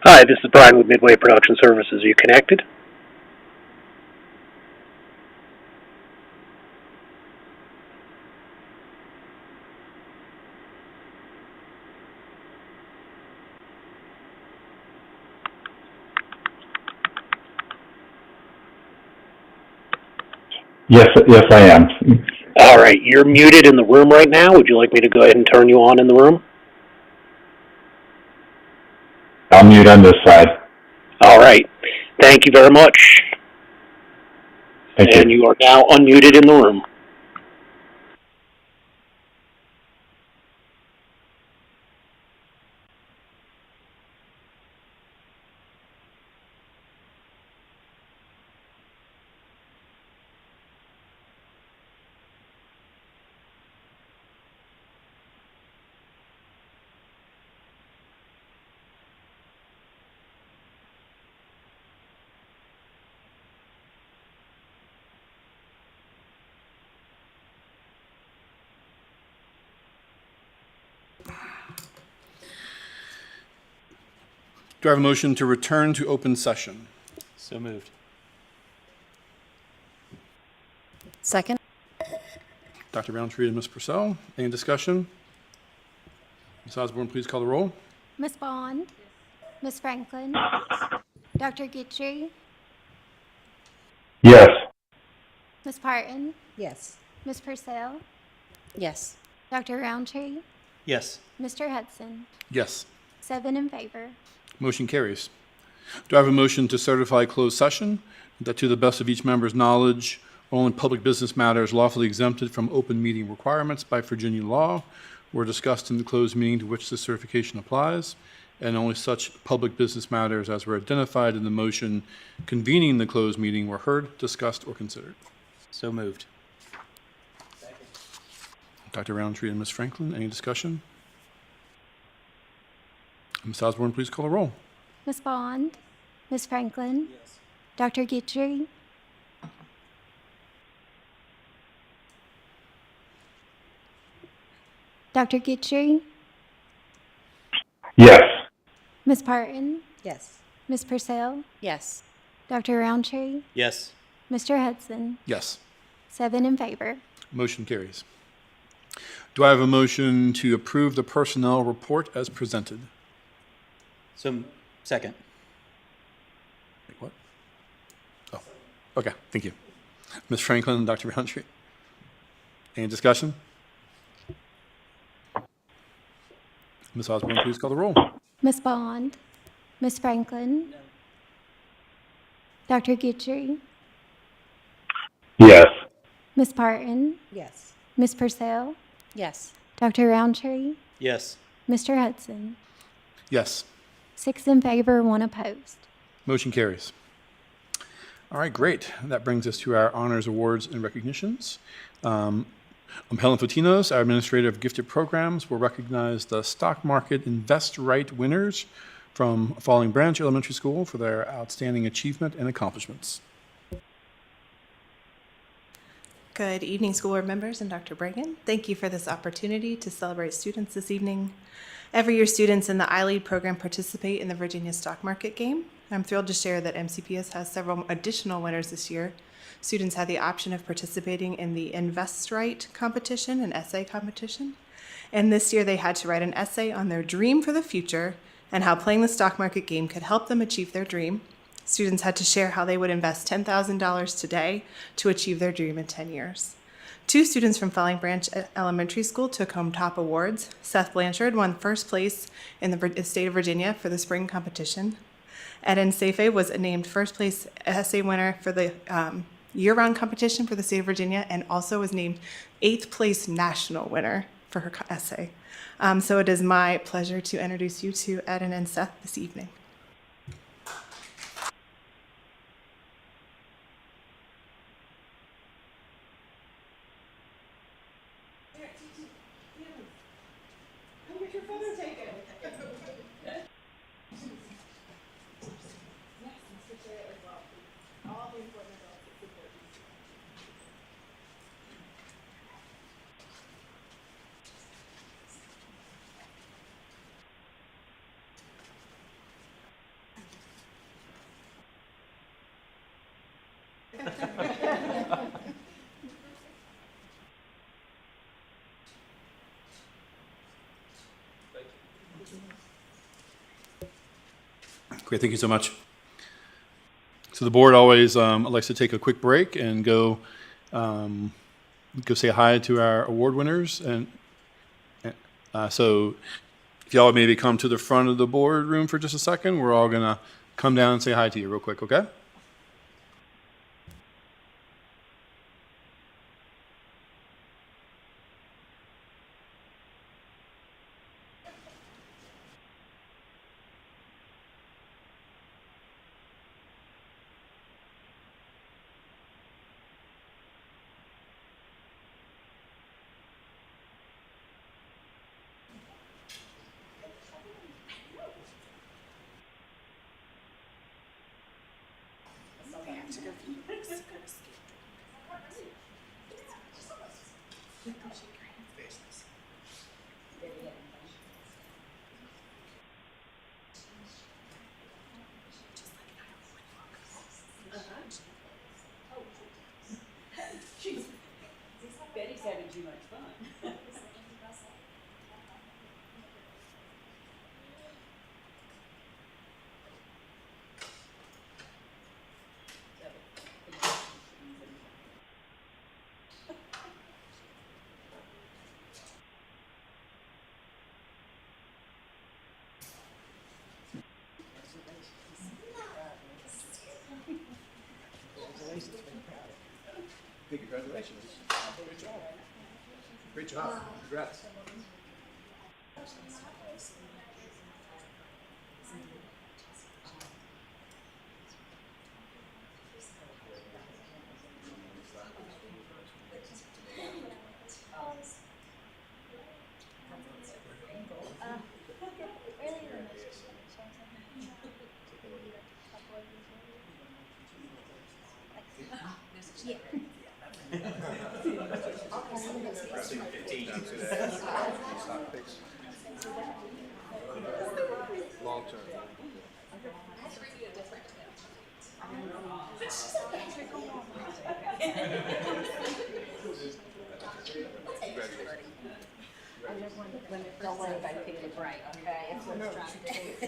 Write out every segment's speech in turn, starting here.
Hi, this is Brian with Midway Production Services. Are you connected? Yes, I am. All right, you're muted in the room right now. Would you like me to go ahead and turn you on in the room? I'll mute on this side. All right. Thank you very much. Thank And you. you are now unmuted in the room. Do I have a motion to return to open session? So moved. Second. Dr. Roundtree and Ms. Purcell, any discussion? Ms. Osborne, please call the roll. Ms. Bond? Ms. Franklin? Dr. Guidry? Yes. Ms. Parton? Yes. Ms. Purcell? Yes. Dr. Roundtree? Yes. Mr. Hudson? Yes. 7 in favor. Motion carries. Do I have a motion to certify closed session that to the best of each member's knowledge, only public business matters lawfully exempted from open meeting requirements by Virginia law were discussed in the closed meeting to which this certification applies, and only such public business matters as were identified in the motion convening the closed meeting were heard, discussed, or considered? So moved. Dr. Roundtree and Ms. Franklin, any discussion? Ms. Osborne, please call the roll. Ms. Bond? Ms. Franklin? Dr. Guidry? Dr. Guidry? Yes. Ms. Parton? Yes. Ms. Purcell? Yes. Dr. Roundtree? Yes. Mr. Hudson? Yes. 7 in favor. Motion carries. Do I have a motion to approve the personnel report as presented? So second. Wait, what? Oh, okay, thank you. Ms. Franklin and Dr. Roundtree. Any discussion? Ms. Osborne, please call the roll. Ms. Bond? Ms. Franklin? Dr. Guidry? Yes. Ms. Parton? Yes. Ms. Purcell? Yes. Dr. Roundtree? Yes. Mr. Hudson? Yes. 6 in favor, 1 opposed. Motion carries. All right, great. That brings us to our honors, awards, and recognitions. Helen Fotinos, our Administrator of Gifted Programs, will recognize the Stock Market Invest Right winners from Falling Branch Elementary School for their outstanding achievement and accomplishments. Good evening, school board members and Dr. Bragan. Thank you for this opportunity to celebrate students this evening. Every year, students in the iLead program participate in the Virginia Stock Market game. I'm thrilled to share that MCPS has several additional winners this year. Students had the option of participating in the Invest Right competition, an essay competition. And this year, they had to write an essay on their dream for the future and how playing the stock market game could help them achieve their dream. Students had to share how they would invest $10,000 today to achieve their dream in 10 years. 2 students from Falling Branch Elementary School took home top awards. Seth Blanchard won first place in the state of Virginia for the spring competition. Eden Seife was named first place essay winner for the year-round competition for the state of Virginia and also was named 8th place national winner for her essay. So it is my pleasure to introduce you to Eden and Seth this evening. Great, thank you so much. So the board always likes to take a quick break and go say hi to our award winners. And so if y'all maybe come to the front of the boardroom for just a second, we're all going to come down and say hi to you real quick, okay? Betty's having too much fun. Big congratulations. Great job. Great job. Congrats. Long term. Don't worry about taking a break, okay? That's what I'm trying to do.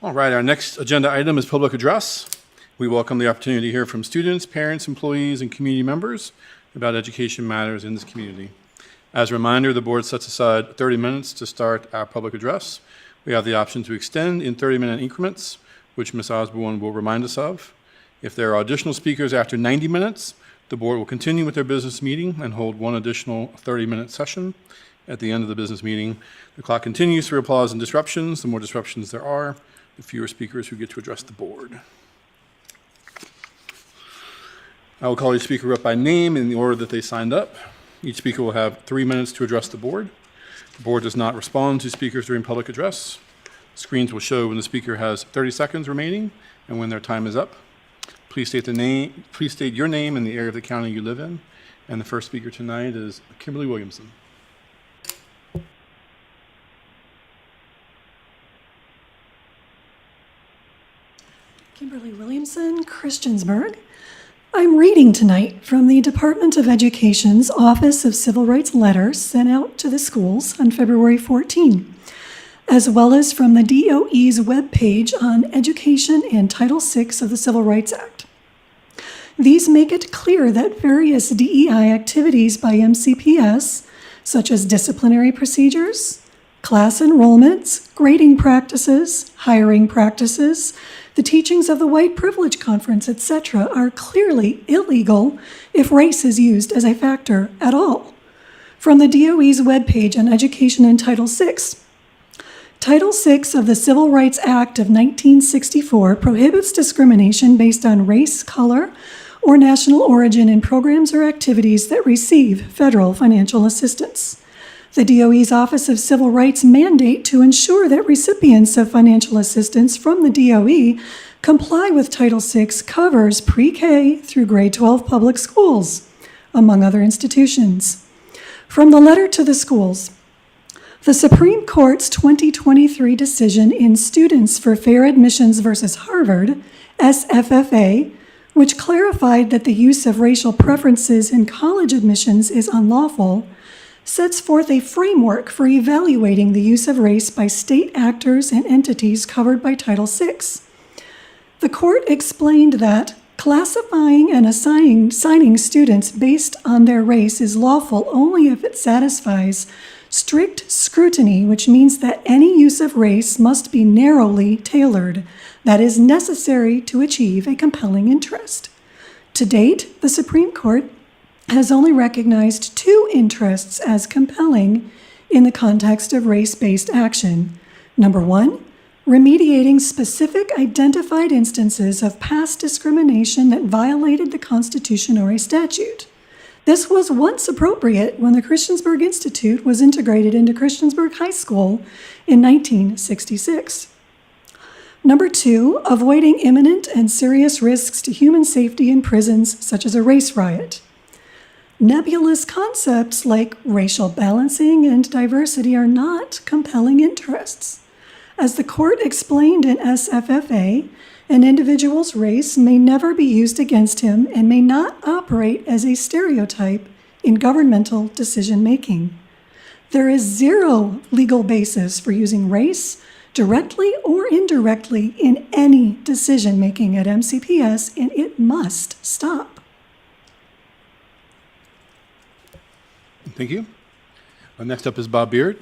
All right, our next agenda item is public address. We welcome the opportunity to hear from students, parents, employees, and community members about education matters in this community. As a reminder, the board sets aside 30 minutes to start our public address. We have the option to extend in 30-minute increments, which Ms. Osborne will remind us of. If there are additional speakers after 90 minutes, the board will continue with their business meeting and hold one additional 30-minute session. At the end of the business meeting, the clock continues through applause and disruptions. The more disruptions there are, the fewer speakers who get to address the board. I will call each speaker up by name in the order that they signed up. Each speaker will have 3 minutes to address the board. The board does not respond to speakers during public address. Screens will show when the speaker has 30 seconds remaining and when their time is up. Please state your name and the area of the county you live in. And the first speaker tonight is Kimberly Williamson. Kimberly Williamson, Christiansburg. I'm reading tonight from the Department of Education's Office of Civil Rights letter sent out to the schools on February 14, as well as from the DOE's webpage on education and Title VI of the Civil Rights Act. These make it clear that various DEI activities by MCPS, such as disciplinary procedures, class enrollments, grading practices, hiring practices, the teachings of the White Privilege Conference, etc., are clearly illegal if race is used as a factor at all. From the DOE's webpage on education and Title VI, Title VI of the Civil Rights Act of 1964 prohibits discrimination based on race, color, or national origin in programs or activities that receive federal financial assistance. The DOE's Office of Civil Rights mandate to ensure that recipients of financial assistance from the DOE comply with Title VI covers pre-K through grade 12 public schools, among other institutions. From the letter to the schools, the Supreme Court's 2023 decision in Students for Fair Admissions versus Harvard, SFFA, which clarified that the use of racial preferences in college admissions is unlawful, sets forth a framework for evaluating the use of race by state actors and entities covered by Title VI. The court explained that classifying and assigning students based on their race is lawful only if it satisfies strict scrutiny, which means that any use of race must be narrowly tailored, that is necessary to achieve a compelling interest. To date, the Supreme Court has only recognized two interests as compelling in the context of race-based action. Number one, remediating specific identified instances of past discrimination that violated the Constitution or a statute. This was once appropriate when the Christiansburg Institute was integrated into Christiansburg High School in 1966. Number two, avoiding imminent and serious risks to human safety in prisons, such as a race riot. Nebulous concepts like racial balancing and diversity are not compelling interests. As the court explained in SFFA, an individual's race may never be used against him and may not operate as a stereotype in governmental decision-making. There is zero legal basis for using race, directly or indirectly, in any decision-making at MCPS, and it must stop. Thank you. Next up is Bob Beard.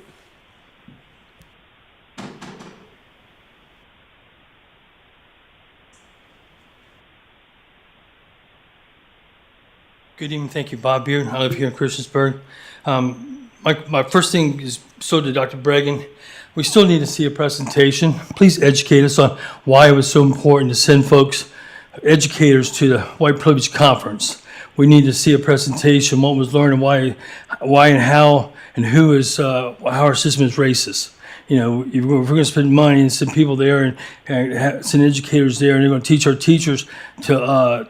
Good evening. Thank you, Bob Beard. I live here in Christiansburg. My first thing is, so to Dr. Bregan, we still need to see a presentation. Please educate us on why it was so important to send folks, educators, to the White Privilege Conference. We need to see a presentation, what was learned, and why and how and who is, how our system is racist. You know, if we're going to spend money and send people there and send educators there, and they're going to teach our teachers to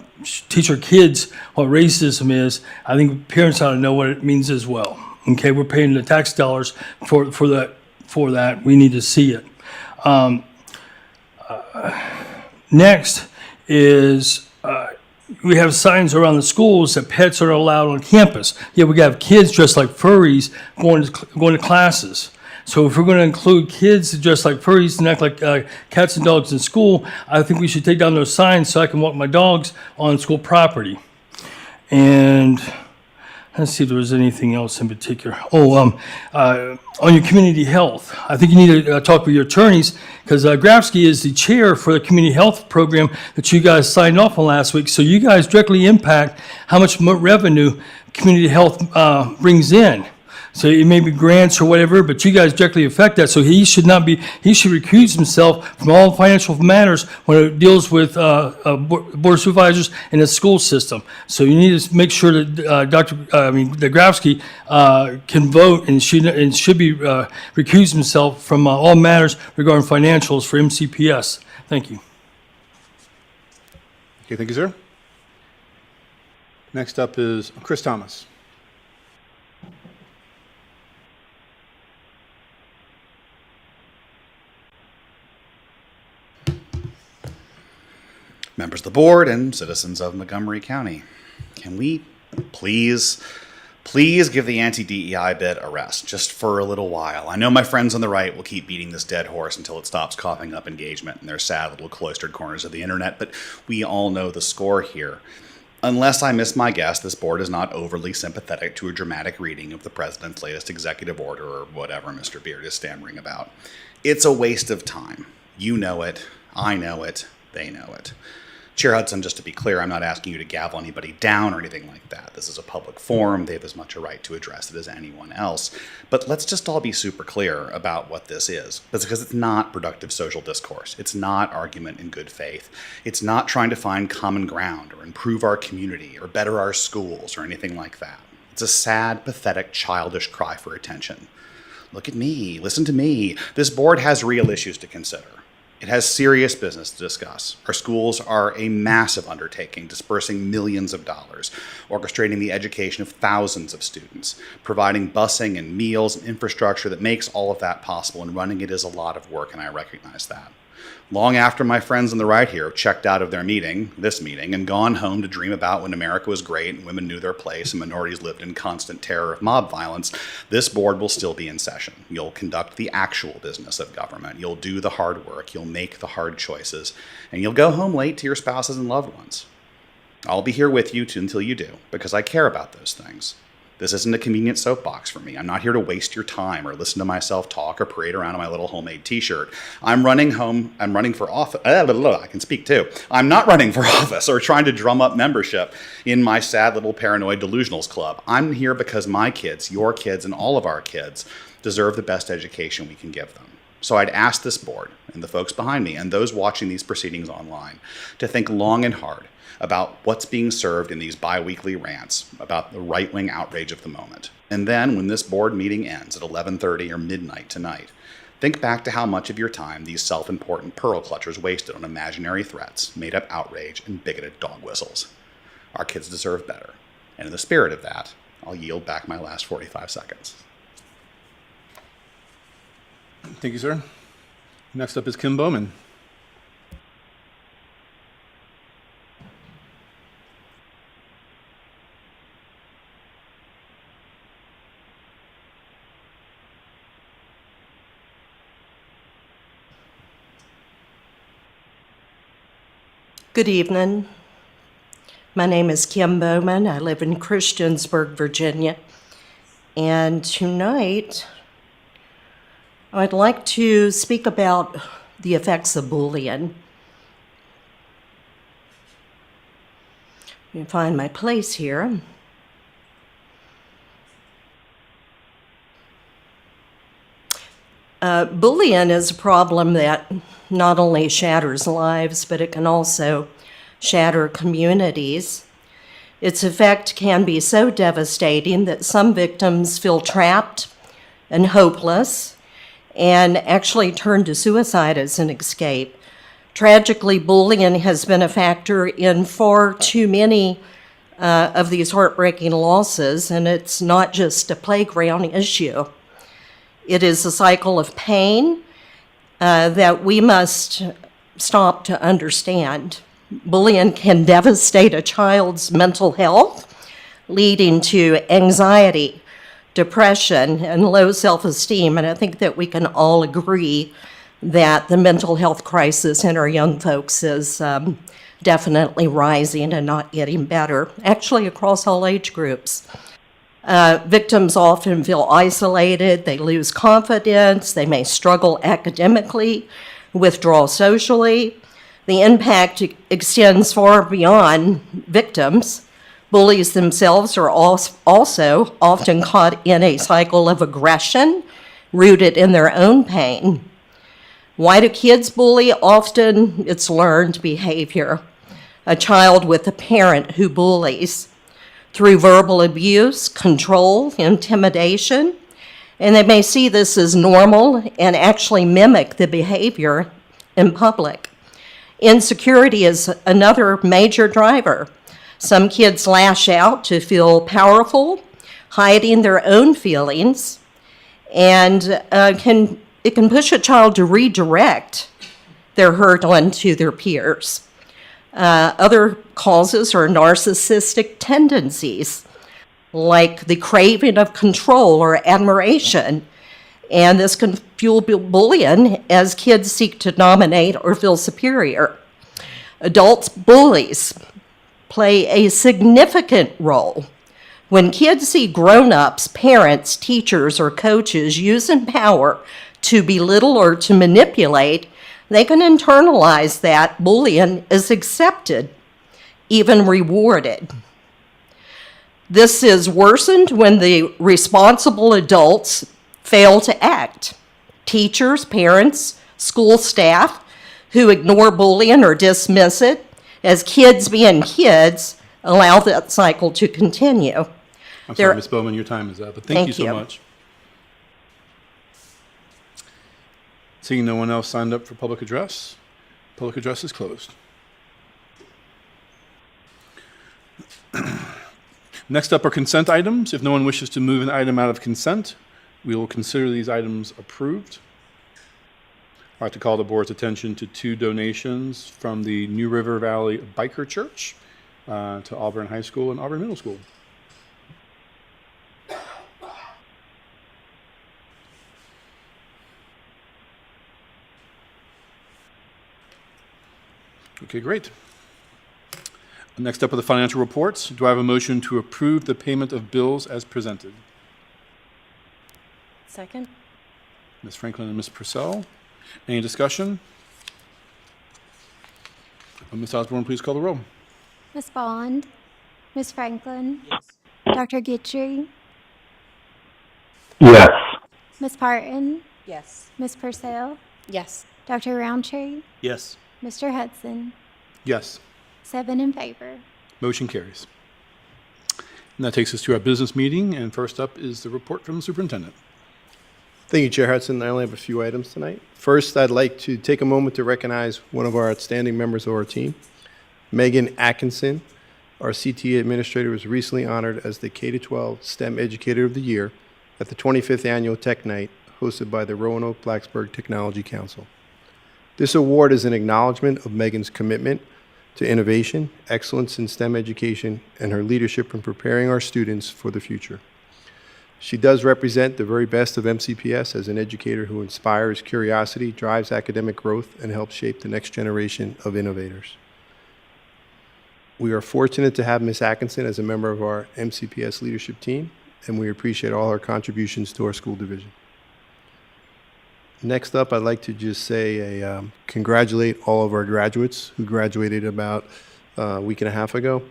teach our kids what racism is, I think parents ought to know what it means as well. Okay, we're paying the tax dollars for that. We need to see it. Next is we have signs around the schools that pets are allowed on campus. Yeah, we have kids dressed like furries going to classes. So if we're going to include kids dressed like furries and act like cats and dogs in school, I think we should take down those signs so I can walk my dogs on school property. And let's see if there was anything else in particular. On your community health, I think you need to talk with your attorneys, because Grafsky is the chair for the community health program that you guys signed off on last week. So you guys directly impact how much revenue community health brings in. So it may be grants or whatever, but you guys directly affect that. So he should recuse himself from all financial matters when it deals with board of supervisors and the school system. So you need to make sure that that Grafsky can vote and should be recuse himself from all matters regarding financials for MCPS. Thank you. Okay, thank you, sir. Next up is Chris Thomas. members of the board, and citizens of Montgomery County. Can we please give the anti-DEI bit a rest, just for a little while? I know my friends on the right will keep beating this dead horse until it stops coughing up engagement in their sad little cloistered corners of the internet, but we all know the score here. Unless I miss my guess, this board is not overly sympathetic to a dramatic reading of the president's latest executive order, or whatever Mr. Beard is stammering about. It's a waste of time. You know it, I know it, they know it. Chair Hudson, just to be clear, I'm not asking you to gavel anybody down or anything like that. This is a public forum. They have as much a right to address it as anyone else. But let's just all be super clear about what this is. Because it's not productive social discourse. It's not argument in good faith. It's not trying to find common ground or improve our community or better our schools or anything like that. It's a sad, pathetic, childish cry for attention. Look at me. Listen to me. This board has real issues to consider. It has serious business to discuss. Our schools are a massive undertaking, dispersing millions of dollars, orchestrating the education of thousands of students, providing busing and meals and infrastructure that makes all of that possible, and running it is a lot of work, and I recognize that. Long after my friends on the right here checked out of their meeting, this meeting, and gone home to dream about when America was great and women knew their place and minorities lived in constant terror of mob violence, this board will still be in session. You'll conduct the actual business of government. You'll do the hard work. You'll make the hard choices. And you'll go home late to your spouses and loved ones. I'll be here with you until you do, because I care about those things. This isn't a convenient soapbox for me. I'm not here to waste your time or listen to myself talk or parade around in my little homemade t-shirt. I'm running for office. I can speak too. I'm not running for office or trying to drum up membership in my sad little paranoid delusionals club. I'm here because my kids, your kids, and all of our kids deserve the best education we can give them. So I'd ask this board and the folks behind me and those watching these proceedings online to think long and hard about what's being served in these bi-weekly rants about the right-wing outrage of the moment. And then, when this board meeting ends at 11:30 or midnight tonight, think back to how much of your time these self-important pearl clutchers wasted on imaginary threats, made-up outrage, and bigoted dog whistles. Our kids deserve better. And in the spirit of that, I'll yield back my last 45 seconds. Thank you, sir. Next up is Kim Bowman. Good evening. My name is Kim Bowman. I live in Christiansburg, Virginia. And tonight, I'd like to speak about the effects of bullying. Let me find my place here. Bullying is a problem that not only shatters lives, but it can also shatter communities. Its effect can be so devastating that some victims feel trapped and hopeless and actually turn to suicide as an escape. Tragically, bullying has been a factor in far too many of these heartbreaking losses, and it's not just a playground issue. It is a cycle of pain that we must stop to understand. Bullying can devastate a child's mental health, leading to anxiety, depression, and low self-esteem. And I think that we can all agree that the mental health crisis in our young folks is definitely rising and not getting better, actually across all age groups. Victims often feel isolated, they lose confidence, they may struggle academically, withdraw socially. The impact extends far beyond victims. Bullies themselves are also often caught in a cycle of aggression rooted in their own pain. Why do kids bully? Often it's learned behavior. A child with a parent who bullies through verbal abuse, control, intimidation, and they may see this as normal and actually mimic the behavior in public. Insecurity is another major driver. Some kids lash out to feel powerful, hiding their own feelings, and it can push a child to redirect their hurt onto their peers. Other causes are narcissistic tendencies, like the craving of control or admiration. And this can fuel bullying as kids seek to dominate or feel superior. Adults bullies play a significant role. When kids see grown-ups, parents, teachers, or coaches using power to belittle or to manipulate, they can internalize that bullying is accepted, even rewarded. This is worsened when the responsible adults fail to act. Teachers, parents, school staff who ignore bullying or dismiss it, as kids being kids, allow that cycle to continue. I'm sorry, Ms. Bowman, your time is up, but thank you so much. Seeing no one else signed up for public address is closed. Next up are consent items. If no one wishes to move an item out of consent, we will consider these items approved. I'd like to call the board's attention to 2 donations from the New River Valley Biker Church to Auburn High School and Auburn Middle School. Okay, great. Next up are the financial reports. Do I have a motion to approve the payment of bills as presented? Second? Ms. Franklin and Ms. Purcell. Any discussion? Ms. Osborne, please call the roll. Ms. Bond, Ms. Franklin, Dr. Guidry, Yes. Ms. Parton, Yes. Ms. Purcell, Yes. Dr. Roundtree, Yes. Mr. Hudson. Yes. 7 in favor. Motion carries. And that takes us to our business meeting, and first up is the report from the superintendent. Thank you, Chair Hudson. I only have a few items tonight. First, I'd like to take a moment to recognize one of our outstanding members of our team, Megan Atkinson. Our CTA administrator was recently honored as the K-12 STEM Educator of the Year at the 25th Annual Tech Night hosted by the Roanoke-Blacksburg Technology Council. This award is an acknowledgement of Megan's commitment to innovation, excellence in STEM education, and her leadership in preparing our students for the future. She does represent the very best of MCPS as an educator who inspires curiosity, drives academic growth, and helps shape the next generation of innovators. We are fortunate to have Ms. Atkinson as a member of our MCPS leadership team, and we appreciate all her contributions to our school division. Next up, I'd like to just say congratulate all of our graduates who graduated about a week and a half ago.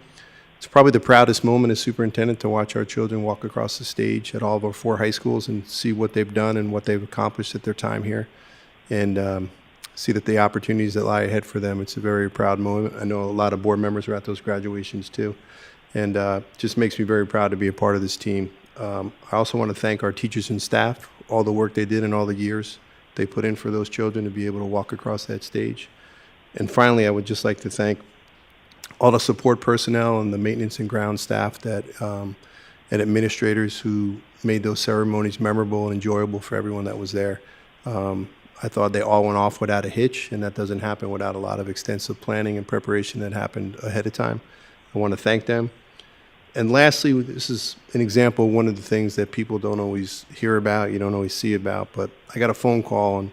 It's probably the proudest moment as superintendent to watch our children walk across the stage at all of our 4 high schools and see what they've done and what they've accomplished at their time here, and see that the opportunities that lie ahead for them. It's a very proud moment. I know a lot of board members were at those graduations too, and just makes me very proud to be a part of this team. I also want to thank our teachers and staff, all the work they did in all the years they put in for those children to be able to walk across that stage. And finally, I would just like to thank all the support personnel and the maintenance and ground staff that and administrators who made those ceremonies memorable and enjoyable for everyone that was there. I thought they all went off without a hitch, and that doesn't happen without a lot of extensive planning and preparation that happened ahead of time. I want to thank them. And lastly, this is an example of one of the things that people don't always hear about, you don't always see about, but I got a phone call on,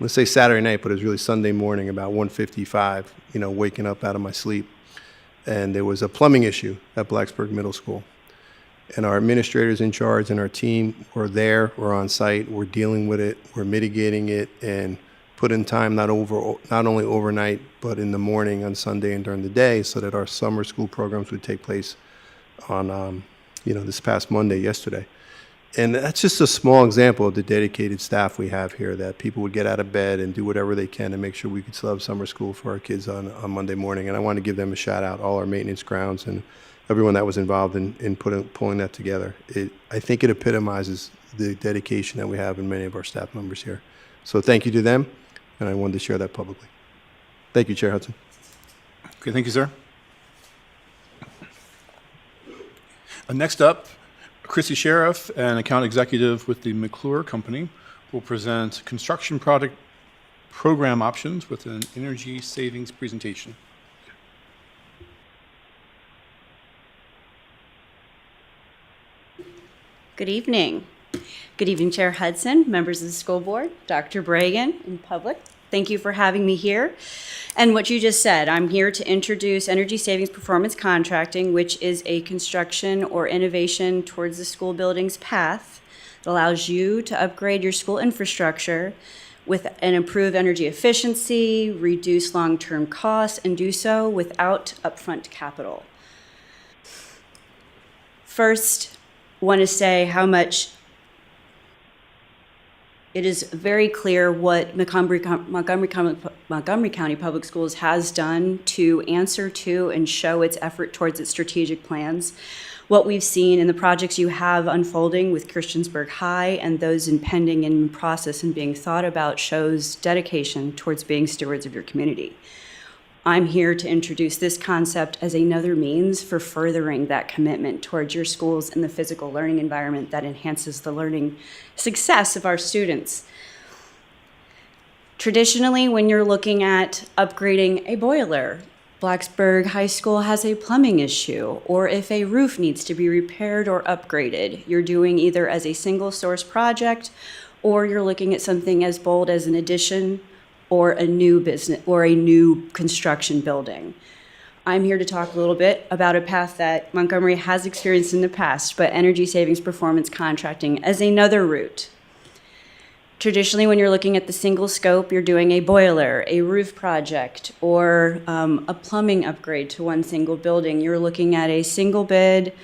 let's say Saturday night, but it was really Sunday morning about 1:55, waking up out of my sleep. And there was a plumbing issue at Blacksburg Middle School. And our administrators in charge and our team were there, were on site, we're dealing with it, we're mitigating it, and put in time not only overnight, but in the morning on Sunday and during the day so that our summer school programs would take place on, this past Monday, yesterday. And that's just a small example of the dedicated staff we have here, that people would get out of bed and do whatever they can to make sure we could still have summer school for our kids on Monday morning. And I want to give them a shout out, all our maintenance grounds and everyone that was involved in pulling that together. I think it epitomizes the dedication that we have in many of our staff members here. So thank you to them, and I wanted to share that publicly. Thank you, Chair Hudson. Okay, thank you, sir. Next up, Chrissy Sheriff, an account executive with the McClure Company, will present construction product program options with an energy savings presentation. Good evening. Good evening, Chair Hudson, members of the school board, Dr. Bragan, and public. Thank you for having me here. And what you just said, I'm here to introduce Energy Savings Performance Contracting, which is a construction or innovation towards the school building's path that allows you to upgrade your school infrastructure with an improved energy efficiency, reduce long-term costs, and do so without upfront capital. First, I want to say how much it is very clear what Montgomery County Public Schools has done to answer to and show its effort towards its strategic plans. What we've seen in the projects you have unfolding with Christiansburg High and those impending in process and being thought about shows dedication towards being stewards of your community. I'm here to introduce this concept as another means for furthering that commitment towards your schools and the physical learning environment that enhances the learning success of our students. Traditionally, when you're looking at upgrading a boiler, Blacksburg High School has a plumbing issue, or if a roof needs to be repaired or upgraded, you're doing either as a single source project or you're looking at something as bold as an addition or a new business or a new construction building. I'm here to talk a little bit about a path that Montgomery has experienced in the past, but energy savings performance contracting as another route. Traditionally, when you're looking at the single scope, you're doing a boiler, a roof project, or a plumbing upgrade to one single building. You're looking at a single bid.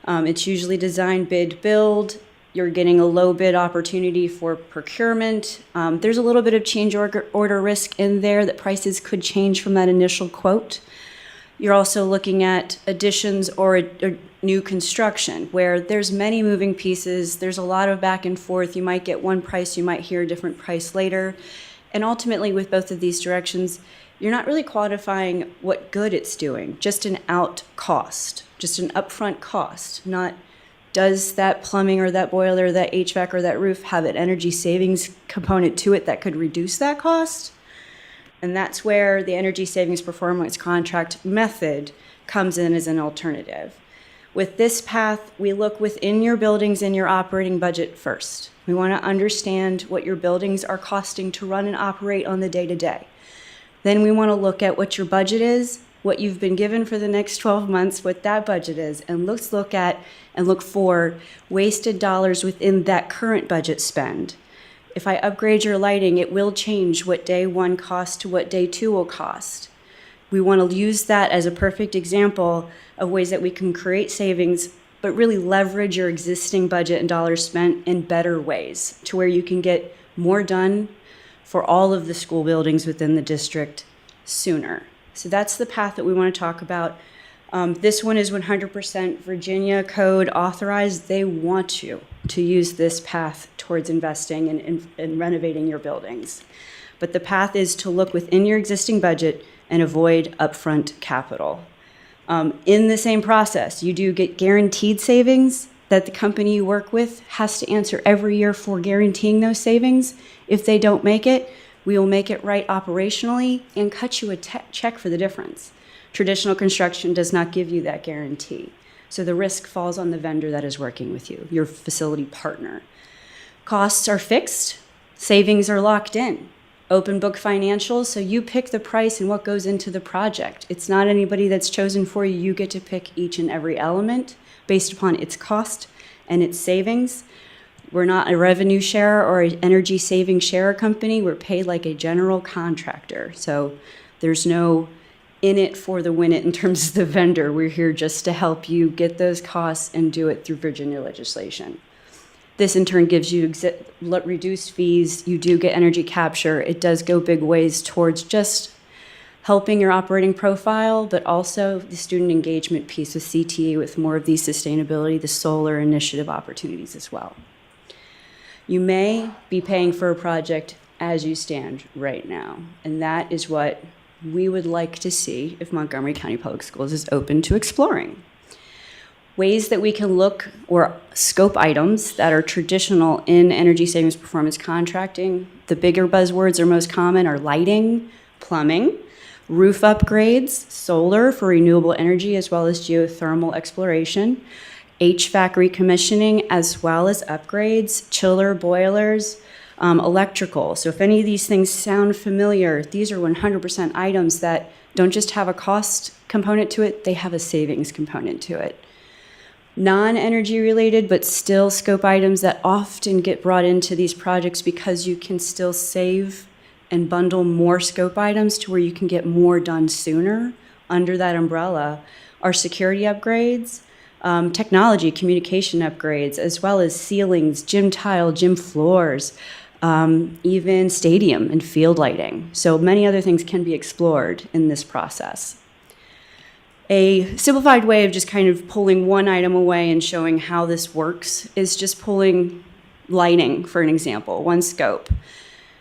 It's usually design, bid, build. You're getting a low bid opportunity for procurement. There's a little bit of change order risk in there that prices could change from that initial quote. You're also looking at additions or new construction where there's many moving pieces. There's a lot of back and forth. You might get one price, you might hear a different price later. And ultimately with both of these directions, you're not really quantifying what good it's doing, just an out cost, just an upfront cost, not does that plumbing or that boiler, that HVAC or that roof have an energy savings component to it that could reduce that cost? And that's where the energy savings performance contract method comes in as an alternative. With this path, we look within your buildings and your operating budget first. We want to understand what your buildings are costing to run and operate on the day-to-day. Then we want to look at what your budget is, what you've been given for the next 12 months, what that budget is, and let's look at and look for wasted dollars within that current budget spend. If I upgrade your lighting, it will change what day one costs to what day two will cost. We want to use that as a perfect example of ways that we can create savings, but really leverage your existing budget and dollars spent in better ways to where you can get more done for all of the school buildings within the district sooner. So that's the path that we want to talk about. This one is 100% Virginia code authorized. They want you to use this path towards investing and renovating your buildings. But the path is to look within your existing budget and avoid upfront capital. In the same process, you do get guaranteed savings that the company you work with has to answer every year for guaranteeing those savings. If they don't make it, we will make it right operationally and cut you a check for the difference. Traditional construction does not give you that guarantee. So the risk falls on the vendor that is working with you, your facility partner. Costs are fixed, savings are locked in. Open book financials, so you pick the price and what goes into the project. It's not anybody that's chosen for you. You get to pick each and every element based upon its cost and its savings. We're not a revenue share or an energy saving share company. We're paid like a general contractor. So there's no in it for the win it in terms of the vendor. We're here just to help you get those costs and do it through Virginia legislation. This in turn gives you reduced fees. You do get energy capture. It does go big ways towards just helping your operating profile, but also the student engagement piece with CTE with more of these sustainability, the solar initiative opportunities as well. You may be paying for a project as you stand right now, and that is what we would like to see if Montgomery County Public Schools is open to exploring. Ways that we can look or scope items that are traditional in energy savings performance contracting. The bigger buzzwords are most common are lighting, plumbing, roof upgrades, solar for renewable energy, as well as geothermal exploration, HVAC recommissioning, as well as upgrades, chiller, boilers, electrical. So if any of these things sound familiar, these are 100% items that don't just have a cost component to it, they have a savings component to it. Non-energy related, but still scope items that often get brought into these projects because you can still save and bundle more scope items to where you can get more done sooner under that umbrella are security upgrades, technology, communication upgrades, as well as ceilings, gym tile, gym floors, even stadium and field lighting. So many other things can be explored in this process. A simplified way of just kind of pulling one item away and showing how this works is just pulling lighting, for an example, one scope.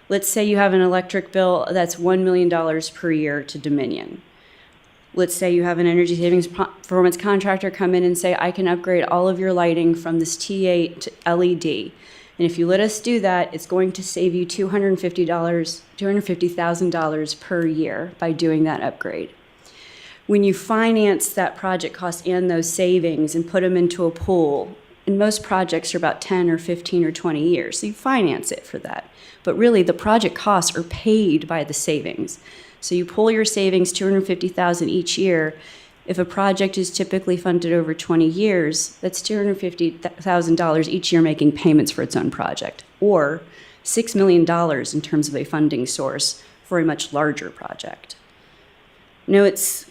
Let's say you have an electric bill that's $1 million per year to Dominion. Let's say you have an energy savings performance contractor come in and say, I can upgrade all of your lighting from this T8 to LED. And if you let us do that, it's going to save you $250,000 per year by doing that upgrade. When you finance that project cost and those savings and put them into a pool, and most projects are about 10 or 15 or 20 years, so you finance it for that. But really, the project costs are paid by the savings. So you pull your savings, $250,000 each year. If a project is typically funded over 20 years, that's $250,000 each year making payments for its own project, or $6 million in terms of a funding source for a much larger project. Now, it's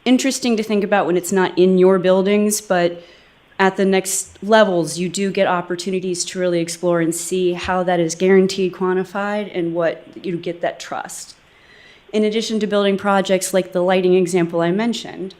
interesting to think about when it's not in your buildings, but at the next levels, you do get opportunities to really explore and see how that is guaranteed, quantified, and what you get that trust. In addition to building projects like the lighting example I mentioned,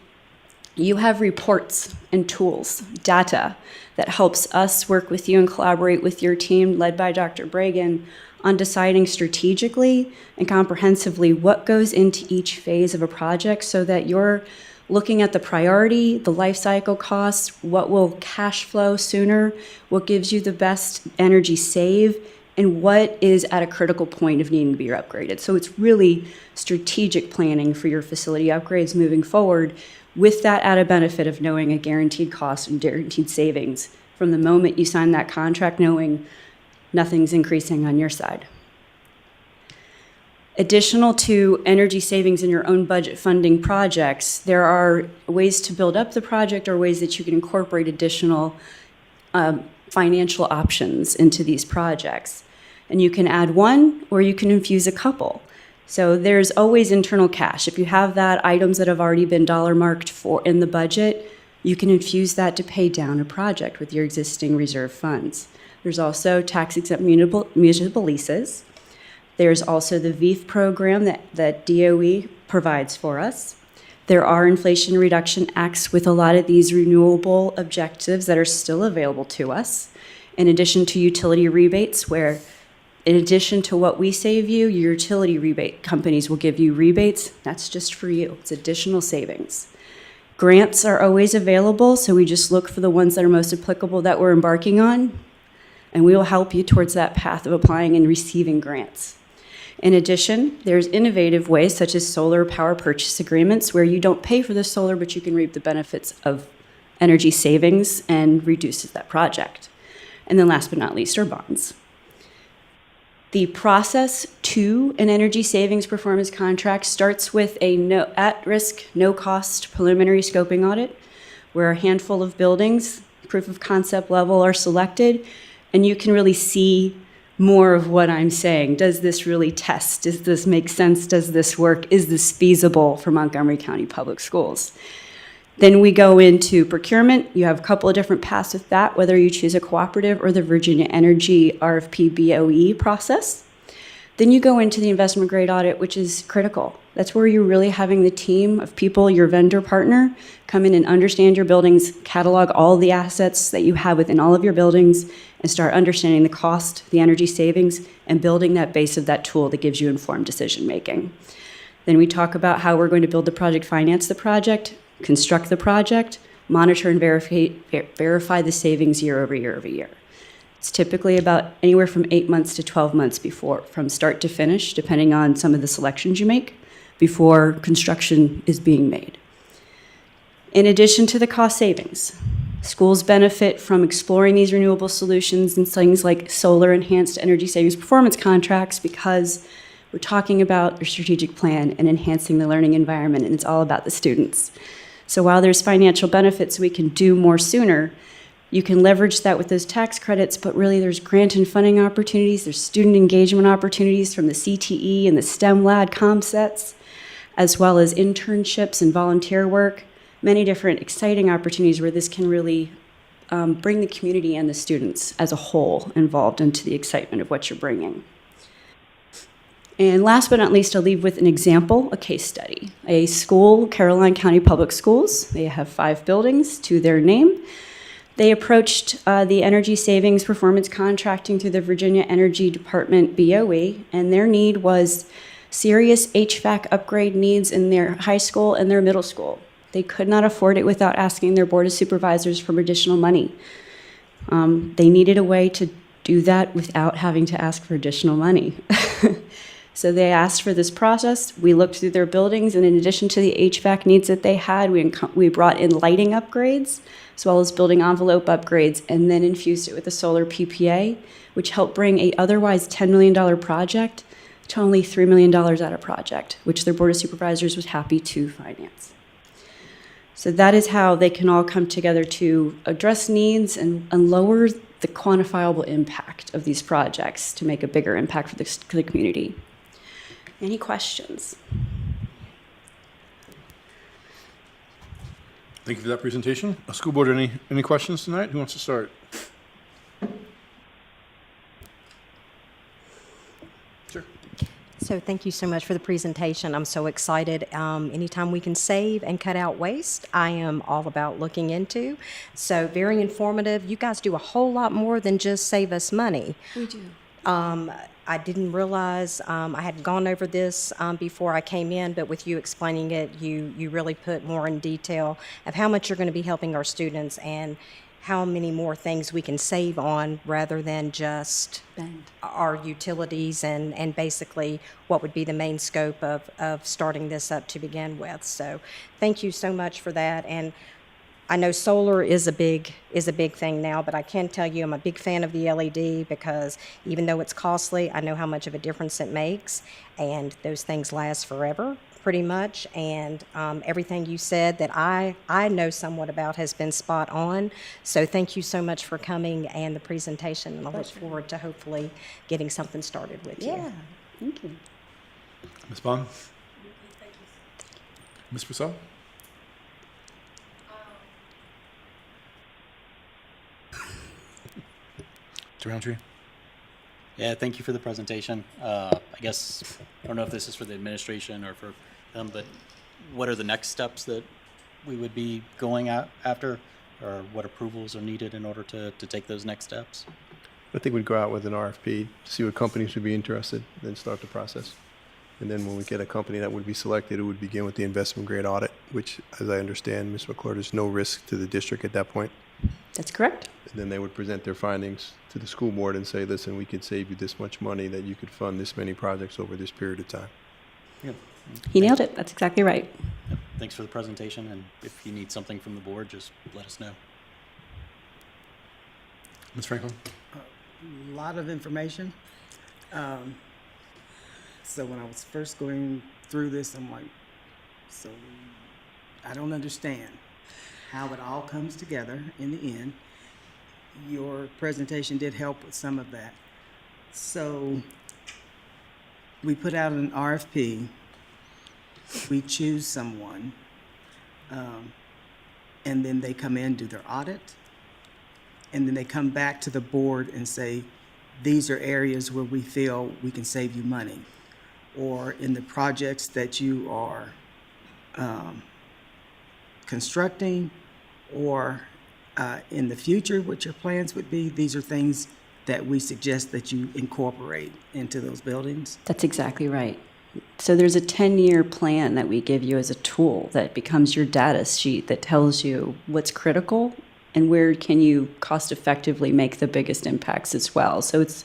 you have reports and tools, data, that helps us work with you and collaborate with your team led by Dr. Bragan on deciding strategically and comprehensively what goes into each phase of a project so that you're looking at the priority, the life cycle costs, what will cash flow sooner, what gives you the best energy save, and what is at a critical point of needing to be upgraded. So it's really strategic planning for your facility upgrades moving forward with that added benefit of knowing a guaranteed cost and guaranteed savings from the moment you sign that contract, knowing nothing's increasing on your side. Additional to energy savings in your own budget funding projects, there are ways to build up the project or ways that you can incorporate additional financial options into these projects. And you can add one or you can infuse a couple. So there's always internal cash. If you have that items that have already been dollar marked for in the budget, you can infuse that to pay down a project with your existing reserve funds. There's also tax-exempt municipal leases. There's also the VEEF program that DOE provides for us. There are Inflation Reduction Acts with a lot of these renewable objectives that are still available to us, in addition to utility rebates, where in addition to what we save you, your utility rebate companies will give you rebates. That's just for you. It's additional savings. Grants are always available, so we just look for the ones that are most applicable that we're embarking on, and we will help you towards that path of applying and receiving grants. In addition, there's innovative ways such as solar power purchase agreements where you don't pay for the solar, but you can reap the benefits of energy savings and reduces that project. And then last but not least are bonds. The process to an energy savings performance contract starts with a at-risk, no-cost preliminary scoping audit where a handful of buildings, proof of concept level, are selected, and you can really see more of what I'm saying. Does this really test? Does this make sense? Does this work? Is this feasible for Montgomery County Public Schools? Then we go into procurement. You have a couple of different paths with that, whether you choose a cooperative or the Virginia Energy RFP BOE process. Then you go into the investment grade audit, which is critical. That's where you're really having the team of people, your vendor partner, come in and understand your buildings, catalog all the assets that you have within all of your buildings, and start understanding the cost, the energy savings, and building that base of that tool that gives you informed decision making. Then we talk about how we're going to build the project, finance the project, construct the project, monitor and verify the savings year over year over year. It's typically about anywhere from 8 months to 12 months before, from start to finish, depending on some of the selections you make, before construction is being made. In addition to the cost savings, Schools benefit from exploring these renewable solutions and things like solar enhanced energy savings performance contracts because we're talking about their strategic plan and enhancing the learning environment, and it's all about the students. So while there's financial benefits, we can do more sooner. You can leverage that with those tax credits, but really there's grant and funding opportunities, there's student engagement opportunities from the CTE and the STEM Lab ComSets, as well as internships and volunteer work, many different exciting opportunities where this can really bring the community and the students as a whole involved into the excitement of what you're bringing. And last but not least, I'll leave with an example, a case study. A school, Caroline County Public Schools, they have 5 buildings to their name. They approached the energy savings performance contracting through the Virginia Energy Department BOE, and their need was serious HVAC upgrade needs in their high school and their middle school. They could not afford it without asking their board of supervisors for additional money. They needed a way to do that without having to ask for additional money. So they asked for this process. We looked through their buildings, and in addition to the HVAC needs that they had, we brought in lighting upgrades, as well as building envelope upgrades, and then infused it with a solar PPA, which helped bring a otherwise $10 million project to only $3 million at a project, which their board of supervisors was happy to finance. So that is how they can all come together to address needs and lower the quantifiable impact of these projects to make a bigger impact for the community. Any questions? Thank you for that presentation. School board, any questions tonight? Who wants to start? Sure. So thank you so much for the presentation. I'm so excited. Anytime we can save and cut out waste, I am all about looking into. So very informative. You guys do a whole lot more than just save us money. We do. I didn't realize, I had gone over this before I came in, but with you explaining it, you really put more in detail of how much you're going to be helping our students and how many more things we can save on rather than just our utilities and basically what would be the main scope of starting this up to begin with. So thank you so much for that. And I know solar is a big thing now, but I can tell you I'm a big fan of the LED because even though it's costly, I know how much of a difference it makes, and those things last forever pretty much. And everything you said that I know somewhat about has been spot on. So thank you so much for coming and the presentation, and I look forward to hopefully getting something started with you. Yeah, thank you. Ms. Bond? Ms. Purcell? Mr. Roundtree? Yeah, thank you for the presentation. I guess, I don't know if this is for the administration or for them, but what are the next steps that we would be going after, or what approvals are needed in order to take those next steps? I think we'd go out with an RFP, see what companies would be interested, then start the process. And then when we get a company that would be selected, it would begin with the investment grade audit, which, as I understand, Ms. McClure, there's no risk to the district at that point. That's correct. And then they would present their findings to the school board and say, listen, we could save you this much money that you could fund this many projects over this period of time. Yep. He nailed it. That's exactly right. Yep. Thanks for the presentation, and if you need something from the board, just let us know. Ms. Franklin? A lot of information. So when I was first going through this, I'm like, so I don't understand how it all comes together in the end. Your presentation did help with some of that. So we put out an RFP, we choose someone, and then they come in, do their audit, and then they come back to the board and say, these are areas where we feel we can save you money, or in the projects that you are constructing, or in the future, what your plans would be. These are things that we suggest that you incorporate into those buildings. That's exactly right. So there's a 10-year plan that we give you as a tool that becomes your data sheet that tells you what's critical and where can you cost effectively make the biggest impacts as well. So it's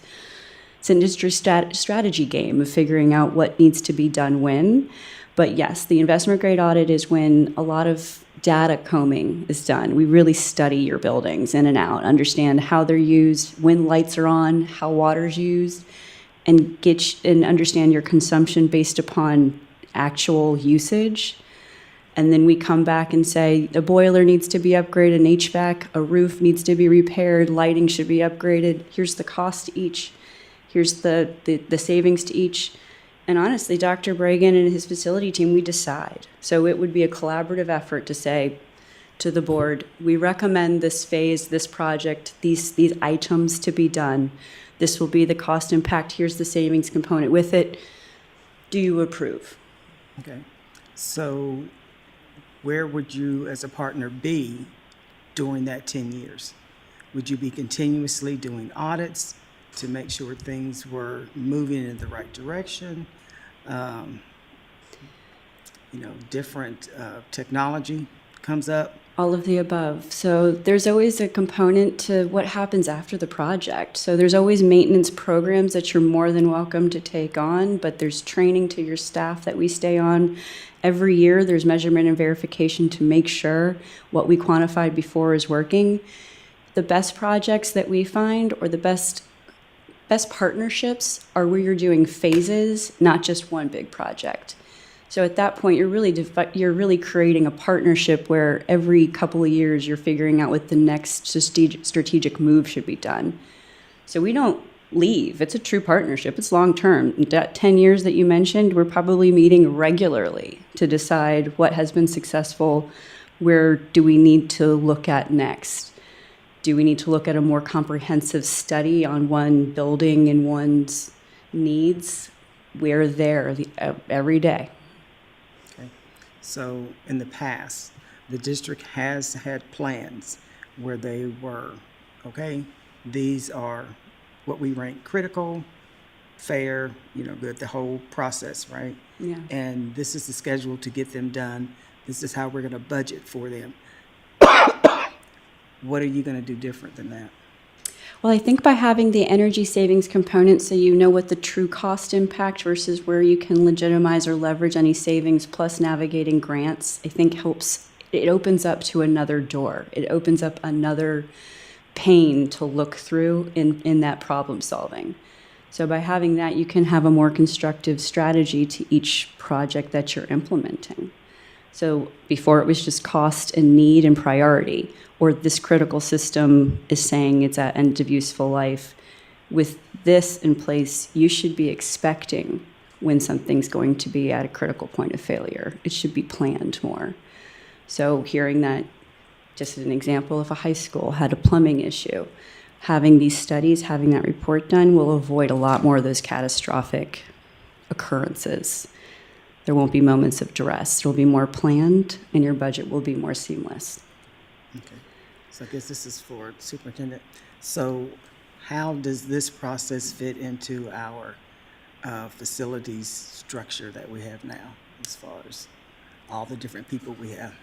an industry strategy game of figuring out what needs to be done when. But yes, the investment grade audit is when a lot of data combing is done. We really study your buildings in and out, understand how they're used, when lights are on, how water's used, and and understand your consumption based upon actual usage. And then we come back and say, the boiler needs to be upgraded, an HVAC, a roof needs to be repaired, lighting should be upgraded. Here's the cost to each. Here's the savings to each. And honestly, Dr. Bragan and his facility team, we decide. So it would be a collaborative effort to say to the board, we recommend this phase, this project, these items to be done. This will be the cost impact. Here's the savings component with it. Do you approve? Okay. So where would you, as a partner, be during that 10 years? Would you be continuously doing audits to make sure things were moving in the right direction? Different technology comes up. All of the above. So there's always a component to what happens after the project. So there's always maintenance programs that you're more than welcome to take on, but there's training to your staff that we stay on. Every year there's measurement and verification to make sure what we quantified before is working. The best projects that we find, or the best partnerships, are where you're doing phases, not just one big project. So at that point, you're really creating a partnership where every couple of years you're figuring out what the next strategic move should be done. So we don't leave. It's a true partnership. It's long term. That 10 years that you mentioned, we're probably meeting regularly to decide what has been successful, where do we need to look at next. Do we need to look at a more comprehensive study on one building and one's needs? We're there every day. Okay. So in the past, the district has had plans where they were, okay, these are what we rank critical, fair, good, the whole process, right? Yeah. And this is the schedule to get them done. This is how we're going to budget for them. What are you going to do different than that? Well, I think by having the energy savings component, so you know what the true cost impact versus where you can legitimize or leverage any savings, plus navigating grants, I think helps. It opens up to another door. It opens up another pane to look through in that problem solving. So by having that, you can have a more constructive strategy to each project that you're implementing. So before it was just cost and need and priority, or this critical system is saying it's at end of useful life. With this in place, you should be expecting when something's going to be at a critical point of failure. It should be planned more. So hearing that, just as an example, if a high school had a plumbing issue, having these studies, having that report done will avoid a lot more of those catastrophic occurrences. There won't be moments of duress. It'll be more planned, and your budget will be more seamless. Okay. So I guess this is for Superintendent. So how does this process fit into our facilities structure that we have now, as far as all the different people we have?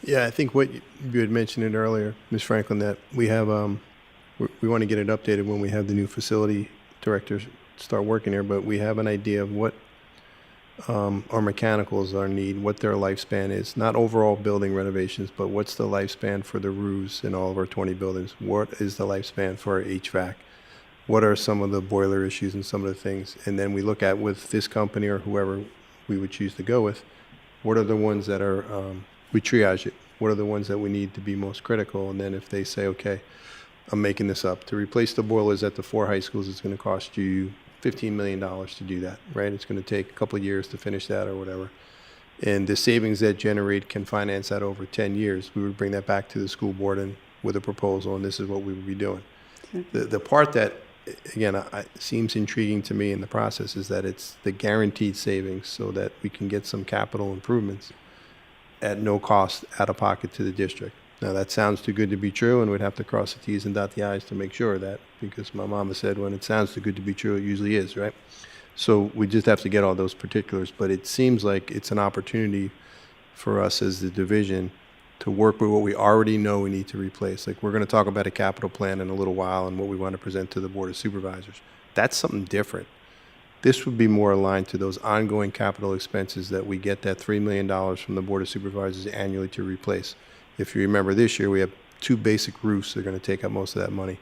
Yeah, I think what you had mentioned it earlier, Ms. Franklin, that we have, we want to get it updated when we have the new facility directors start working here, but we have an idea of what our mechanicals are need, what their lifespan is, not overall building renovations, but what's the lifespan for the roofs in all of our 20 buildings? What is the lifespan for our HVAC? What are some of the boiler issues and some of the things? And then we look at with this company or whoever we would choose to go with, what are the ones that are, we triage it. What are the ones that we need to be most critical? And then if they say, okay, I'm making this up, to replace the boilers at the 4 high schools, it's going to cost you $15 million to do that, right? It's going to take a couple of years to finish that or whatever. And the savings that generate can finance that over 10 years. We would bring that back to the school board and with a proposal, and this is what we would be doing. The part that, again, seems intriguing to me in the process is that it's the guaranteed savings so that we can get some capital improvements at no cost out of pocket to the district. Now, that sounds too good to be true, and we'd have to cross the T's and dot the I's to make sure of that, because my mama said when it sounds too good to be true, it usually is, right? So we just have to get all those particulars, but it seems like it's an opportunity for us as the division to work with what we already know we need to replace. Like, we're going to talk about a capital plan in a little while and what we want to present to the Board of Supervisors. That's something different This would be more aligned to those ongoing capital expenses that we get that $3 million from the Board of Supervisors annually to replace. If you remember this year, we have 2 basic roofs that are going to take up most of that money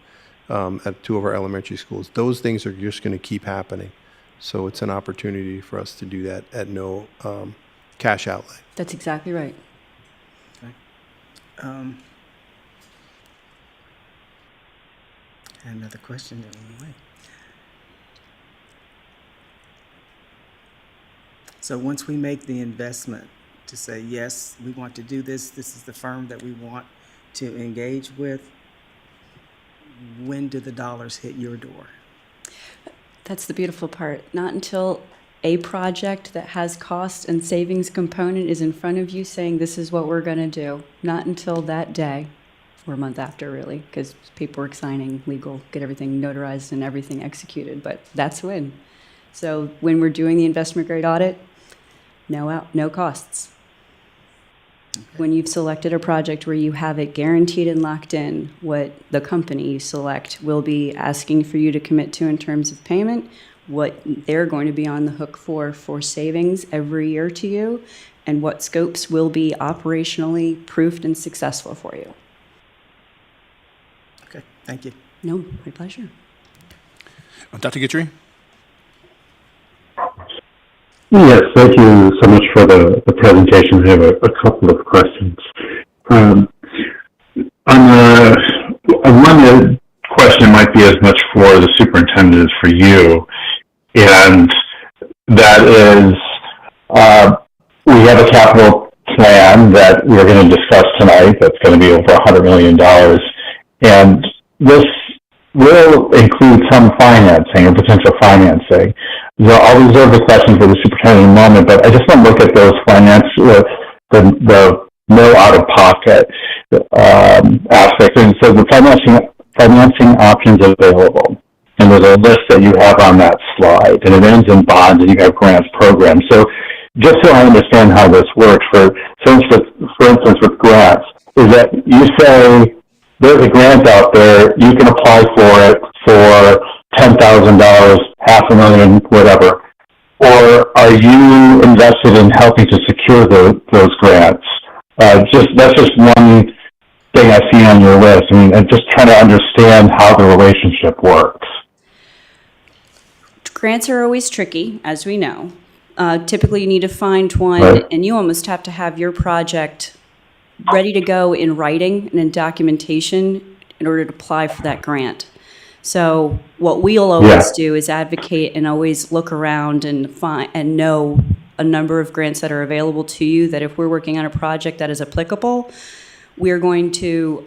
at 2 of our elementary schools. Those things are just going to keep happening. So it's an opportunity for us to do that at no cash outlay. That's exactly right. I had another question that went away. So once we make the investment to say, yes, we want to do this, this is the firm that we want to engage with, when do the dollars hit your door? That's the beautiful part. Not until a project that has cost and savings component is in front of you saying this is what we're going to do. Not until that day, or a month after, really, because paperwork signing, legal, get everything notarized and everything executed. But that's when. So when we're doing the investment grade audit, no costs. When you've selected a project where you have it guaranteed and locked in, what the company you select will be asking for you to commit to in terms of payment, what they're going to be on the hook for savings every year to you, and what scopes will be operationally proofed and successful for you. Okay, thank you. No, my pleasure. Dr. Guidry? Yes, thank you so much for the presentation. I have a couple of questions. On one question might be as much for the superintendent as for you, and that is we have a capital plan that we're going to discuss tonight that's going to be over $100 million, and this will include some financing or potential financing. So I'll reserve the question for the superintendent in a moment, but I just want to look at those the no out-of-pocket aspect. And so the financing options available, and there's a list that you have on that slide, and it ends in bonds, and you have grants programs. So just so I understand how this works, for instance, with grants, is that you say there's a grant out there, you can apply for it for $10,000, $500,000, whatever, or are you invested in helping to secure those grants? That's just one thing I see on your list. I mean, I'm just trying to understand how the relationship works. Grants are always tricky, as we know. Typically, you need to find one, Right. and you almost have to have your project ready to go in writing and in documentation in order to apply for that grant. So what we'll always do is advocate and always look around and find and know a number of grants that are available to you, that if we're working on a project that is applicable, we're going to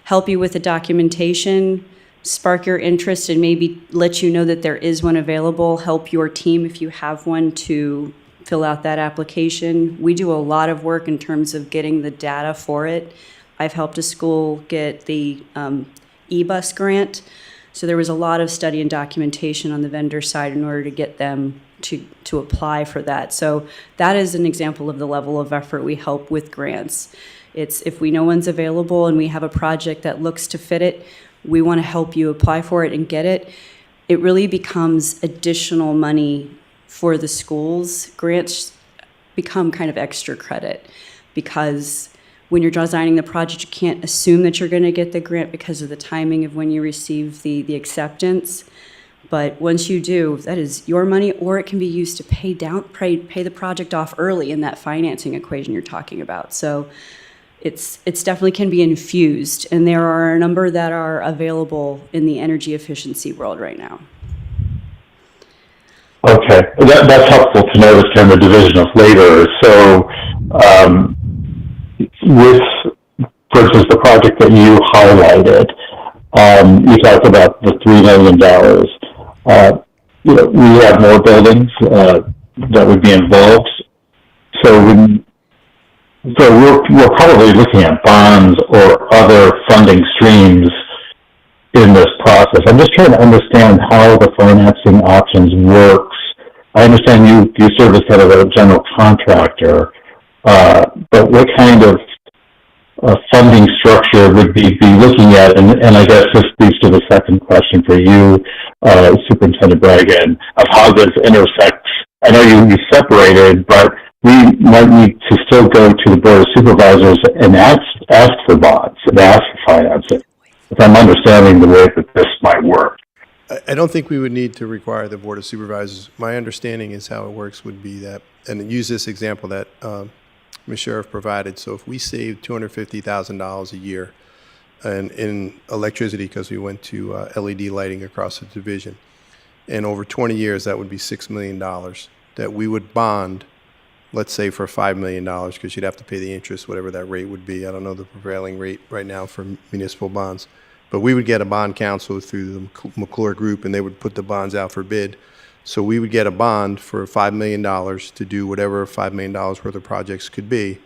help you with the documentation, spark your interest, and maybe let you know that there is one available, help your team if you have one to fill out that application. We do a lot of work in terms of getting the data for it. I've helped a school get the eBus grant. So there was a lot of study and documentation on the vendor side in order to get them to apply for that. So that is an example of the level of effort we help with grants. It's if we know one's available and we have a project that looks to fit it, we want to help you apply for it and get it. It really becomes additional money for the schools. Grants become kind of extra credit because when you're designing the project, you can't assume that you're going to get the grant because of the timing of when you receive the acceptance. But once you do, that is your money, or it can be used to pay the project off early in that financing equation you're talking about. So it's definitely can be infused, and there are a number that are available in the energy efficiency world right now. Okay, that's helpful to know this kind of division of labor. So with, for instance, the project that you highlighted, you talked about the $3 million. We have more buildings that would be involved. So we're probably looking at bonds or other funding streams in this process. I'm just trying to understand how the financing options works. I understand you serve as kind of a general contractor, but what kind of funding structure would be looking at, and I guess this leads to the second question for you, Superintendent Bragan, of how this intersects. I know you separated, but we might need to still go to the Board of Supervisors and ask for bonds and ask for financing, if I'm understanding the way that this might work. I don't think we would need to require the Board of Supervisors. My understanding is how it works would be that, and use this example that Ms. Sheriff provided. So if we save $250,000 a year in electricity because we went to LED lighting across the division, and over 20 years that would be $6 million that we would bond, let's say for $5 million, because you'd have to pay the interest, whatever that rate would be. I don't know the prevailing rate right now for municipal bonds. But we would get a bond counsel through the McClure Group, and they would put the bonds out for bid. So we would get a bond for $5 million to do whatever $5 million worth of projects could be.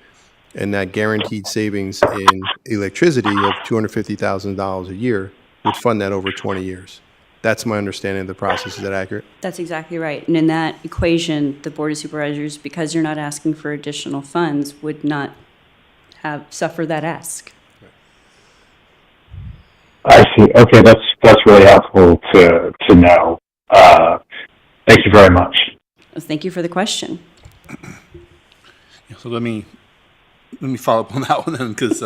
And that guaranteed savings in electricity of $250,000 a year would fund that over 20 years. That's my understanding of the process. Is that accurate? That's exactly right. And in that equation, the Board of Supervisors, because you're not asking for additional funds, would not suffer that ask. I see. Okay, that's really helpful to know. Thank you very much. Thank you for the question. So let me follow up on that one then, because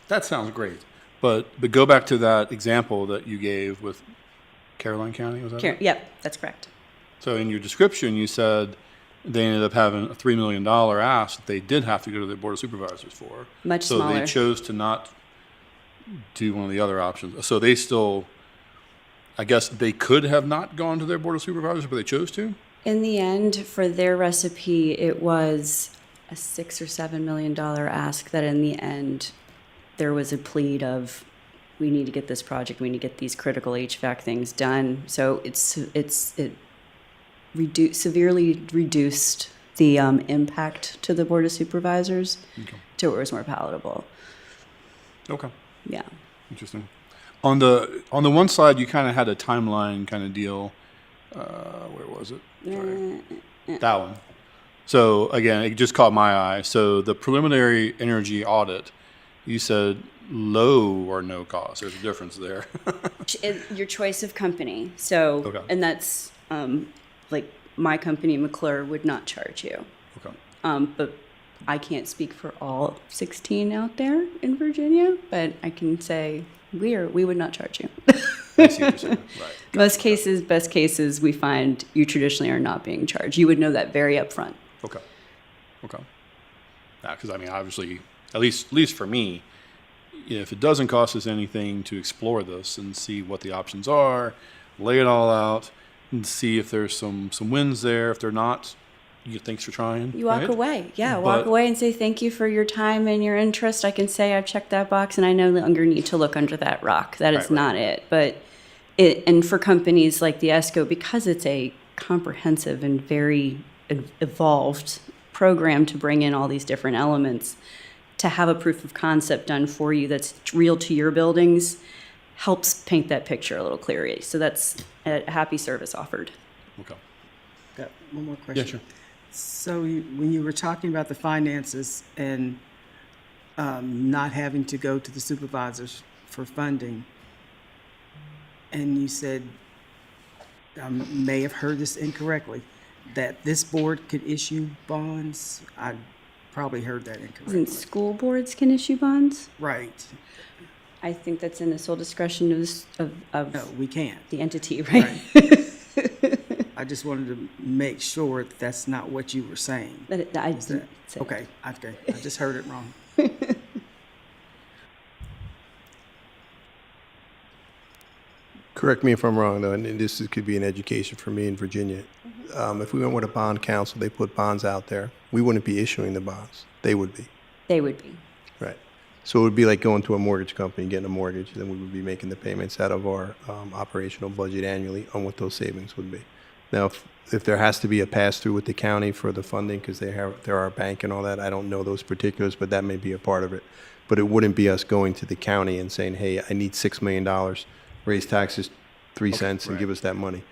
that sounds great. But go back to that example that you gave with Caroline County, was that it? Yep, that's correct. So in your description, you said they ended up having a $3 million ask that they did have to go to the Board of Supervisors for. Much so smaller. They chose to not do one of the other options. So they still, I guess they could have not gone to their Board of Supervisors, but they chose to? In the end, for their recipe, it was a $6 or $7 million ask that in the end, there was a plea of, we need to get this project, we need to get these critical HVAC things done. So it severely reduced the impact to the Board of Supervisors to where it was more palatable. Okay. Yeah. Interesting. On the one side, you kind of had a timeline kind of deal. Where was it? Sorry. That one. So again, it just caught my eye. So the preliminary energy audit, you said low or no cost. There's a difference there. Your choice of company. So, okay. And that's like my company, McClure, would not charge you. Okay. But I can't speak for all 16 out there in Virginia, but I can say we would not charge you. I see what you're saying. Right. Best cases, we find you traditionally are not being charged. You would know that very upfront. Okay. Because I mean, obviously, at least for me, if it doesn't cost us anything to explore this and see what the options are, lay it all out, and see if there's some wins there. If they're not, thanks for trying. You walk right? away. Yeah, walk away and say thank you for your time and your interest. I can say I've checked that box and I no longer need to look under that rock. That is not it. But and for companies like the ESCO, because it's a comprehensive and very evolved program to bring in all these different elements, to have a proof of concept done for you that's real to your buildings helps paint that picture a little clearer. So that's a happy service offered. Okay. Got one more question. Yeah, sure. So when you were talking about the finances and not having to go to the supervisors for funding, and you said, I may have heard this incorrectly, that this board could issue bonds. I probably heard that incorrectly. And school boards can issue bonds? Right. I think that's in the sole discretion of No, we can't. the entity, right? I just wanted to make sure that's not what you were saying. I Is that, didn't say that. okay, I just heard it wrong. Correct me if I'm wrong, though, and this could be an education for me in Virginia. If we went with a bond council, they put bonds out there, we wouldn't be issuing the bonds. They would be. They would be. Right. So it would be like going to a mortgage company, getting a mortgage, then we would be making the payments out of our operational budget annually on what those savings would be. Now, if there has to be a pass-through with the county for the funding, because they're our bank and all that, I don't know those particulars, but that may be a part of it. But it wouldn't be us going to the county and saying, hey, I need $6 million, raise taxes 3 cents and give us that money.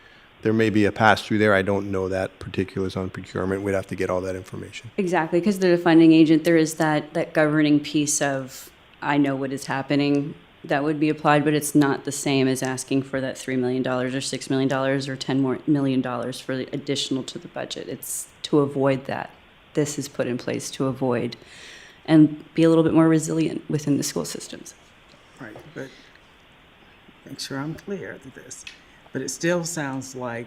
there may be a pass-through there. I don't know that particulars on procurement. We'd have to get all that information. Exactly, because they're the funding agent, there is that governing piece of, I know what is happening, that would be applied, but it's not the same as asking for that $3 million or $6 million or $10 million for the additional to the budget. It's to avoid that. This is put in place to avoid and be a little bit more resilient within the school systems. Right, but make sure I'm clear with this. But it still sounds like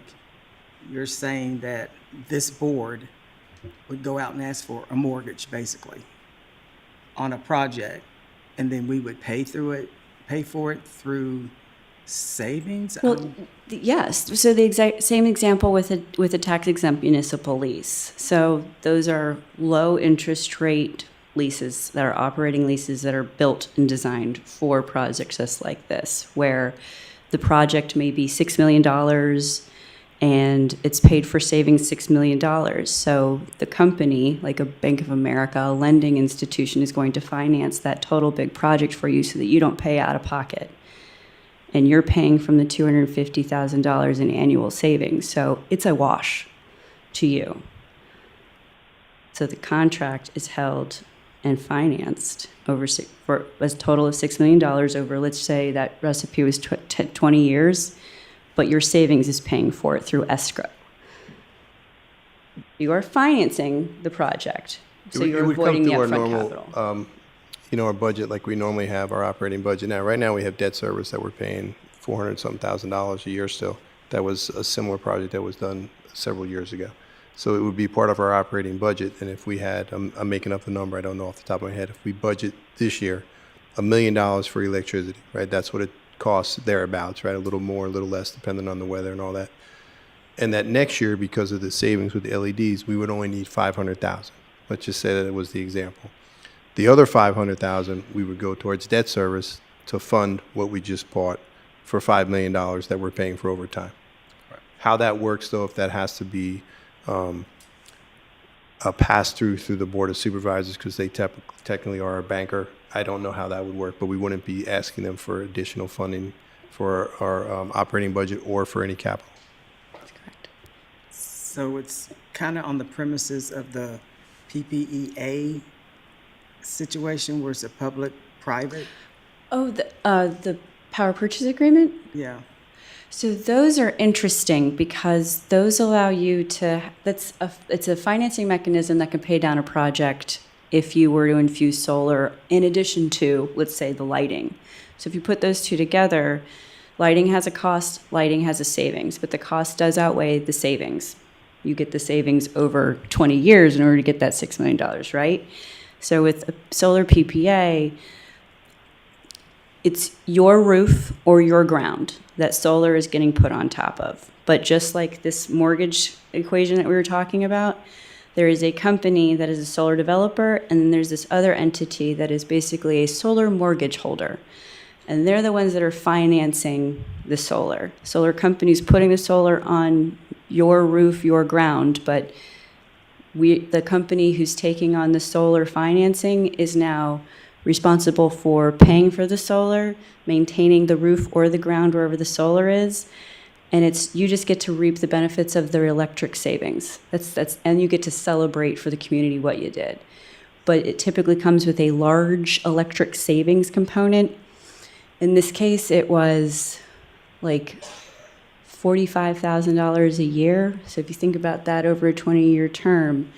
you're saying that this board would go out and ask for a mortgage, basically, on a project, and then we would pay for it through savings? Well, yes. So the exact same example with a tax-exempt municipal lease. So those are low interest rate leases that are operating leases that are built and designed for projects just like this, where the project may be $6 million and it's paid for saving $6 million. So the company, like a Bank of America, a lending institution, is going to finance that total big project for you so that you don't pay out of pocket. And you're paying from the $250,000 in annual savings. So it's a wash to you. So the contract is held and financed for a total of $6 million over, let's say that recipe was 20 years, but your savings is paying for it through escrow. You are financing the project, so you're avoiding the upfront capital. Our budget like we normally have, our operating budget now. Right now we have debt service that we're paying $400-something thousand a year still. That was a similar project that was done several years ago. So it would be part of our operating budget. And if we had, I'm making up the number, I don't know off the top of my head, if we budget this year $1 million for electricity, right? That's what it costs thereabouts, right? A little more, a little less, depending on the weather and all that. And that next year, because of the savings with the LEDs, we would only need 500,000. Let's just say that it was the example. The other 500,000 we would go towards debt service to fund what we just bought for $5 million that we're paying for over time. Right. How that works, though, if that has to be a pass-through through the Board of Supervisors, because they technically are a banker, I don't know how that would work, but we wouldn't be asking them for additional funding for our operating budget or for any capital. That's correct. So it's kind of on the premises of the PPEA situation where it's a public-private? Oh, the power purchase agreement? Yeah. So those are interesting because those allow you to, it's a financing mechanism that can pay down a project if you were to infuse solar in addition to, let's say, the lighting. So if you put those two together, lighting has a cost, lighting has a savings, but the cost does outweigh the savings. You get the savings over 20 years in order to get that $6 million, right? So with a solar PPA, it's your roof or your ground that solar is getting put on top of. But just like this mortgage equation that we were talking about, there is a company that is a solar developer, and then there's this other entity that is basically a solar mortgage holder. And they're the ones that are financing the solar. Solar company's putting the solar on your roof, your ground, but the company who's taking on the solar financing is now responsible for paying for the solar, maintaining the roof or the ground wherever the solar is, and you just get to reap the benefits of their electric savings. And you get to celebrate for the community what you did. But it typically comes with a large electric savings component. In this case, it was like $45,000 a year. So if you think about that over a 20-year term,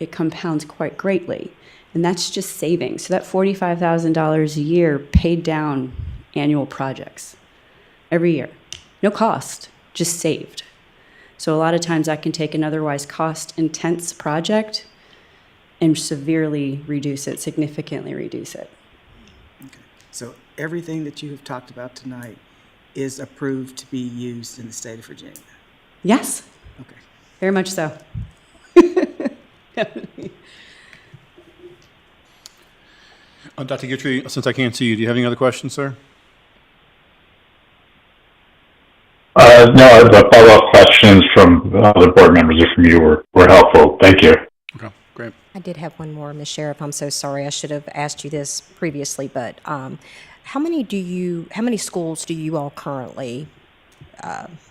it compounds quite greatly. And that's just savings. So that $45,000 a year paid down annual projects every year. No cost, just saved. So a lot of times I can take an otherwise cost-intense project and severely reduce it, significantly reduce it. Okay. So everything that you have talked about tonight is approved to be used in the state of Virginia? Yes. Okay. Very much so. Dr. Guthrie, since I can't see you, do you have any other questions, sir? No, the follow-up questions from other board members or from you were helpful. Thank you. Okay, great. I did have one more, Ms. Sheriff. I'm so sorry. I should have asked you this previously, but how many schools do you all currently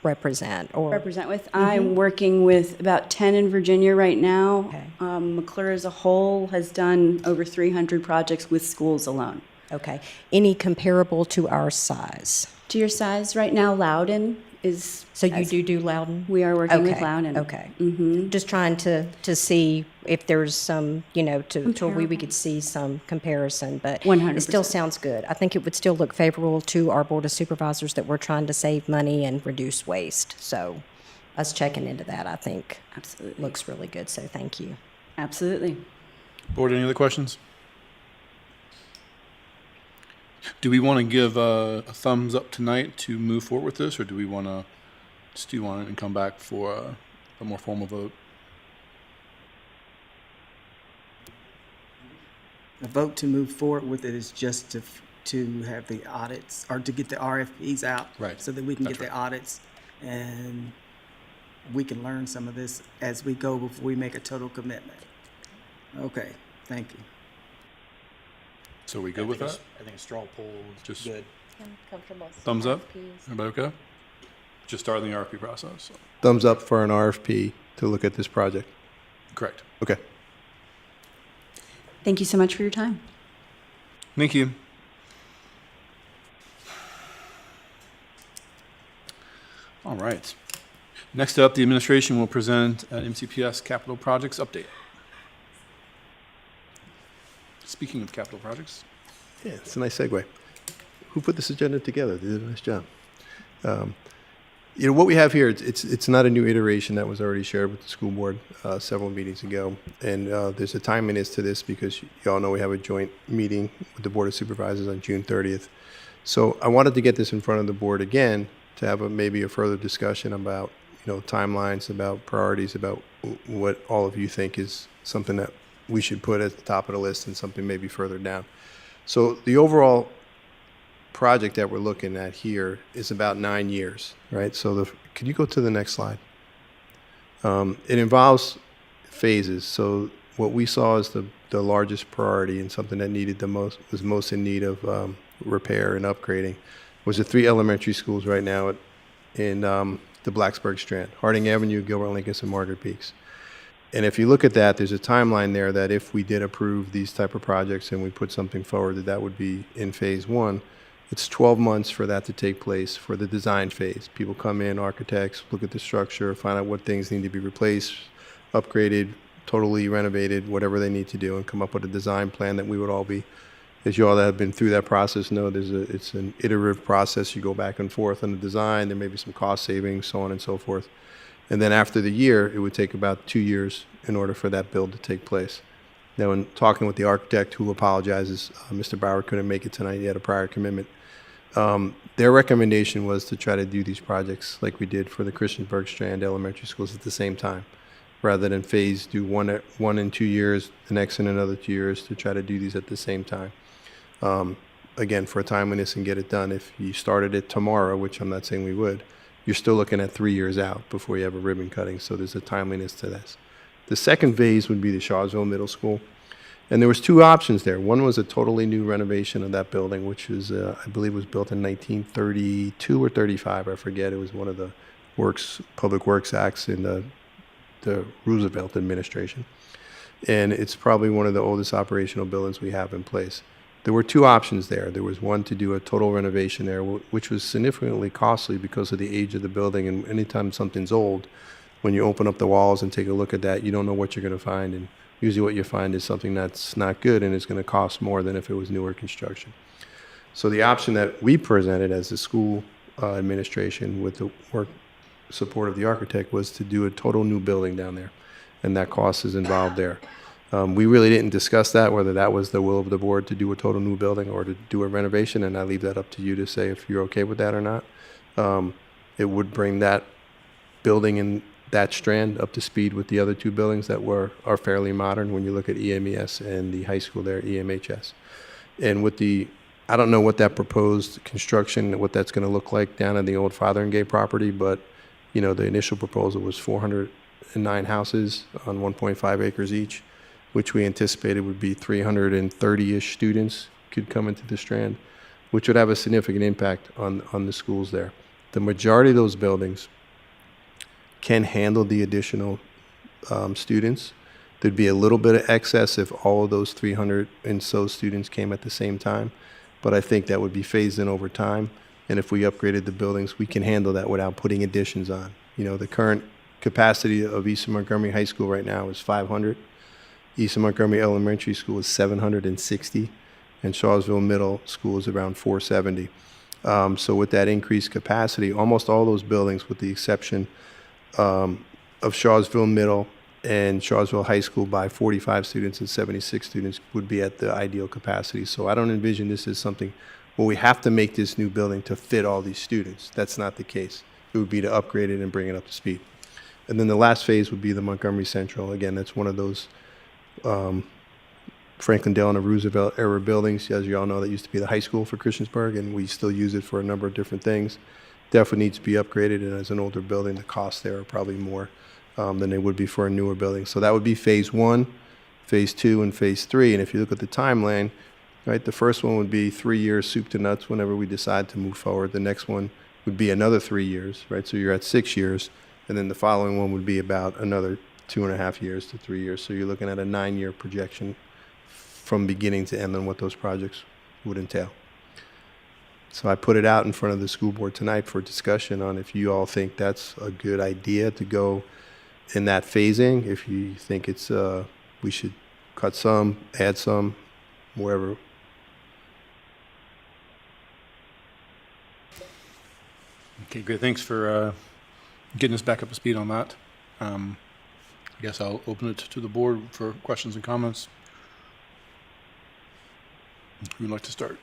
represent or represent with. I'm working with about 10 in Virginia right now. Okay. McClure as a whole has done over 300 projects with schools alone. Okay. Any comparable to our size? To your size right now, Loudon is. So you do Loudon? We are working with Okay, Loudon. okay. Mm-hmm. Just trying to see if there's some, to where we could see some comparison, but 100%. it still sounds good. I think it would still look favorable to our Board of Supervisors that we're trying to save money and reduce waste. So us checking into that, I think, absolutely looks really good, so thank you. Absolutely. Board, any other questions? Do we want to give a thumbs up tonight to move forward with this, or do we want to stew on it and come back for a more formal vote? The vote to move forward with it is just to have the audits, or to get the RFPs out. Right. So that we can That's get the right. audits, and we can learn some of this as we go before we make a total commitment. Okay, thank you. So we good with that? I think a straw poll is Just good. I'm comfortable. thumbs up? Everybody okay? Just starting the RFP process. So. Thumbs up for an RFP to look at this project. Correct. Okay. Thank you so much for your time. Thank you. All right. Next up, the administration will present an MCPS capital projects update. Speaking of capital projects. Yeah, it's a nice segue. Who put this agenda together? They did a nice job. What we have here, it's not a new iteration that was already shared with the school board several meetings ago. And there's a timeliness to this because you all know we have a joint meeting with the Board of Supervisors on June 30th. So I wanted to get this in front of the board again to have maybe a further discussion about, timelines, about priorities, about what all of you think is something that we should put at the top of the list and something maybe further down. So the overall project that we're looking at here is about 9 years, right? So could you go to the next slide? It involves phases. So what we saw as the largest priority and something that was most in need of repair and upgrading was the 3 elementary schools right now in the Blacksburg Strand: Harding Avenue, Gilbert Lincoln, and Margaret Peaks. And if you look at that, there's a timeline there that if we did approve these type of projects and we put something forward, that would be in phase 1. It's 12 months for that to take place for the design phase. People come in, architects, look at the structure, find out what things need to be replaced, upgraded, totally renovated, whatever they need to do, and come up with a design plan that we would all be, as you all that have been through that process know, it's an iterative process. You go back and forth on the design. There may be some cost savings, so on and so forth. And then after the year, it would take about 2 years in order for that build to take place. Now, in talking with the architect, who apologizes, Mr. Bauer couldn't make it tonight. He had a prior commitment. Their recommendation was to try to do these projects like we did for the Christiansburg Strand Elementary Schools at the same time, rather than do one in 2 years, the next in another 2 years, to try to do these at the same time. Again, for timeliness and get it done. If you started it tomorrow, which I'm not saying we would, you're still looking at 3 years out before you have a ribbon cutting. So there's a timeliness to this. The second phase would be the Shawsville Middle School. And there was 2 options there. One was a totally new renovation of that building, which was, I believe, was built in 1932 or 35. I forget. It was one of the Public Works Acts in the Roosevelt administration. And it's probably one of the oldest operational buildings we have in place. There were 2 options there. There was one to do a total renovation there, which was significantly costly because of the age of the building. And anytime something's old, when you open up the walls and take a look at that, you don't know what you're going to find. And usually what you find is something that's not good and it's going to cost more than if it was newer construction. So the option that we presented as the school administration with the support of the architect was to do a total new building down there. And that cost is involved there. We really didn't discuss that, whether that was the will of the board to do a total new building or to do a renovation, and I leave that up to you to say if you're okay with that or not. It would bring that building in that strand up to speed with the other 2 buildings that are fairly modern when you look at EMES and the high school there, EMHS. And with I don't know what that proposed construction, what that's going to look like down in the old Fotheringay property, but the initial proposal was 409 houses on 1.5 acres each, which we anticipated would be 330-ish students could come into the Strand, which would have a significant impact on the schools there. The majority of those buildings can handle the additional students. There'd be a little bit of excess if all of those 300 and so students came at the same time, but I think that would be phased in over time. And if we upgraded the buildings, we can handle that without putting additions on. You know, the current capacity of Eastern Montgomery High School right now is 500. Eastern Montgomery Elementary School is 760, and Charlottesville Middle School is around 470. So with that increased capacity, almost all those buildings, with the exception of Charlottesville Middle and Charlottesville High School by 45 students and 76 students, would be at the ideal capacity. So I don't envision this as something where we have to make this new building to fit all these students. That's not the case. It would be to upgrade it and bring it up to speed. And then the last phase would be the Montgomery Central. Again, that's one of those Franklin Delano Roosevelt era buildings. As you all know, that used to be the high school for Christiansburg, and we still use it for a number of different things. Definitely needs to be upgraded, and as an older building, the costs there are probably more than they would be for a newer building. So that would be phase 1, phase 2, and phase 3. And if you look at the timeline, right, the first one would be 3 years soup to nuts whenever we decide to move forward. The next one would be another 3 years, right? So you're at 6 years, and then the following one would be about another 2.5 years to 3 years. So you're looking at a 9-year projection from beginning to end on what those projects would entail. So I put it out in front of the school board tonight for discussion on if you all think that's a good idea to go in that phasing, if you think it's we should cut some, add some, wherever. Okay, great. Thanks for getting us back up to speed on that. I guess I'll open it to the board for questions and comments. Who would like to start?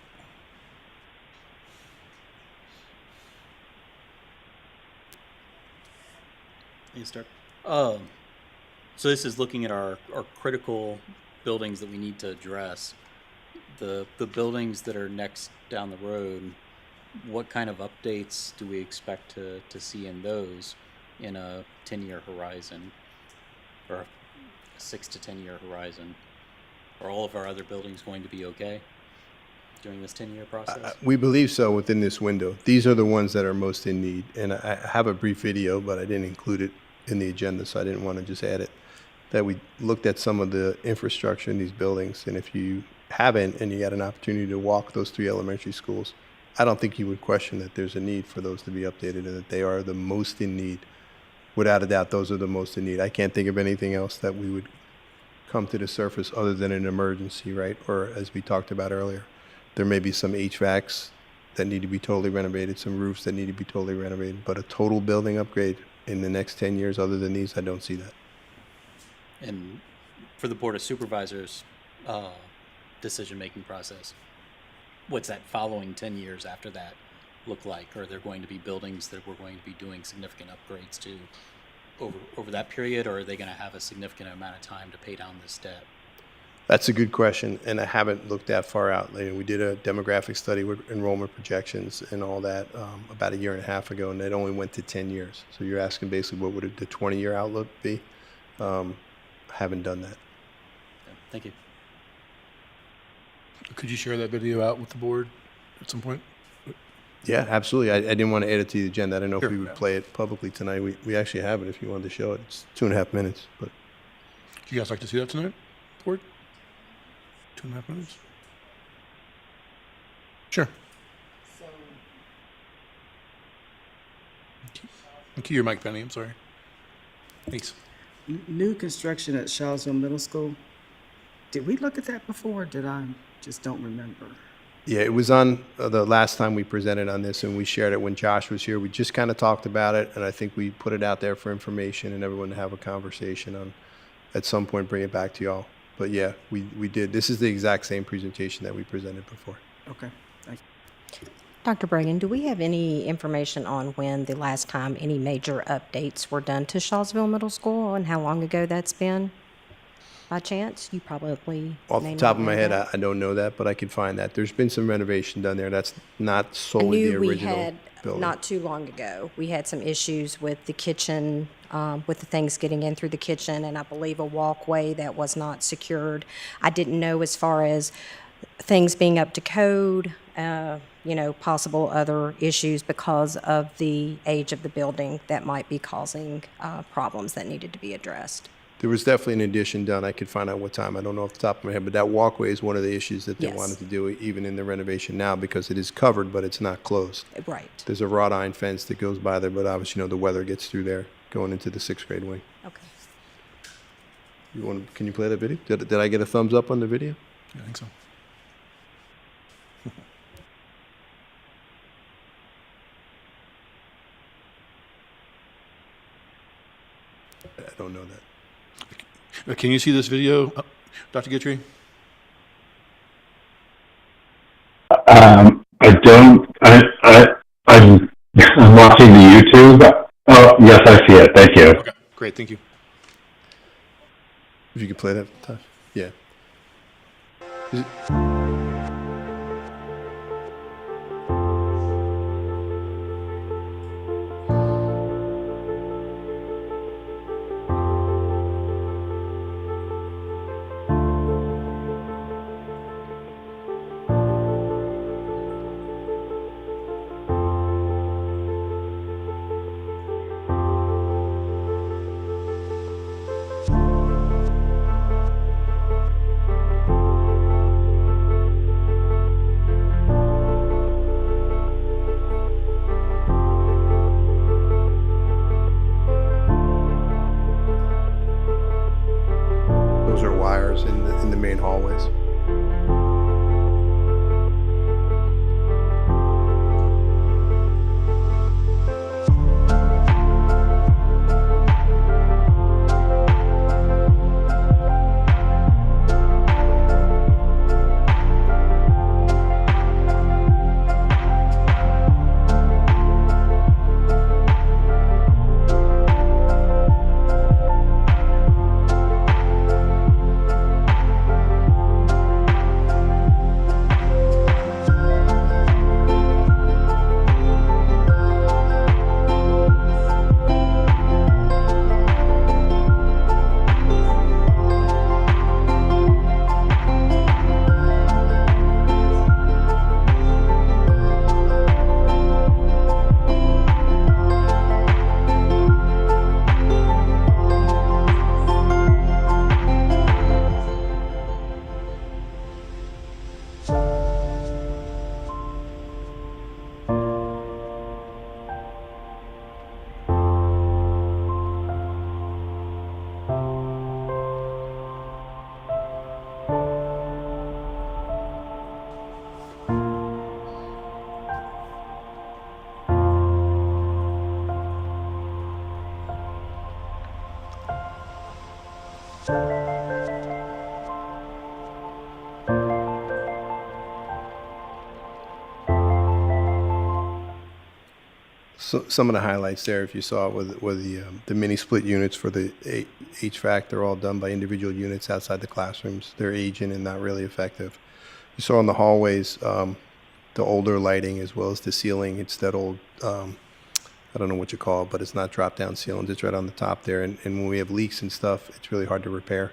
You start. So this is looking at our critical buildings that we need to address. The buildings that are next down the road, what kind of updates do we expect to see in those in a 10-year horizon, or a 6 to 10-year horizon? Are all of our other buildings going to be okay during this 10-year process? We believe so within this window. These are the ones that are most in need. And I have a brief video, but I didn't include it in the agenda, so I didn't want to just add it, that we looked at some of the infrastructure in these buildings. And if you haven't, and you had an opportunity to walk those 3 elementary schools, I don't think you would question that there's a need for those to be updated and that they are the most in need. Without a doubt, those are the most in need. I can't think of anything else that we would come to the surface other than an emergency, right? Or as we talked about earlier, there may be some HVACs that need to be totally renovated, some roofs that need to be totally renovated, but a total building upgrade in the next 10 years other than these, I don't see that. And for the Board of Supervisors decision-making process, what's that following 10 years after that look like? Are there going to be buildings that we're going to be doing significant upgrades to over that period, or are they going to have a significant amount of time to pay down this debt? That's a good question, and I haven't looked that far out. We did a demographic study with enrollment projections and all that about 1.5 years ago, and it only went to 10 years. So you're asking basically what would the 20-year outlook be? Haven't done that. Thank you. Could you share that video out with the board at some point? Yeah, absolutely. I didn't want to add it to the agenda. I don't know Sure. if we would play it publicly tonight. We actually have it if you wanted to show it. It's 2.5 minutes, but. Do you guys like to see that tonight, board? 2.5 minutes? Sure. Key your mic, Penny. I'm sorry. Thanks. New construction at Charlottesville Middle School. Did we look at that before? Or did I just don't remember? Yeah, it was on the last time we presented on this, and we shared it when Josh was here. We just kind of talked about it, and I think we put it out there for information and everyone to have a conversation on. At some point, bring it back to y'all. But yeah, we did. This is the exact same presentation that we presented before. Okay, thank you. Dr. Bragan, do we have any information on when the last time any major updates were done to Charlottesville Middle School and how long ago that's been? By chance, you probably Off may the not top of my know head, that. I don't know that, but I could find that. There's been some renovation done there. That's not I solely the knew we original had, building. not too long ago, we had some issues with the kitchen, with the things getting in through the kitchen, and I believe a walkway that was not secured. I didn't know as far as things being up to code, possible other issues because of the age of the building that might be causing problems that needed to be addressed. There was definitely an addition done. I could find out what time. I don't know off the top of my head, but that walkway is one of the issues that they Yes. wanted to do even in the renovation now because it is covered, but it's not closed. Right. There's a wrought iron fence that goes by there, but obviously, the weather gets through there going into the 6th grade wing. Okay. Can you play that video? Did I get a thumbs up on the video? Yeah, I think so. I don't know that. Can you see this video, Dr. Guthrie? I don't. I'm watching the YouTube. Oh, yes, I see it. Thank you. Okay, great, thank you. If you could play that, Tosh. Yeah. Those are wires in the main hallways. So, some of the highlights there, if you saw, were the mini split units for the HVAC. They're all done by individual units outside the classrooms. They're aging and not really effective. You saw in the hallways the older lighting as well as the ceiling. It's that old, I don't know what you call it, but it's not drop-down ceilings. It's right on the top there. And when we have leaks and stuff, it's really hard to repair.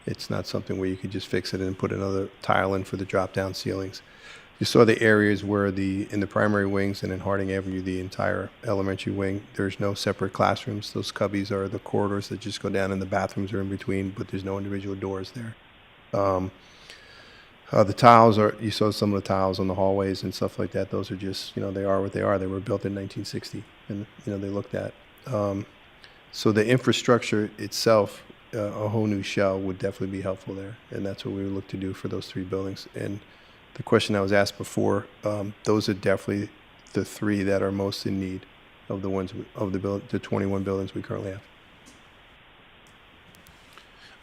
It's not something where you could just fix it and put another tile in for the drop-down ceilings. You saw the areas where in the primary wings and in Harding Avenue, the entire elementary wing, there's no separate classrooms. Those cubbies are the corridors that just go down, and the bathrooms are in between, but there's no individual doors there. The tiles you saw some of the tiles on the hallways and stuff like that. Those are just, they are what they are. They were built in 1960, and, they looked at. So the infrastructure itself, a whole new shell would definitely be helpful there, and that's what we would look to do for those 3 buildings. And the question I was asked before, those are definitely the 3 that are most in need of the 21 buildings we currently have.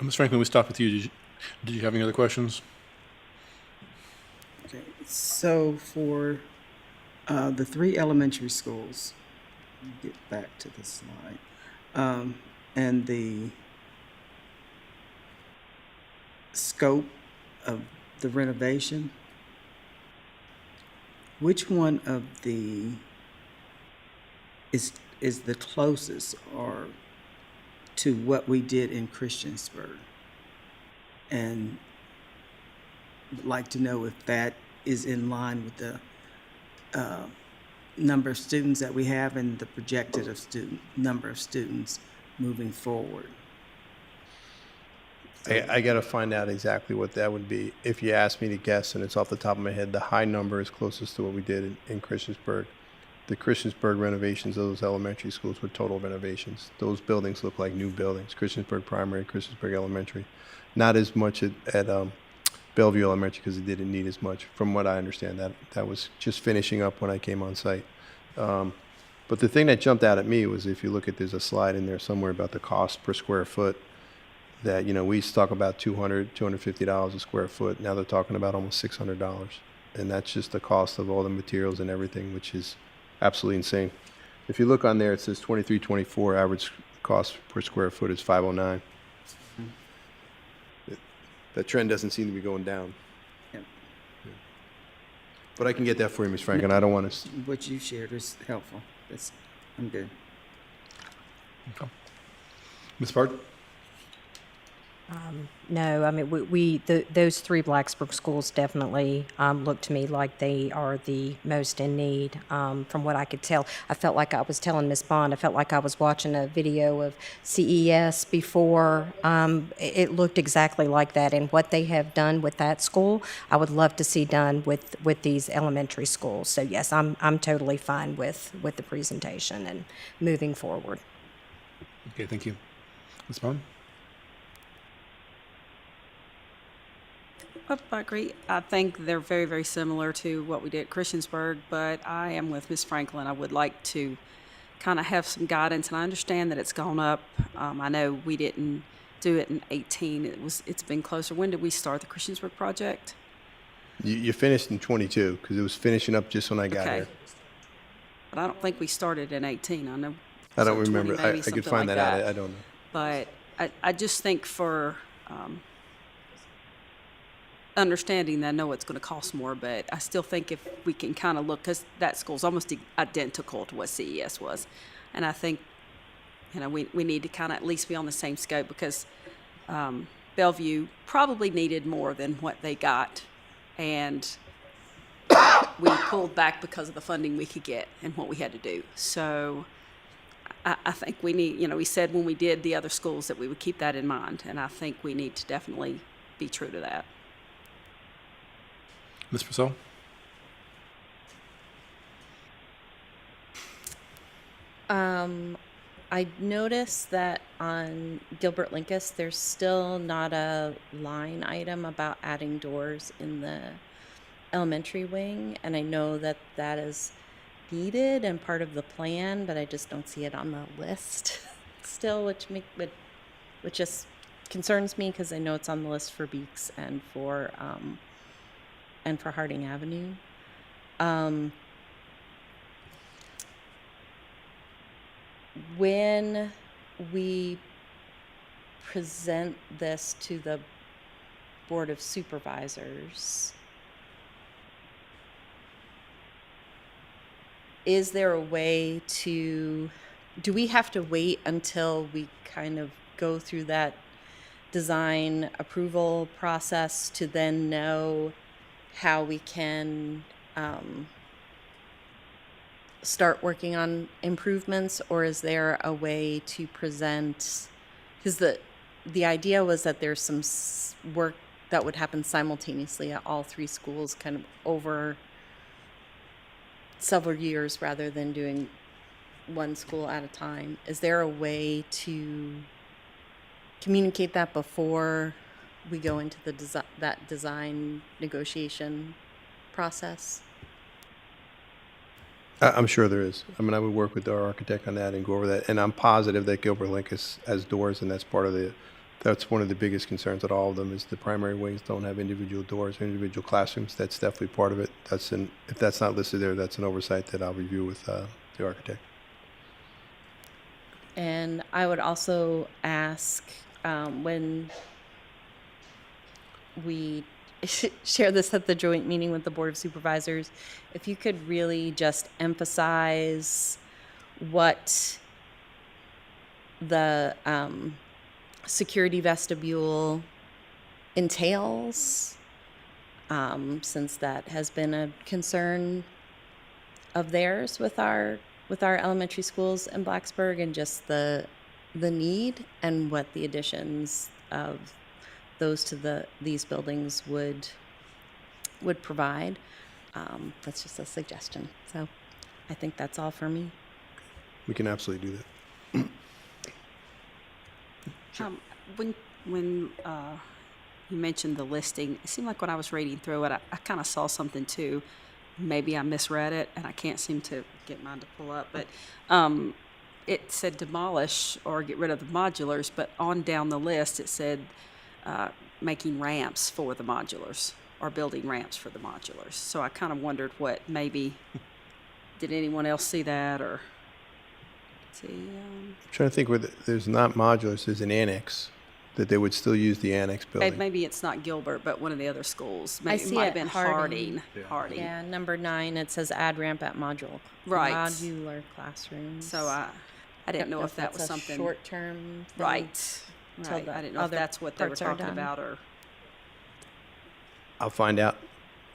Ms. Franklin, we stopped with you. Did you have any other questions? Okay, so for the 3 elementary schools, get back to the slide, and the scope of the renovation, which one of the is the closest or to what we did in Christiansburg? And would like to know if that is in line with the number of students that we have and the projected number of students moving forward. I got to find out exactly what that would be. If you ask me to guess, and it's off the top of my head, the high number is closest to what we did in Christiansburg. The Christiansburg renovations of those elementary schools were total renovations. Those buildings look like new buildings. Christiansburg Primary, Christiansburg Elementary. Not as much at Bellevue Elementary because it didn't need as much. From what I understand, that was just finishing up when I came on site. But the thing that jumped out at me was, if you look at, there's a slide in there somewhere about the cost per square foot, that, we used to talk about $200, $250 a square foot. Now they're talking about almost $600. And that's just the cost of all the materials and everything, which is absolutely insane. If you look on there, it says 2324, average cost per square foot is 509. That trend doesn't seem to be going down. Yep. But I can get that for you, Ms. Franklin. I don't want to... What you shared is helpful. I'm good. Okay. Ms. Bard? No, I mean, those three Blacksburg schools definitely look to me like they are the most in need. From what I could tell, I felt like I was telling Ms. Bond, I felt like I was watching a video of CES before. It looked exactly like that, and what they have done with that school, I would love to see done with these elementary schools. So yes, I'm totally fine with the presentation and moving forward. Okay, thank you. Ms. Bond? I agree. I think they're very, very similar to what we did at Christiansburg, but I am with Ms. Franklin. I would like to kind of have some guidance, and I understand that it's gone up. I know we didn't do it in 18. It's been closer. When did we start the Christiansburg project? You finished in 22 because it was finishing up just when I got here. But I don't think we started in 18. I know. I don't 20 remember. maybe, I could something find like that out. I don't know. But I just think for understanding that, I know it's going to cost more, but I still think if we can kind of look, because that school's almost identical to what CES was. And I think, we need to kind of at least be on the same scope, because Bellevue probably needed more than what they got. And we pulled back because of the funding we could get and what we had to do. So I think we need, we said when we did the other schools that we would keep that in mind. And I think we need to definitely be true to that. Ms. Purcell? I noticed that on Gilbert Linkus, there's still not a line item about adding doors in the elementary wing, and I know that that is needed and part of the plan, but I just don't see it on the list still, which just concerns me, because I know it's on the list for Beeks and for Harding Avenue. When we present this to the Board of Supervisors, is there a way do we have to wait until we kind of go through that design approval process to then know how we can start working on improvements, or is there a way to present, because the idea was that there's some work that would happen simultaneously at all three schools kind of over several years rather than doing one school at a time. Is there a way to communicate that before we go into that design negotiation process? I'm sure there is. I mean, I would work with our architect on that and go over that. And I'm positive that Gilbert Linkus has doors, and that's one of the biggest concerns at all of them, is the primary wings don't have individual doors, individual classrooms. That's definitely part of it. If that's not listed there, that's an oversight that I'll review with the architect. And I would also ask, when we share this at the joint meeting with the Board of Supervisors, if you could really just emphasize what the security vestibule entails, since that has been a concern of theirs with our elementary schools in Blacksburg, and just the need and what the additions of those to these buildings would provide. That's just a suggestion. So I think that's all for me. We can absolutely do that. When you mentioned the listing, it seemed like when I was reading through it, I kind of saw something too. Maybe I misread it, and I can't seem to get mine to pull up. But it said demolish or get rid of the modulars, but on down the list it said making ramps for the modulars or building ramps for the modulars. So I kind of wondered what maybe, did anyone else see that or see? I'm trying to think where there's not modulars, there's an annex, that they would still use the annex building. Maybe it's not Gilbert, but one of the other schools. I Maybe see it might it have been Harding. Harding. Yeah, number 9, it says add ramp at modular classrooms. So I didn't know if that was that's a something short-term thing right. until Right. the I didn't know if other that's what they were parts are talking done. about or. I'll find out.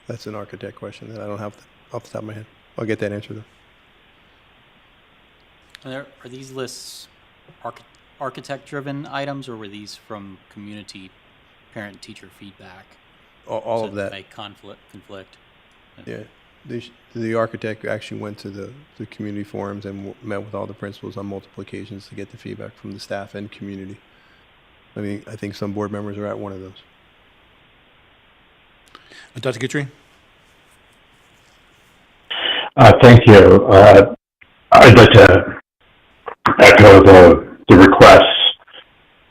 That's an architect question that I don't have off the top of my head. I'll get that answer though. Are these lists architect-driven items, or were these from community parent-teacher feedback? All So of that. May conflict. Yeah. The architect actually went to the community forums and met with all the principals on multiple occasions to get the feedback from the staff and community. I mean, I think some board members are at one of those. Dr. Guthrie? Thank you. I'd like to echo the requests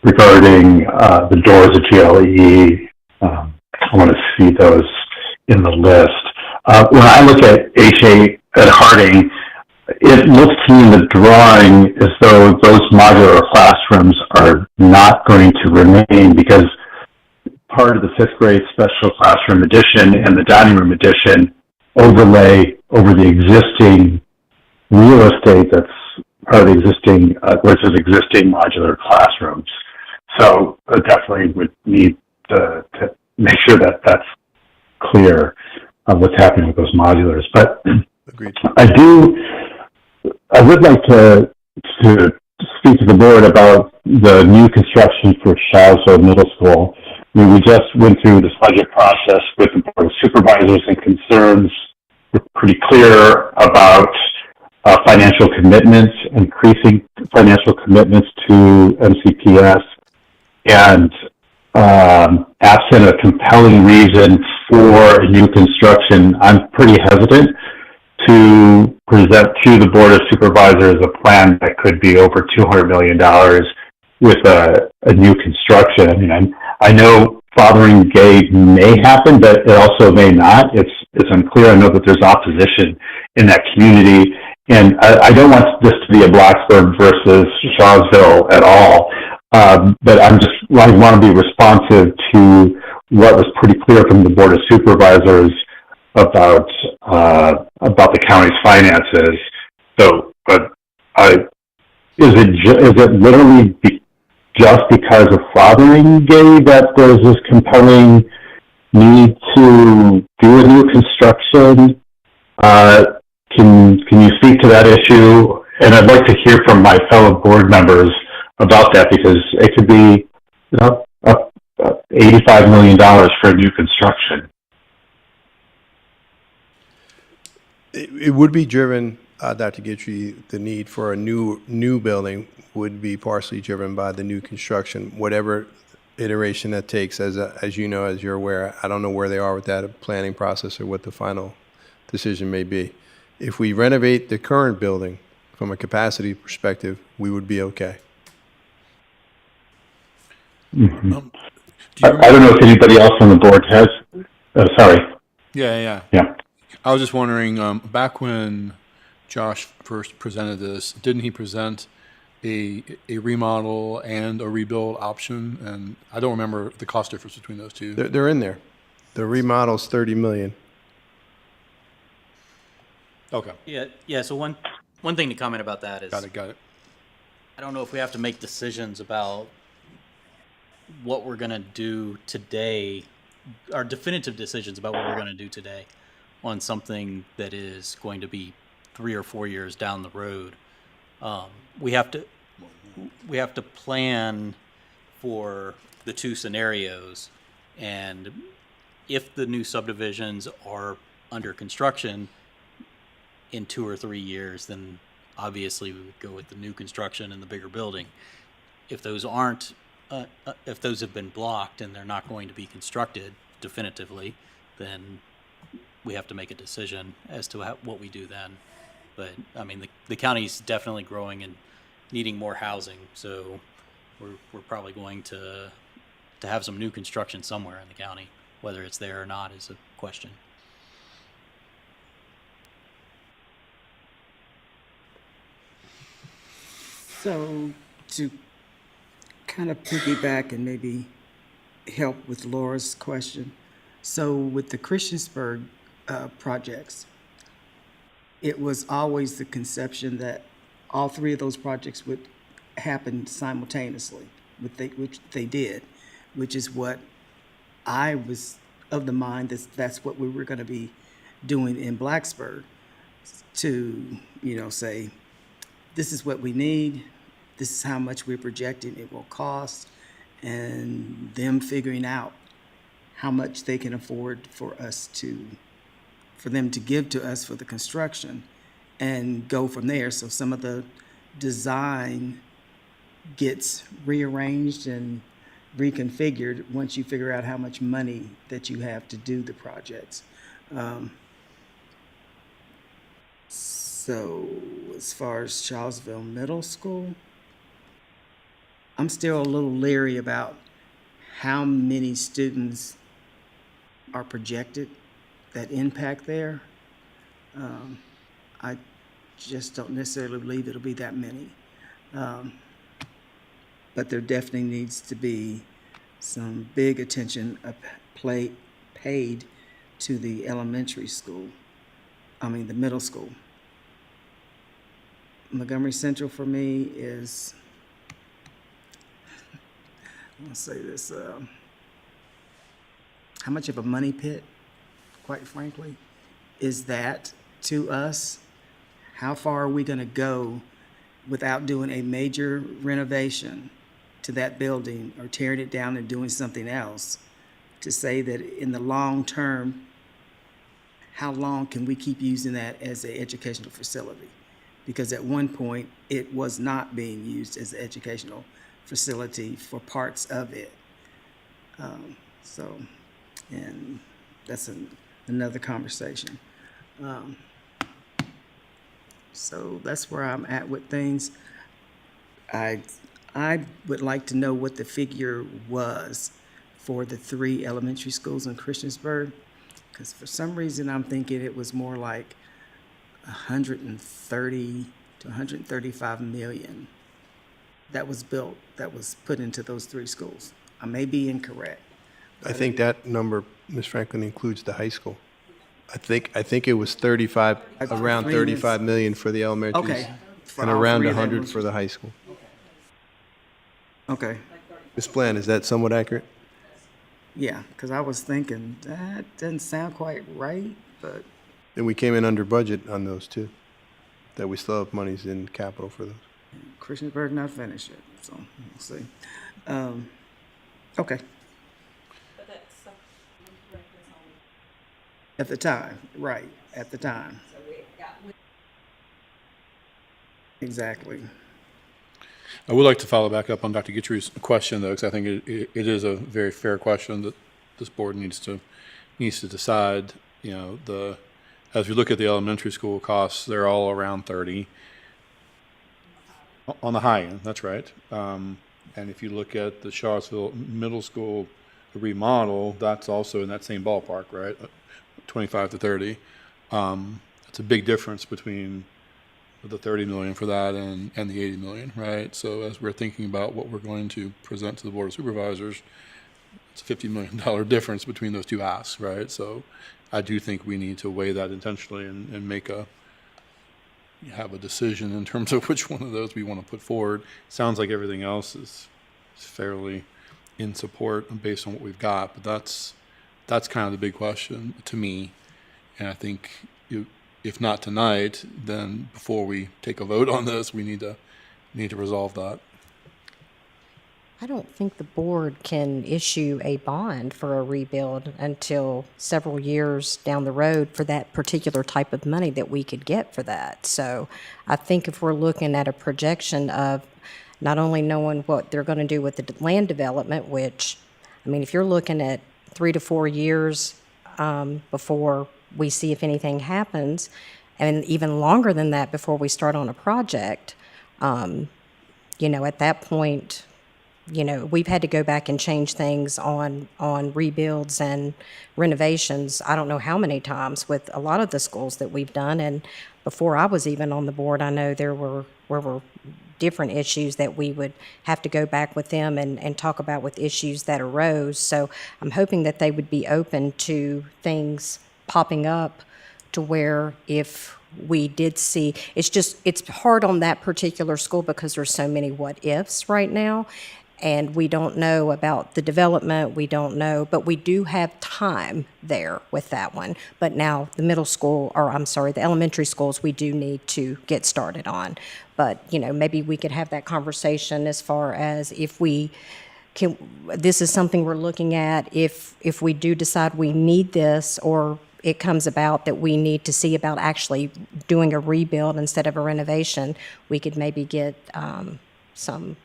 regarding the doors at GLE. I want to see those in the list. When I look at H8 at Harding, it looks to me in the drawing as though those modular classrooms are not going to remain, because part of the 5th grade special classroom addition and the dining room addition overlay over the existing real estate that's part of the existing, where it says existing modular classrooms. So I definitely would need to make sure that that's clear of what's happening with those modulars. But agreed. I would like to speak to the board about the new construction for Charlottesville Middle School. I mean, we just went through this budget process with the board of supervisors, and concerns were pretty clear about financial commitments, increasing financial commitments to MCPS, and absent a compelling reason for new construction, I'm pretty hesitant to present to the Board of Supervisors a plan that could be over $200 million with a new construction. I mean, I know fathering gay may happen, but it also may not. It's unclear. I know that there's opposition in that community, and I don't want this to be a Blacksburg versus Charlottesville at all. But I want to be responsive to what was pretty clear from the Board of Supervisors about the county's finances. So, is it literally just because of fathering gay that there's this compelling need to do a new construction? Can you speak to that issue? And I'd like to hear from my fellow board members about that, because it could be, $85 million for a new construction. It would be driven, Dr. Guthrie, the need for a new building would be partially driven by the new construction, whatever iteration that takes. As you know, as you're aware, I don't know where they are with that planning process or what the final decision may be. If we renovate the current building from a capacity perspective, we would be okay. Mm-hmm. I don't know if anybody else on the board has. Sorry. Yeah. I was just wondering, back when Josh first presented this, didn't he present a remodel and a rebuild option? And I don't remember the cost difference between those two. They're in there. The remodel's $30 million. Okay. Yeah. So one thing to comment about that is, Got it. I don't know if we have to make decisions about what we're gonna do today our definitive decisions about what we're going to do today on something that is going to be 3 or 4 years down the road. We have to plan for the two scenarios, and if the new subdivisions are under construction in 2 or 3 years, then obviously we would go with the new construction and the bigger building. If those aren't, if those have been blocked and they're not going to be constructed definitively, then we have to make a decision as to what we do then. But I mean, the county's definitely growing and needing more housing, so we're probably going to have some new construction somewhere in the county. Whether it's there or not is a question. So to kind of piggyback and maybe help with Laura's question. So with the Christiansburg projects, it was always the conception that all three of those projects would happen simultaneously, which they did, which is what I was of the mind that that's what we were going to be doing in Blacksburg, to, say, this is what we need, this is how much we're projecting it will cost, and them figuring out how much they can afford for them to give to us for the construction and go from there. So some of the design gets rearranged and reconfigured once you figure out how much money that you have to do the projects. So as far as Charlesville Middle School, I'm still a little leery about how many students are projected that impact there. I just don't necessarily believe it'll be that many. But there definitely needs to be some big attention paid to the the middle school. Montgomery Central for me is, I'll say this, how much of a money pit, quite frankly, is that to us? How far are we going to go without doing a major renovation to that building or tearing it down and doing something else to say that in the long term, how long can we keep using that as an educational facility? Because at one point, it was not being used as an educational facility for parts of it. And that's another conversation. So that's where I'm at with things. I would like to know what the figure was for the 3 elementary schools in Christiansburg, because for some reason I'm thinking it was more like 130 to 135 million that was put into those 3 schools. I may be incorrect. I think that number, Ms. Franklin, includes the high school. I think it was around 35 million for the elementaries. Okay. And around 100 for the high school. Okay. Ms. Bland, is that somewhat accurate? Yeah, because I was thinking that doesn't sound quite right, but. And we came in under budget on those too, that we still have monies in capital for those. Christiansburg not finished yet, so we'll see. Okay. At the time, right, at the time. Exactly. I would like to follow back up on Dr. Guidry's question, though, because I think it is a very fair question that this board needs to decide. As we look at the elementary school costs, they're all around 30 on the high end. That's right. And if you look at the Charlottesville Middle School remodel, that's also in that same ballpark, right? 25 to 30. It's a big difference between the 30 million for that and the 80 million, right? So as we're thinking about what we're going to present to the Board of Supervisors, it's a $50 million difference between those two asks, right? So I do think we need to weigh that intentionally and have a decision in terms of which one of those we want to put forward. Sounds like everything else is fairly in support based on what we've got, but That's kind of the big question to me. And I think if not tonight, then before we take a vote on this, we need to resolve that. I don't think the board can issue a bond for a rebuild until several years down the road for that particular type of money that we could get for that. So I think if we're looking at a projection of not only knowing what they're going to do with the land development, which, I mean, if you're looking at 3 to 4 years before we see if anything happens, and even longer than that before we start on a project, at that point, we've had to go back and change things on rebuilds and renovations. I don't know how many times with a lot of the schools that we've done. And before I was even on the board, I know there were different issues that we would have to go back with them and talk about with issues that arose. So I'm hoping that they would be open to things popping up to where if we did see, it's hard on that particular school because there's so many what ifs right now. And we don't know about the development, we don't know, but we do have time there with that one. But now the the elementary schools, we do need to get started on. But, maybe we could have that conversation as far as if we can, this is something we're looking at, if we do decide we need this, or it comes about that we need to see about actually doing a rebuild instead of a renovation, we could maybe get some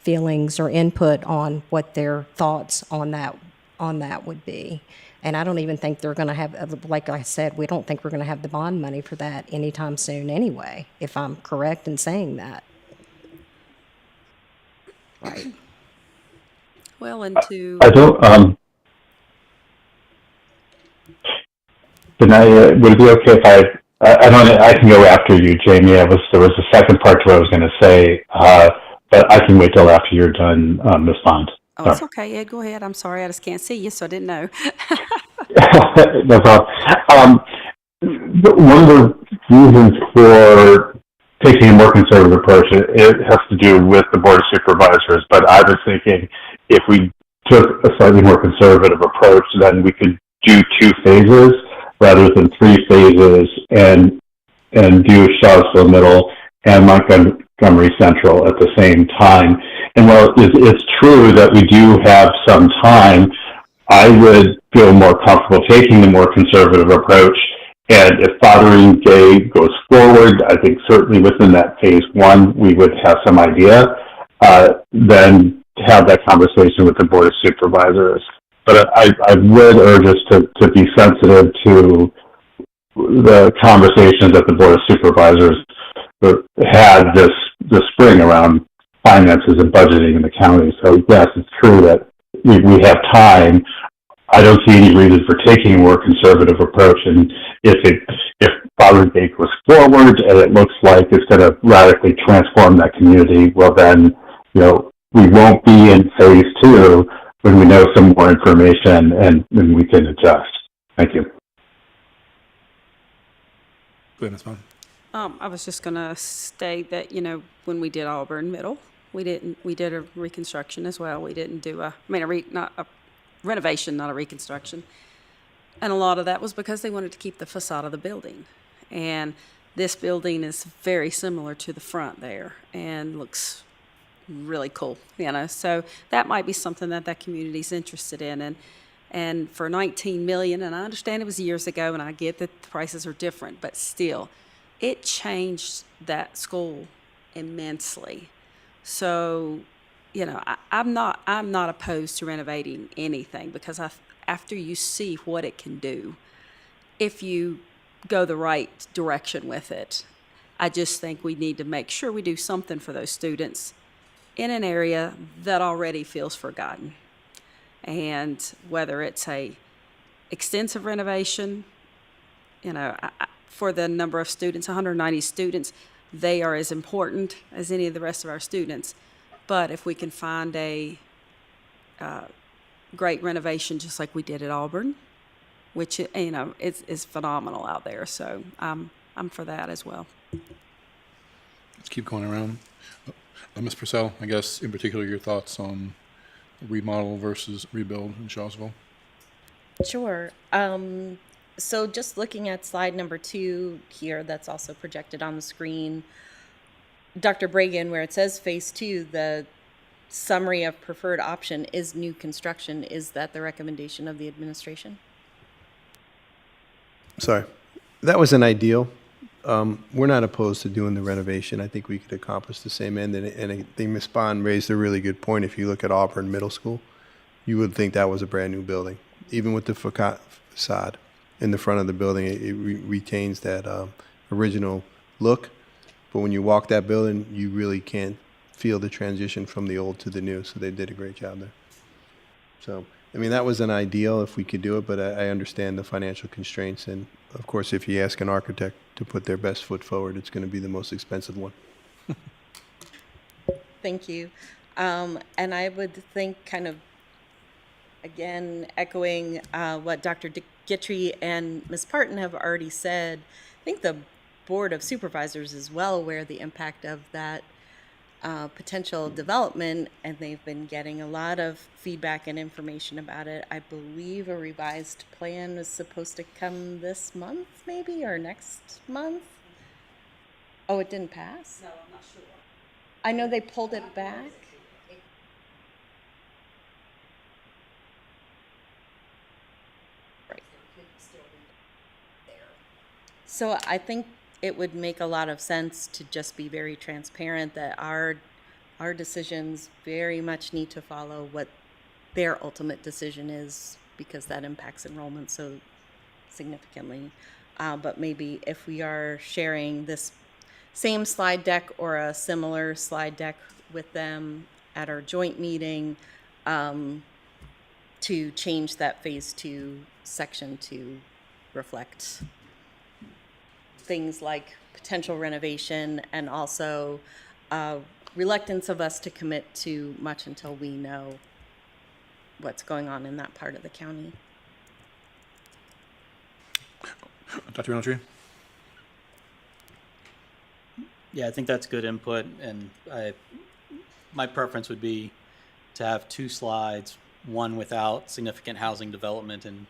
feelings or input on what their thoughts on that would be. And I don't even think they're going to have, like I said, we don't think we're going to have the bond money for that anytime soon anyway, if I'm correct in saying that. Right. Well, and to... I don't, would it be okay if I can go after you, Jamie. There was a second part to what I was going to say, but I can wait till after you're done, Ms. Bond. Oh, it's okay, Ed, go ahead. I'm sorry, I just can't see you, so I didn't know. No problem. One of the reasons for taking a more conservative approach, it has to do with the Board of Supervisors, but I was thinking if we took a slightly more conservative approach, then we could do 2 phases rather than 3 phases and do Charlottesville Middle and Montgomery Central at the same time. And while it's true that we do have some time, I would feel more comfortable taking the more conservative approach. And if Fotheringham goes forward, I think certainly within that phase 1, we would have some idea, then have that conversation with the Board of Supervisors. But I would urge us to be sensitive to the conversations that the Board of Supervisors had this spring around finances and budgeting in the county. So yes, it's true that we have time. I don't see any reason for taking a more conservative approach. And if Fotheringham goes forward and it looks like it's going to radically transform that community, well then, we won't be in phase 2 when we know some more information and we can adjust. Thank you. Go ahead, Ms. Bond. I was just going to state that, when we did Auburn Middle, we did a reconstruction as well. We didn't do not a renovation, not a reconstruction. And a lot of that was because they wanted to keep the facade of the building. And this building is very similar to the front there and looks really cool, So that might be something that community's interested in. And for $19 million, and I understand it was years ago, and I get that the prices are different, but still, it changed that school immensely. So, I'm not opposed to renovating anything because after you see what it can do, if you go the right direction with it, I just think we need to make sure we do something for those students in an area that already feels forgotten. And whether it's a extensive renovation, for the number of students, 190 students, they are as important as any of the rest of our students. But if we can find a great renovation, just like we did at Auburn, which is phenomenal out there, so I'm for that as well. Let's keep going around. Ms. Purcell, I guess in particular your thoughts on remodel versus rebuild in Charlottesville? Sure. So just looking at slide number 2 here, that's also projected on the screen, Dr. Bragan, where it says phase 2, the summary of preferred option is new construction. Is that the recommendation of the administration? Sorry. That was an ideal. We're not opposed to doing the renovation. I think we could accomplish the same end. And I think Ms. Bond raised a really good point. If you look at Auburn Middle School, you would think that was a brand new building. Even with the facade in the front of the building, it retains that original look. But when you walk that building, you really can't feel the transition from the old to the new. So they did a great job there. So, I mean, that was an ideal if we could do it, but I understand the financial constraints. And of course, if you ask an architect to put their best foot forward, it's going to be the most expensive one. Thank you. And I would think kind of, again, echoing what Dr. Guitry and Ms. Parton have already said, I think the Board of Supervisors is well aware of the impact of that potential development, and they've been getting a lot of feedback and information about it. I believe a revised plan is supposed to come this month, maybe, or next month. Oh, it didn't pass? No, I'm not sure. I know they pulled it back. Right. So I think it would make a lot of sense to just be very transparent that our decisions very much need to follow what their ultimate decision is, because that impacts enrollment so significantly. But maybe if we are sharing this same slide deck or a similar slide deck with them at our joint meeting, to change that phase 2 section to reflect things like potential renovation and also reluctance of us to commit to much until we know what's going on in that part of the county. Dr. Roundtree? Yeah, I think that's good input, and my preference would be to have 2 slides, one without significant housing development in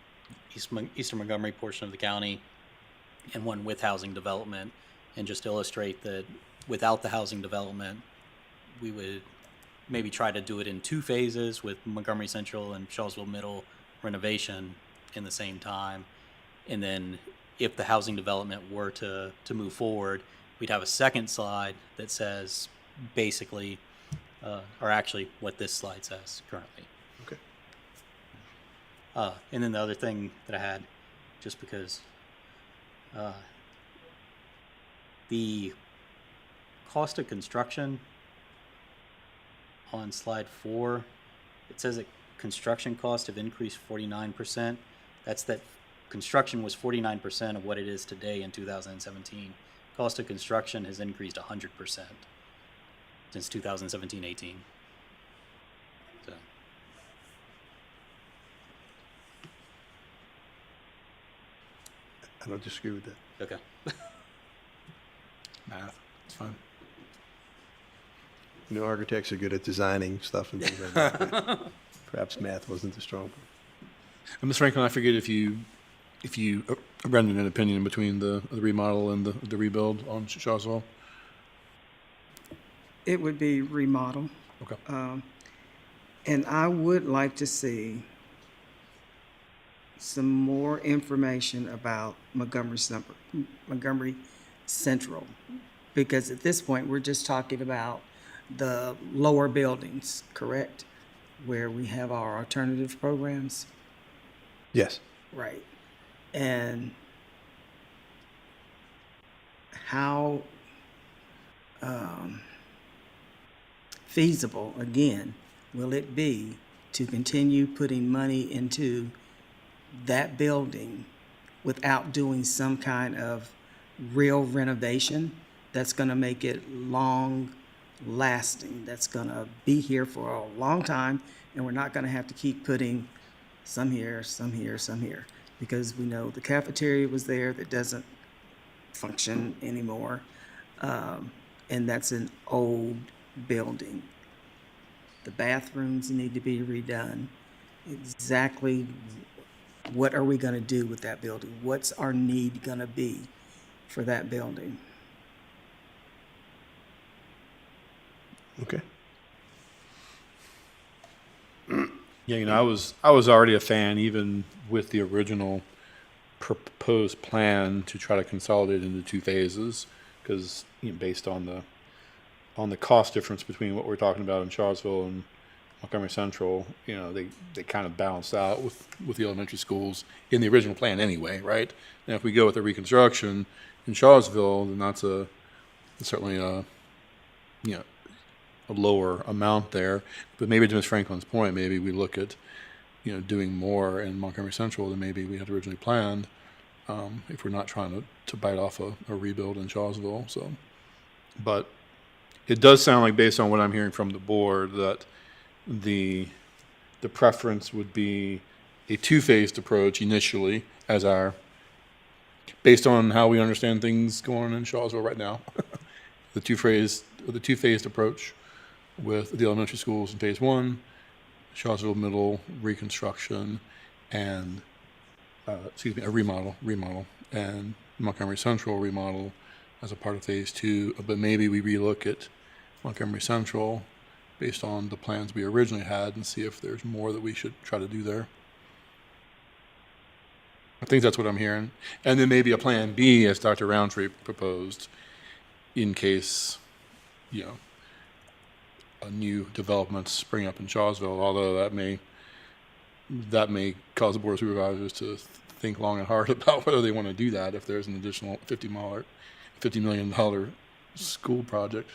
Eastern Montgomery portion of the county, and one with housing development, and just illustrate that without the housing development, we would maybe try to do it in 2 phases with Montgomery Central and Charlottesville Middle renovation in the same time. And then if the housing development were to move forward, we'd have a second slide that says basically, or actually what this slide says currently. Okay. And then the other thing that I had, just because the cost of construction on slide 4, it says that construction costs have increased 49%. That's that construction was 49% of what it is today in 2017. Cost of construction has increased 100% since 2017-18. So. I don't disagree with that. Okay. Math, it's fine. You know, architects are good at designing stuff and things like that. Perhaps math wasn't the strong point. And Ms. Franklin, I forget if you rendered an opinion between the remodel and the rebuild on Charlottesville. It would be remodel. Okay. And I would like to see some more information about Montgomery Central, because at this point, we're just talking about the lower buildings, correct? Where we have our alternative programs. Yes. Right. And how feasible, again, will it be to continue putting money into that building without doing some kind of real renovation that's going to make it long lasting, that's going to be here for a long time, and we're not going to have to keep putting some here, some here, some here, because we know the cafeteria was there that doesn't function anymore, and that's an old building. The bathrooms need to be redone. Exactly what are we going to do with that building? What's our need going to be for that building? Okay. Yeah, I was already a fan, even with the original proposed plan to try to consolidate into 2 phases, because based on the cost difference between what we're talking about in Charlottesville and Montgomery Central, they kind of balance out with the elementary schools in the original plan anyway, right? And if we go with the reconstruction in Charlottesville, then that's certainly a lower amount there. But maybe to Ms. Franklin's point, maybe we look at doing more in Montgomery Central than maybe we had originally planned, if we're not trying to bite off a rebuild in Charlottesville. So, but it does sound like, based on what I'm hearing from the board, that the preference would be a 2-phased approach initially, based on how we understand things going on in Charlottesville right now. the two-phased approach with the elementary schools in phase 1, Charlottesville Middle reconstruction, and a remodel, and Montgomery Central remodel as a part of phase 2. But maybe we relook at Montgomery Central based on the plans we originally had and see if there's more that we should try to do there. I think that's what I'm hearing. And then maybe a plan B, as Dr. Roundtree proposed, in case, a new development spring up in Charlottesville, although that may cause the Board of Supervisors to think long and hard about whether they want to do that if there's an additional $50 million school project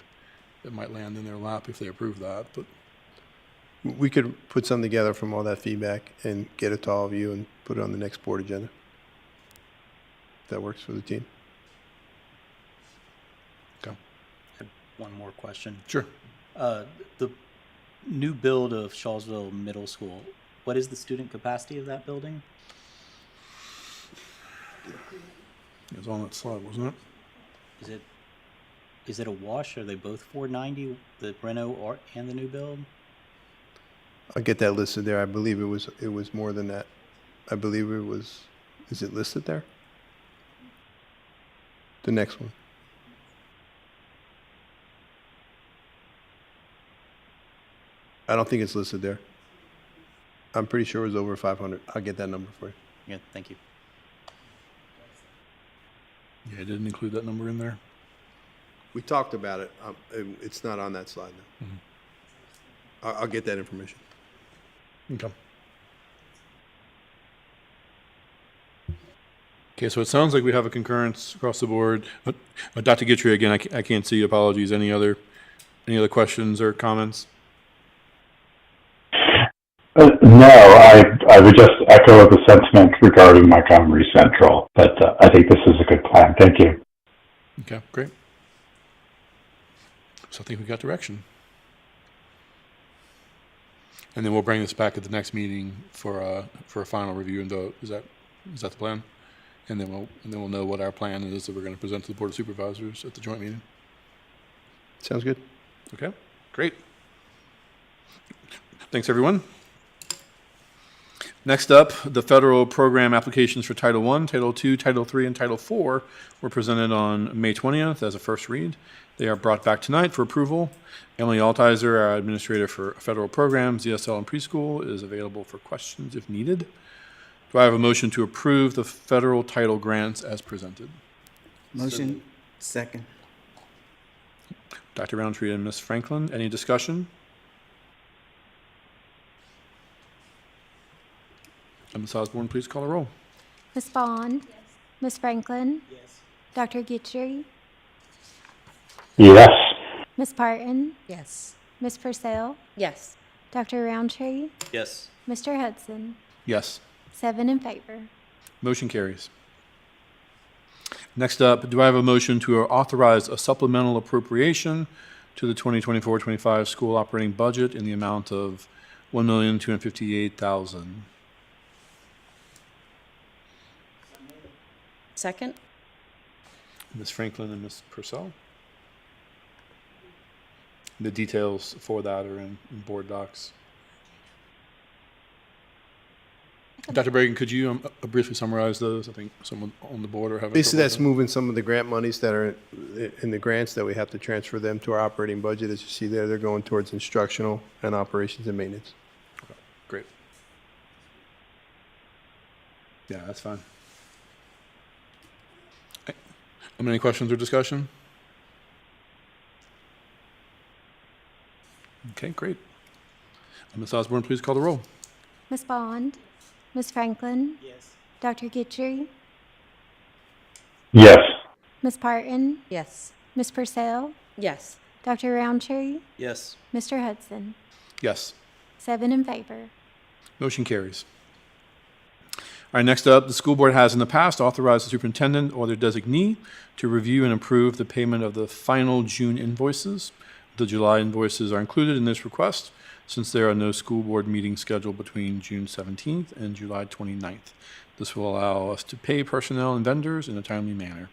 that might land in their lap if they approve that. But We could put something together from all that feedback and get it to all of you and put it on the next board agenda. If that works for the team. Okay. I had one more question. Sure. The new build of Charlottesville Middle School, what is the student capacity of that building? It was on that slide, wasn't it? Is it a wash? Are they both 490, the reno and the new build? I'll get that listed there. I believe it was more than that. I believe it was, is it listed there? The next one. I don't think it's listed there. I'm pretty sure it was over 500. I'll get that number for you. Yeah, thank you. Yeah, I didn't include that number in there. We talked about it. It's not on that slide now. I'll get that information. Okay. Okay, so it sounds like we have a concurrence across the board. But Dr. Guitry, again, I can't see. Apologies. Any other questions or comments? No, I would just echo the sentiment regarding Montgomery Central, but I think this is a good plan. Thank you. Okay, great. So I think we got direction. And then we'll bring this back at the next meeting for a final review and vote. Is that the plan? And then we'll know what our plan is that we're going to present to the Board of Supervisors at the joint meeting. Sounds good. Okay, great. Thanks, everyone. Next up, the federal program applications for Title I, Title II, Title III, and Title IV were presented on May 20th as a first read. They are brought back tonight for approval. Emily Altizer, our administrator for federal programs, ESL and preschool, is available for questions if needed. Do I have a motion to approve the federal title grants as presented? Motion. Second. Dr. Roundtree and Ms. Franklin, any discussion? Ms. Osborne, please call a roll. Ms. Bond? Yes. Ms. Franklin? Yes. Dr. Guitry? Yes. Ms. Parton? Yes. Ms. Purcell? Yes. Dr. Roundtree? Yes. Mr. Hudson? Yes. 7 in favor. Motion carries. Next up, do I have a motion to authorize a supplemental appropriation to the 2024-25 school operating budget in the amount of $1,258,000? Second? Ms. Franklin and Ms. Purcell. The details for that are in board docs. Dr. Bragan, could you briefly summarize those? I think someone on the board or have. Basically, that's moving some of the grant monies that are in the grants that we have to transfer them to our operating budget. As you see there, they're going towards instructional and operations and maintenance. Okay, great. Yeah, that's fine. Any questions or discussion? Okay, great. Ms. Osborne, please call the roll. Ms. Bond? Ms. Franklin? Yes. Dr. Guidry? Yes. Ms. Parton? Yes. Ms. Purcell? Yes. Dr. Roundtree? Yes. Mr. Hudson? Yes. 7 in favor. Motion carries. All right, next up, the school board has in the past authorized the superintendent or their designee to review and approve the payment of the final June invoices. The July invoices are included in this request since there are no school board meetings scheduled between June 17th and July 29th. This will allow us to pay personnel and vendors in a timely manner.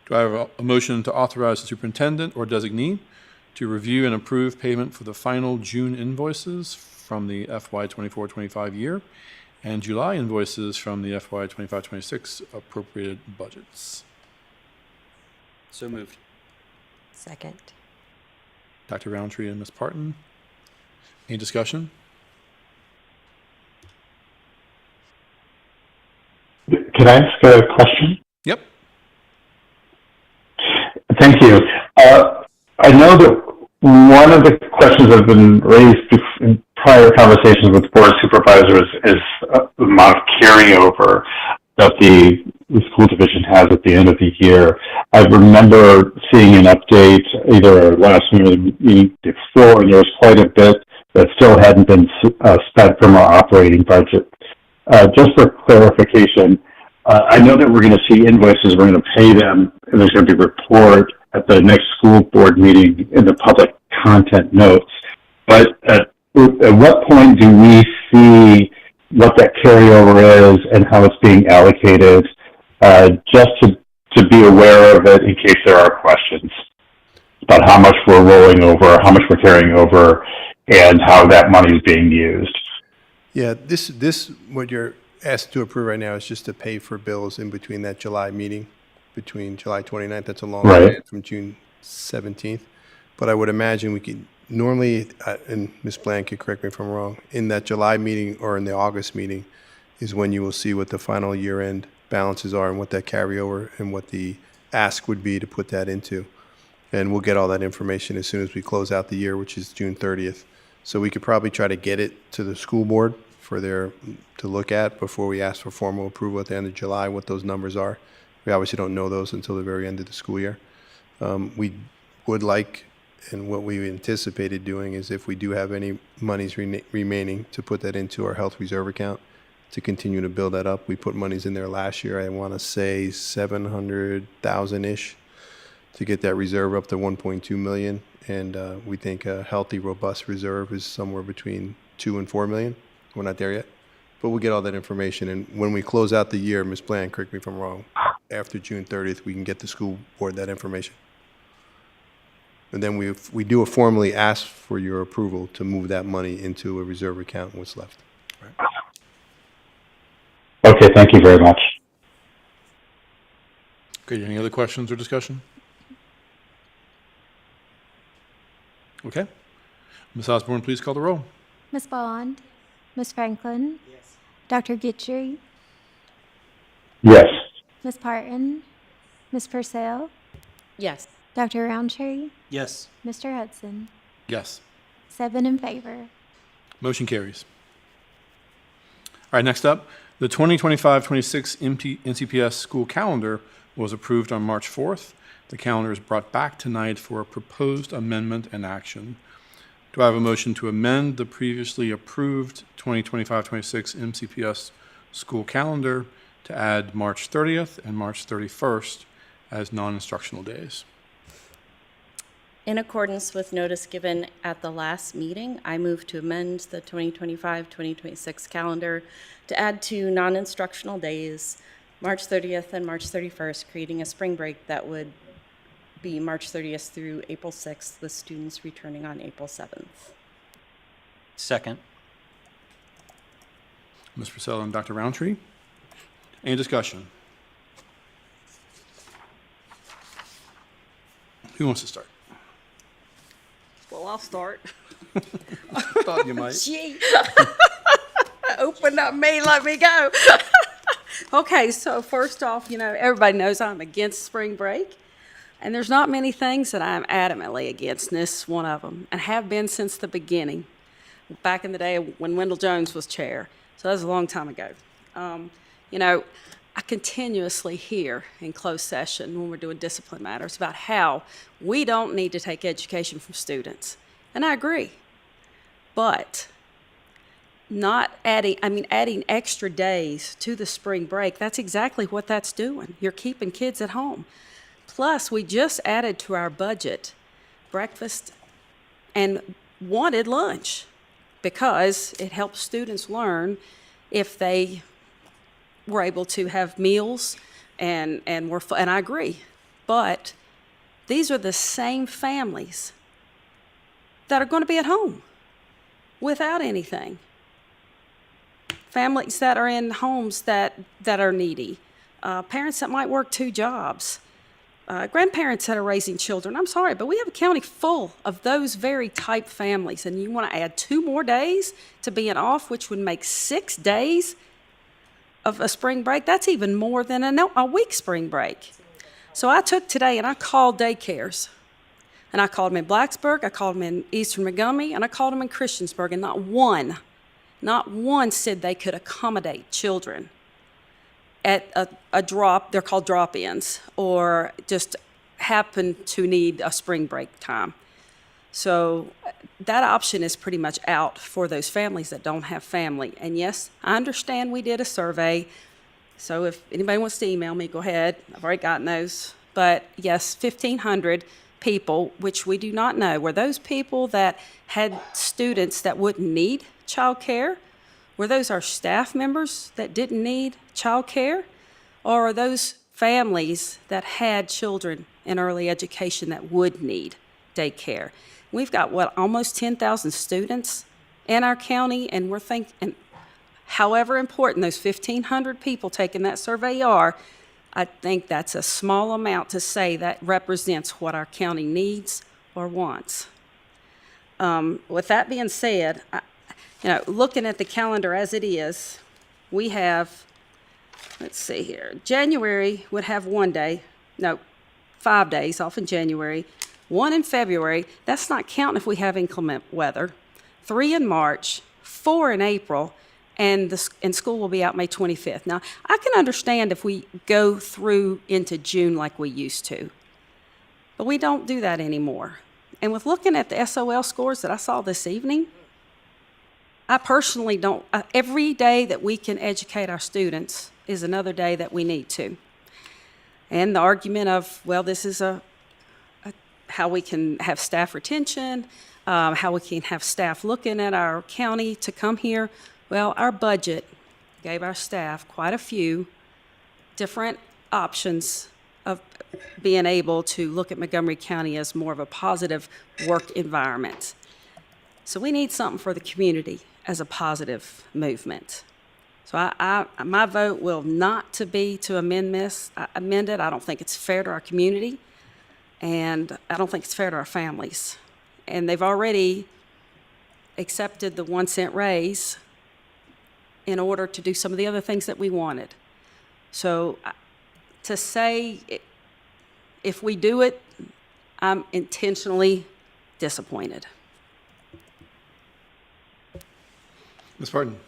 Do I have a motion to authorize the superintendent or designee to review and approve payment for the final June invoices from the FY 24-25 year and July invoices from the FY 25-26 appropriated budgets? So moved. Second. Dr. Roundtree and Ms. Parton. Any discussion? Can I ask a question? Yep. Thank you. I know that one of the questions that have been raised in prior conversations with board supervisors is the amount of carryover that the school division has at the end of the year. I remember seeing an update either last meeting before, and there was quite a bit that still hadn't been spent from our operating budget. Just for clarification, I know that we're going to see invoices, we're going to pay them, and there's going to be a report at the next school board meeting in the public content notes. But at what point do we see what that carryover is and how it's being allocated, just to be aware of it in case there are questions about how much we're rolling over, how much we're carrying over, and how that money is being used? Yeah, this what you're asked to approve right now is just to pay for bills in between that July meeting, between July 29th, that's a long way from June 17th. But I would imagine we could normally, and Ms. Bland could correct me if I'm wrong, in that July meeting or in the August meeting is when you will see what the final year-end balances are and what that carryover and what the ask would be to put that into. And we'll get all that information as soon as we close out the year, which is June 30th. So we could probably try to get it to the school board for their to look at before we ask for formal approval at the end of July, what those numbers are. We obviously don't know those until the very end of the school year. We would like, and what we anticipated doing is if we do have any monies remaining, to put that into our health reserve account to continue to build that up. We put monies in there last year, I want to say 700,000-ish to get that reserve up to 1.2 million. And we think a healthy, robust reserve is somewhere between 2 and 4 million. We're not there yet, but we'll get all that information. And when we close out the year, Ms. Bland, correct me if I'm wrong, after June 30th, we can get the school board that information. And then we do formally ask for your approval to move that money into a reserve account and what's left. Right. Okay, thank you very much. Great. Any other questions or discussion? Okay. Ms. Osborne, please call the roll. Ms. Bond? Ms. Franklin? Yes. Dr. Guidry? Yes. Ms. Parton? Ms. Purcell? Yes. Dr. Roundtree? Yes. Mr. Hudson? Yes. 7 in favor. Motion carries. All right, next up, the 2025-26 MCPS school calendar was approved on March 4th. The calendar is brought back tonight for a proposed amendment and action. Do I have a motion to amend the previously approved 2025-26 MCPS school calendar to add March 30th and March 31st as non-instructional days? In accordance with notice given at the last meeting, I move to amend the 2025-2026 calendar to add 2 non-instructional days, March 30th and March 31st, creating a spring break that would be March 30th through April 6th, with students returning on April 7th. Second. Ms. Purcell and Dr. Roundtree. Any discussion? Who wants to start? Well, I'll start. Thought you might. Gee. Open up me, let me go. Okay, so first off, everybody knows I'm against spring break. And there's not many things that I'm adamantly against, and this is one of them, and have been since the beginning, back in the day when Wendell Jones was chair. So that was a long time ago. I continuously hear in closed session when we're doing discipline matters about how we don't need to take education from students. And I agree. But adding extra days to the spring break, that's exactly what that's doing. You're keeping kids at home. Plus, we just added to our budget breakfast and wanted lunch because it helps students learn if they were able to have meals and I agree. But these are the same families that are going to be at home without anything. Families that are in homes that are needy, parents that might work 2 jobs, grandparents that are raising children. I'm sorry, but we have a county full of those very type families, and you want to add 2 more days to being off, which would make 6 days of a spring break. That's even more than a week spring break. So I took today and I called daycares. And I called them in Blacksburg, I called them in Eastern Montgomery, and I called them in Christiansburg, and not one said they could accommodate children at a drop, they're called drop-ins, or just happen to need a spring break time. So that option is pretty much out for those families that don't have family. And yes, I understand we did a survey, so if anybody wants to email me, go ahead. I've already gotten those. But yes, 1,500 people, which we do not know, were those people that had students that wouldn't need child care? Were those our staff members that didn't need child care? Or are those families that had children in early education that would need daycare? We've got, almost 10,000 students in our county, and we're thinking, however important those 1,500 people taking that survey are, I think that's a small amount to say that represents what our county needs or wants. With that being said, looking at the calendar as it is, we have, let's see here, January would have 5 days off in January, 1 in February, that's not counting if we have inclement weather, 3 in March, 4 in April, and school will be out May 25th. Now, I can understand if we go through into June like we used to, but we don't do that anymore. And with looking at the SOL scores that I saw this evening, I personally don't, every day that we can educate our students is another day that we need to. And the argument of, this is how we can have staff retention, how we can have staff looking at our county to come here. Well, our budget gave our staff quite a few different options of being able to look at Montgomery County as more of a positive work environment. So we need something for the community as a positive movement. So my vote will not to be to amend it. I don't think it's fair to our community, and I don't think it's fair to our families. And they've already accepted the 1 cent raise in order to do some of the other things that we wanted. So to say if we do it, I'm intentionally disappointed. Ms. Barton.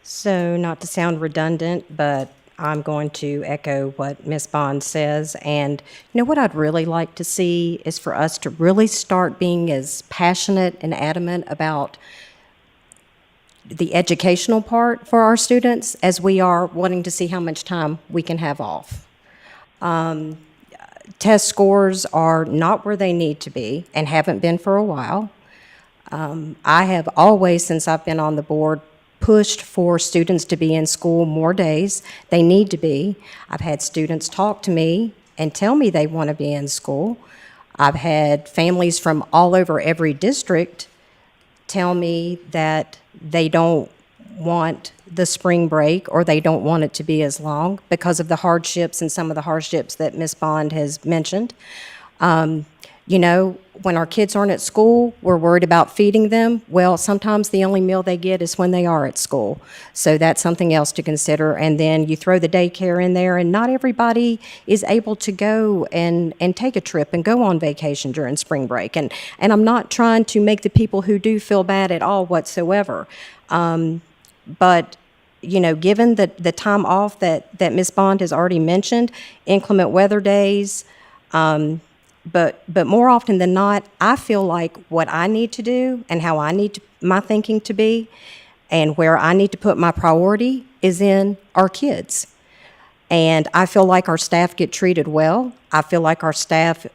So, not to sound redundant, but I'm going to echo what Ms. Bond says. And what I'd really like to see is for us to really start being as passionate and adamant about the educational part for our students as we are wanting to see how much time we can have off. Test scores are not where they need to be and haven't been for a while. I have always, since I've been on the board, pushed for students to be in school more days. They need to be. I've had students talk to me and tell me they want to be in school. I've had families from all over every district tell me that they don't want the spring break or they don't want it to be as long because of the hardships and some of the hardships that Ms. Bond has mentioned. You know, when our kids aren't at school, we're worried about feeding them. Well, sometimes the only meal they get is when they are at school. So that's something else to consider. And then you throw the daycare in there, and not everybody is able to go and take a trip and go on vacation during spring break. And I'm not trying to make the people who do feel bad at all whatsoever. But you know, given the time off that Ms. Bond has already mentioned, inclement weather days, but more often than not, I feel like what I need to do and how I need my thinking to be and where I need to put my priority is in our kids. And I feel like our staff get treated well. I feel like our staff,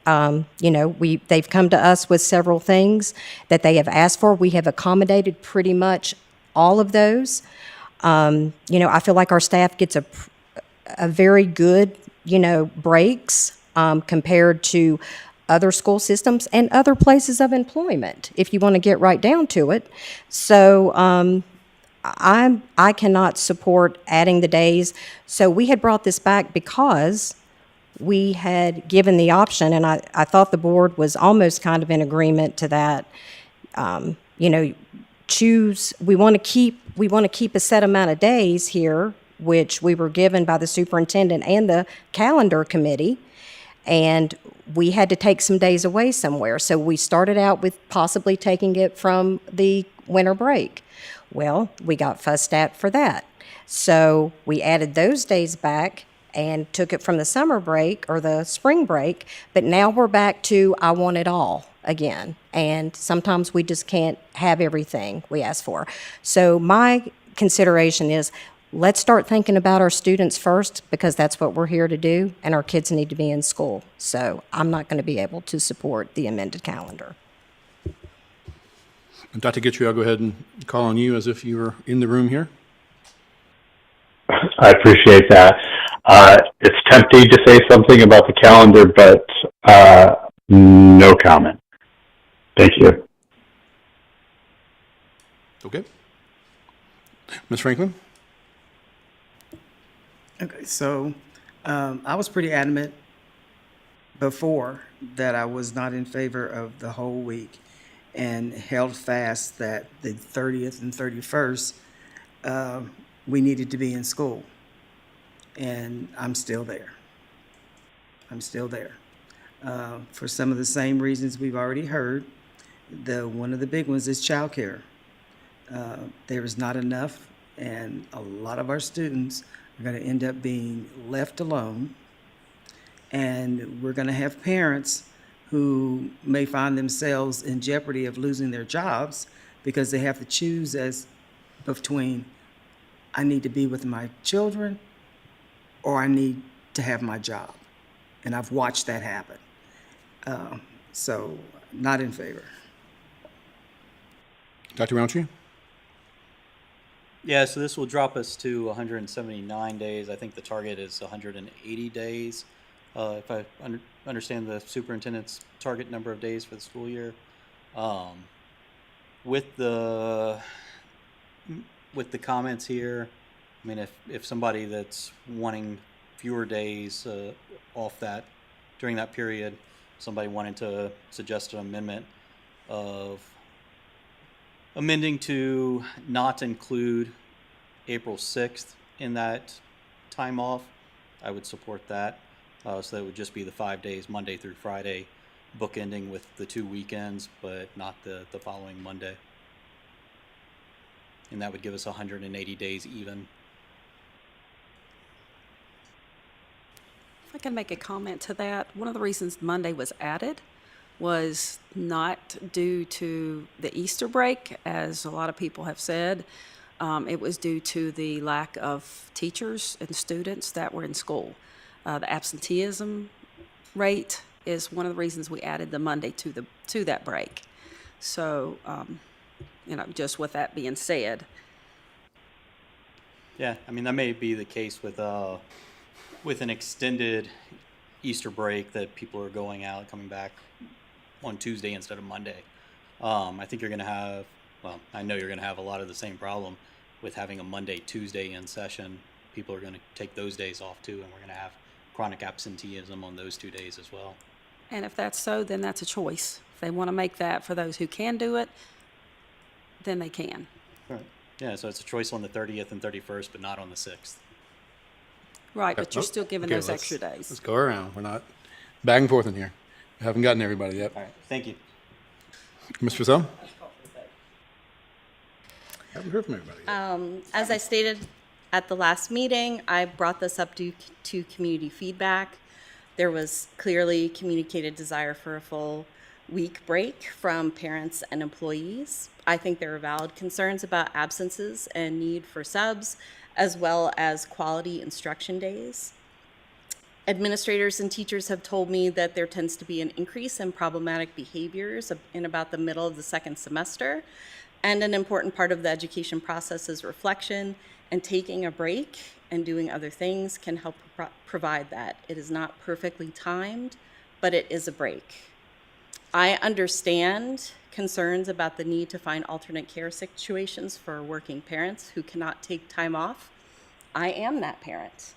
you know, they've come to us with several things that they have asked for. We have accommodated pretty much all of those. You know, I feel like our staff gets a very good, you know, breaks compared to other school systems and other places of employment, if you want to get right down to it. So I cannot support adding the days. So we had brought this back because we had given the option, and I thought the board was almost kind of in agreement to that. You know, we want to keep a set amount of days here, which we were given by the superintendent and the calendar committee, and we had to take some days away somewhere. So we started out with possibly taking it from the winter break. Well, we got fussed at for that. So we added those days back and took it from the summer break or the spring break, but now we're back to I want it all again. And sometimes we just can't have everything we ask for. So my consideration is, let's start thinking about our students first, because that's what we're here to do, and our kids need to be in school. So I'm not going to be able to support the amended calendar. Dr. Guitry, I'll go ahead and call on you as if you were in the room here. I appreciate that. It's tempting to say something about the calendar, but no comment. Thank you. Okay. Ms. Franklin? Okay, so I was pretty adamant before that I was not in favor of the whole week and held fast that the 30th and 31st, we needed to be in school. And I'm still there. I'm still there. For some of the same reasons we've already heard. One of the big ones is childcare. There is not enough, and a lot of our students are going to end up being left alone. And we're going to have parents who may find themselves in jeopardy of losing their jobs because they have to choose as between I need to be with my children or I need to have my job. And I've watched that happen. So not in favor. Dr. Roundtree? Yeah, so this will drop us to 179 days. I think the target is 180 days. If I understand the superintendent's target number of days for the school year. With the comments here, I mean, if somebody that's wanting fewer days off that during that period, somebody wanted to suggest an amendment of amending to not include April 6th in that time off, I would support that. So that would just be the 5 days, Monday through Friday, bookending with the 2 weekends, but not the following Monday. And that would give us 180 days even. If I can make a comment to that, one of the reasons Monday was added was not due to the Easter break, as a lot of people have said. It was due to the lack of teachers and students that were in school. The absenteeism rate is one of the reasons we added the Monday to that break. So, just with that being said. Yeah, I mean, that may be the case with an extended Easter break that people are going out, coming back on Tuesday instead of Monday. I think you're going to have, well, I know you're going to have a lot of the same problem with having a Monday, Tuesday in session. People are going to take those days off too, and we're going to have chronic absenteeism on those 2 days as well. And if that's so, then that's a choice. If they want to make that for those who can do it, then they can. Right. Yeah, so it's a choice on the 30th and 31st, but not on the 6th. Right, but you're still giving Okay, those extra days. Let's go around. We're not back and forth in here. We haven't gotten everybody yet. All right, thank you. Mr. Purcell? Haven't heard from everybody yet. As I stated at the last meeting, I brought this up due to community feedback. There was clearly communicated desire for a full week break from parents and employees. I think there are valid concerns about absences and need for subs, as well as quality instruction days. Administrators and teachers have told me that there tends to be an increase in problematic behaviors in about the middle of the second semester, and an important part of the education process is reflection, and taking a break and doing other things can help provide that. It is not perfectly timed, but it is a break. I understand concerns about the need to find alternate care situations for working parents who cannot take time off. I am that parent.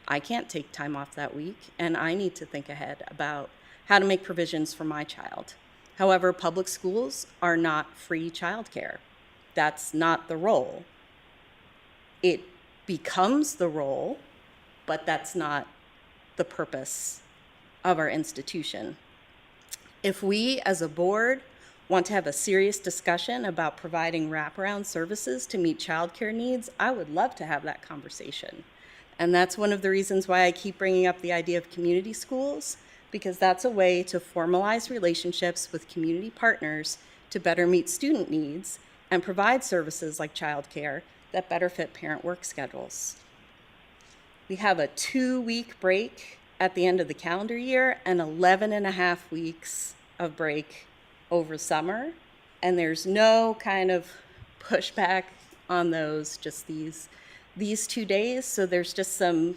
I can't take time off that week, and I need to think ahead about how to make provisions for my child. However, public schools are not free childcare. That's not the role. It becomes the role, but that's not the purpose of our institution. If we as a board want to have a serious discussion about providing wraparound services to meet childcare needs, I would love to have that conversation. And that's one of the reasons why I keep bringing up the idea of community schools, because that's a way to formalize relationships with community partners to better meet student needs and provide services like childcare that better fit parent work schedules. We have a 2-week break at the end of the calendar year and 11 and a half weeks of break over summer, and there's no kind of pushback on those, just these 2 days. So there's just some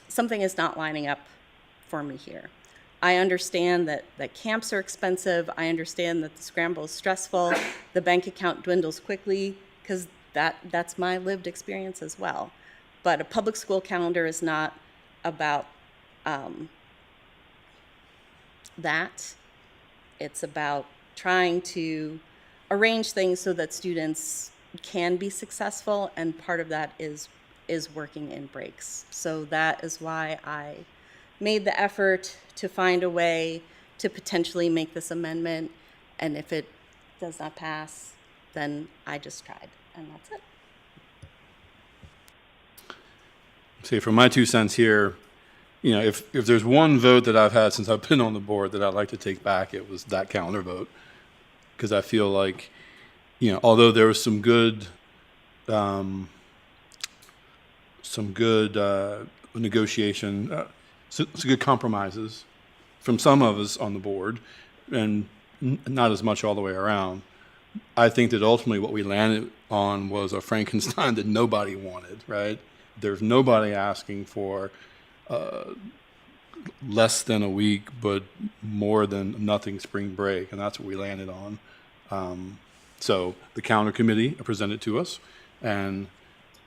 something is not lining up for me here. I understand that camps are expensive. I understand that the scramble is stressful. The bank account dwindles quickly, because that's my lived experience as well. But a public school calendar is not about that. It's about trying to arrange things so that students can be successful, and part of that is working in breaks. So that is why I made the effort to find a way to potentially make this amendment, and if it does not pass, then I just tried, and that's it. See, for my 2 cents here, you know, if there's one vote that I've had since I've been on the board that I'd like to take back, it was that calendar vote, because I feel like, you know, although there was some good negotiation, some good compromises from some of us on the board, and not as much all the way around. I think that ultimately what we landed on was a Frankenstein that nobody wanted, right? There's nobody asking for less than a week, but more than nothing spring break, and that's what we landed on. So the calendar committee presented to us, and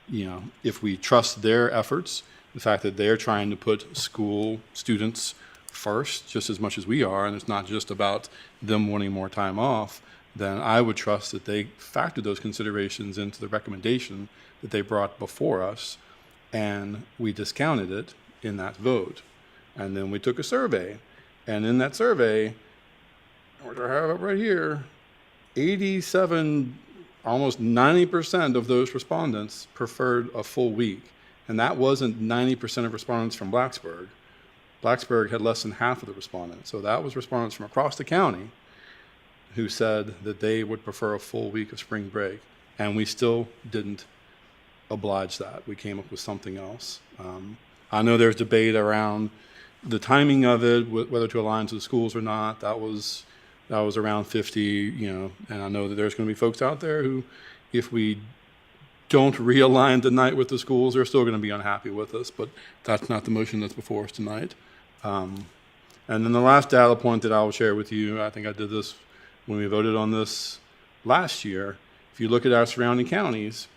you know, if we trust their efforts, the fact that they're trying to put school students first just as much as we are, and it's not just about them wanting more time off, then I would trust that they factor those considerations into the recommendation that they brought before us, and we discounted it in that vote. And then we took a survey, and in that survey, which I have it right here, 87, almost 90% of those respondents preferred a full week. And that wasn't 90% of respondents from Blacksburg. Blacksburg had less than half of the respondents. So that was respondents from across the county who said that they would prefer a full week of spring break. And we still didn't oblige that. We came up with something else. I know there's debate around the timing of it, whether to align to the schools or not. That was around 50, you know, and I know that there's going to be folks out there who, if we don't realign the night with the schools, they're still going to be unhappy with us, but that's not the motion that's before us tonight. And then the last data point that I will share with you, I think I did this when we voted on this last year. If you look at our surrounding counties,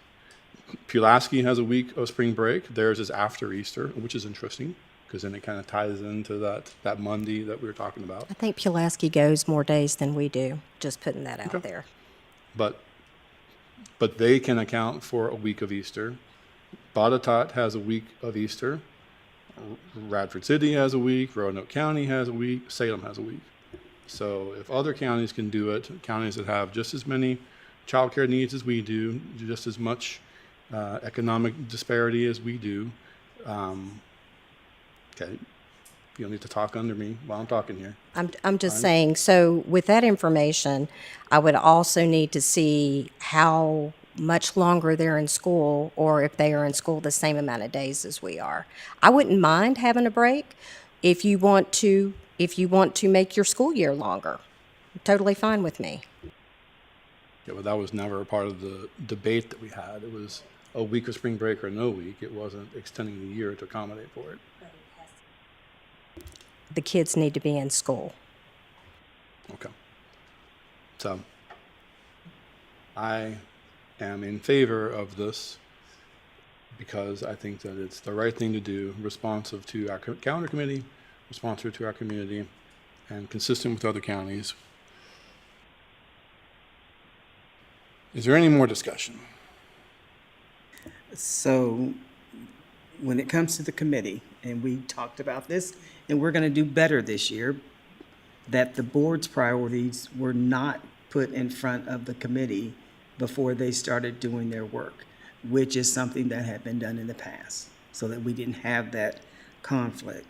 Pulaski has a week of spring break. Theirs is after Easter, which is interesting because then it kind of ties into that Monday that we were talking about. I think Pulaski goes more days than we do, just putting that out there. But they can account for a week of Easter. Botetourt has a week of Easter. Radford City has a week. Roanoke County has a week. Salem has a week. So if other counties can do it, counties that have just as many child care needs as we do, just as much economic disparity as we do, okay, you don't need to talk under me while I'm talking here. I'm just saying, so with that information, I would also need to see how much longer they're in school or if they are in school the same amount of days as we are. I wouldn't mind having a break if you want to make your school year longer. Totally fine with me. Yeah, but that was never a part of the debate that we had. It was a week of spring break or no week. It wasn't extending the year to accommodate for it. The kids need to be in school. Okay. So I am in favor of this because I think that it's the right thing to do, responsive to our calendar committee, responsive to our community, and consistent with other counties. Is there any more discussion? So when it comes to the committee, and we talked about this, and we're going to do better this year, that the board's priorities were not put in front of the committee before they started doing their work, which is something that had been done in the past, so that we didn't have that conflict.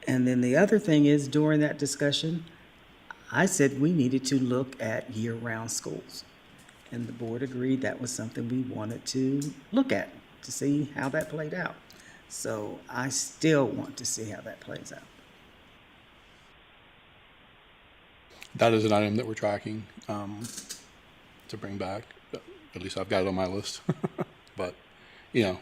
And then the other thing is, during that discussion, I said we needed to look at year-round schools. And the board agreed that was something we wanted to look at to see how that played out. So I still want to see how that plays out. That is an item that we're tracking to bring back. At least I've got it on my list. But, you know,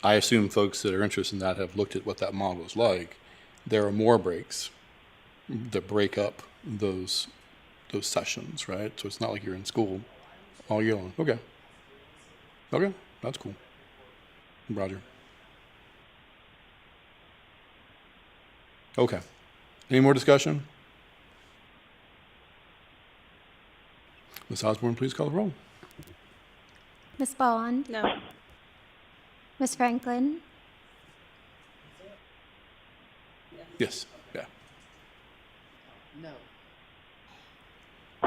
I assume folks that are interested in that have looked at what that model is like. There are more breaks that break up those sessions, right? So it's not like you're in school all year long. Okay. Okay, that's cool. Roger. Okay. Any more discussion? Ms. Osborne, please call the roll. Ms. Bond? No. Ms. Franklin? Yes. Yeah. No.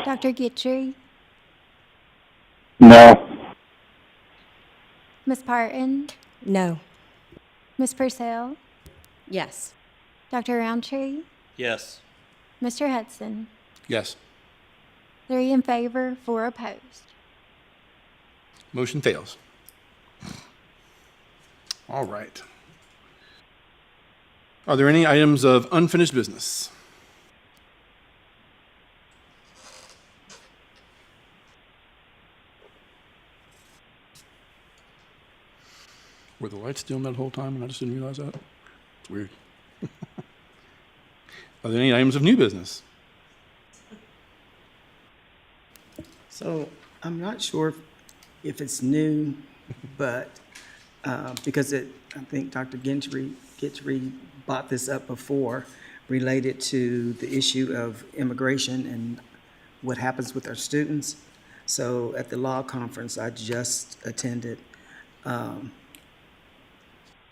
Dr. Guitry? No. Ms. Parton? No. Ms. Purcell? Yes. Dr. Roundtree? Yes. Mr. Hudson? Yes. 3 in favor, 4 opposed. Motion fails. All right. Are there any items of unfinished business? Were the lights dim that whole time and I just didn't realize that? It's weird. Are there any items of new business? So I'm not sure if it's new, but because I think Dr. Gitry brought this up before, related to the issue of immigration and what happens with our students. So at the law conference I just attended,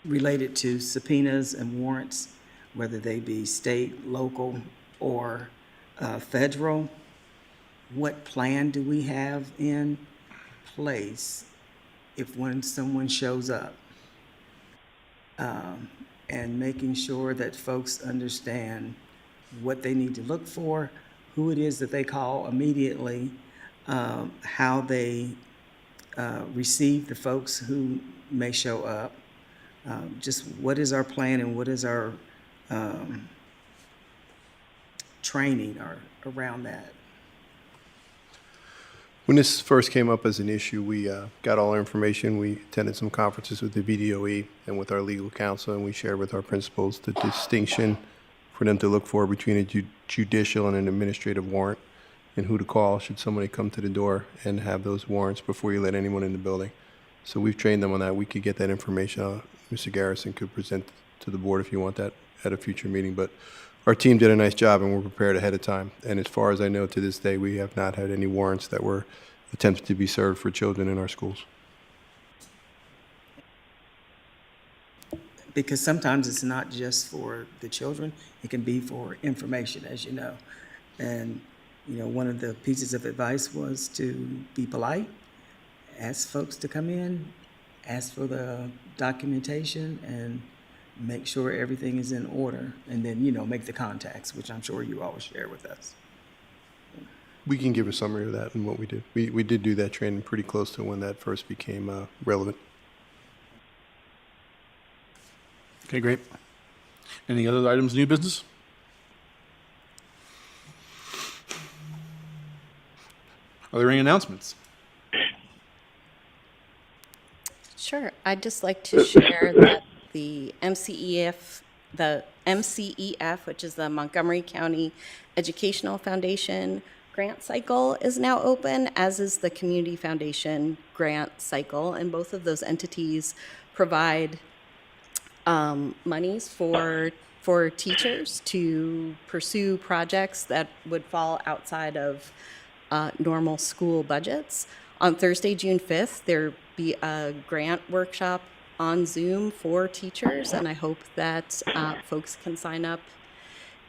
related to subpoenas and warrants, whether they be state, local, or federal, what plan do we have in place if when someone shows up? And making sure that folks understand what they need to look for, who it is that they call immediately, how they receive the folks who may show up. Just what is our plan and what is our training or around that? When this first came up as an issue, we got all our information. We attended some conferences with the VDOE and with our legal counsel, and we shared with our principals the distinction for them to look for between a judicial and an administrative warrant, and who to call should somebody come to the door and have those warrants before you let anyone in the building. So we've trained them on that. We could get that information. Mr. Garrison could present to the board if you want that at a future meeting. But our team did a nice job, and we're prepared ahead of time. And as far as I know, to this day, we have not had any warrants that were attempted to be served for children in our schools. Because sometimes it's not just for the children, it can be for information, as you know. And, you know, one of the pieces of advice was to be polite, ask folks to come in, ask for the documentation, and make sure everything is in order, and then, you know, make the contacts, which I'm sure you always share with us. We can give a summary of that and what we did. We did do that training pretty close to when that first became relevant. Okay, great. Any other items, new business? Are there any announcements? Sure. I'd just like to share that the MCEF, which is the Montgomery County Educational Foundation grant cycle, is now open, as is the Community Foundation grant cycle. And both of those entities provide monies for teachers to pursue projects that would fall outside of normal school budgets. On Thursday, June 5th, there'll be a grant workshop on Zoom for teachers, and I hope that folks can sign up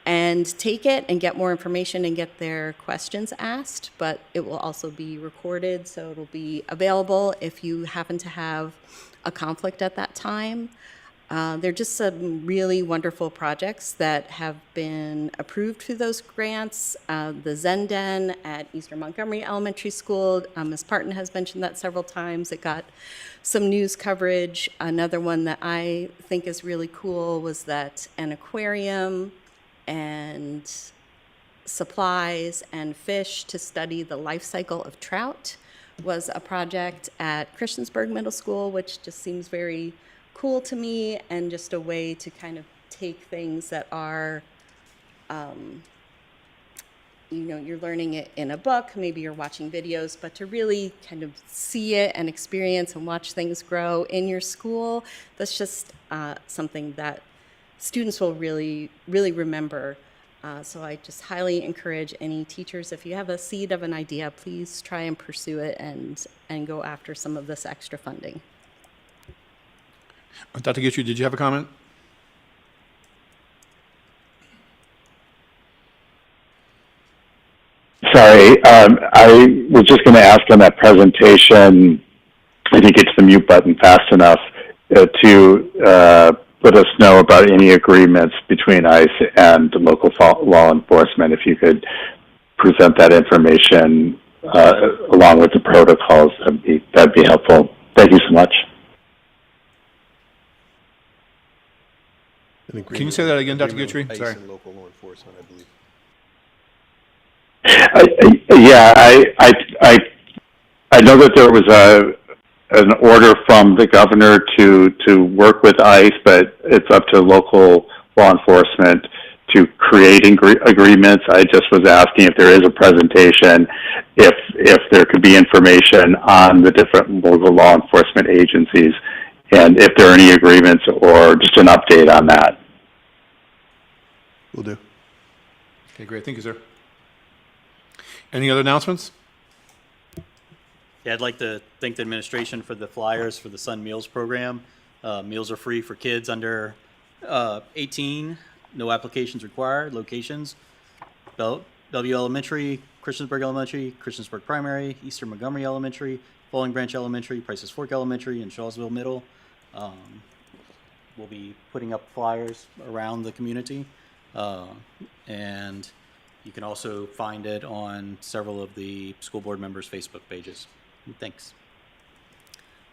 and take it and get more information and get their questions asked. But it will also be recorded, so it'll be available if you happen to have a conflict at that time. They're just some really wonderful projects that have been approved through those grants. The Zen Den at Eastern Montgomery Elementary School, Ms. Parton has mentioned that several times. It got some news coverage. Another one that I think is really cool was that an aquarium and supplies and fish to study the life cycle of trout was a project at Christiansburg Middle School, which just seems very cool to me, and just a way to kind of take things that are, you're learning it in a book, maybe you're watching videos, but to really kind of see it and experience and watch things grow in your school, that's just something that students will really, really remember. So I just highly encourage any teachers, if you have a seed of an idea, please try and pursue it and go after some of this extra funding. Dr. Guthrie, did you have a comment? Sorry, I was just going to ask on that presentation, I didn't get to the mute button fast enough to let us know about any agreements between ICE and local law enforcement. If you could present that information along with the protocols, that'd be helpful. Thank you so much. Can you say that again, Dr. Guthrie? ICE Sorry. and local law enforcement, I believe. I know that there was an order from the governor to work with ICE, but it's up to local law enforcement to create agreements. I just was asking if there is a presentation, if there could be information on the different local law enforcement agencies, and if there are any agreements or just an update on that. Will do. Okay, great. Thank you, sir. Any other announcements? Yeah, I'd like to thank the administration for the flyers for the Sun Meals program. Meals are free for kids under 18. No applications required. Locations: Bellevue Elementary, Christiansburg Elementary, Christiansburg Primary, Eastern Montgomery Elementary, Bowling Branch Elementary, Prices Fork Elementary, and Shawsville Middle. We'll be putting up flyers around the community. And you can also find it on several of the school board members' Facebook pages. Thanks.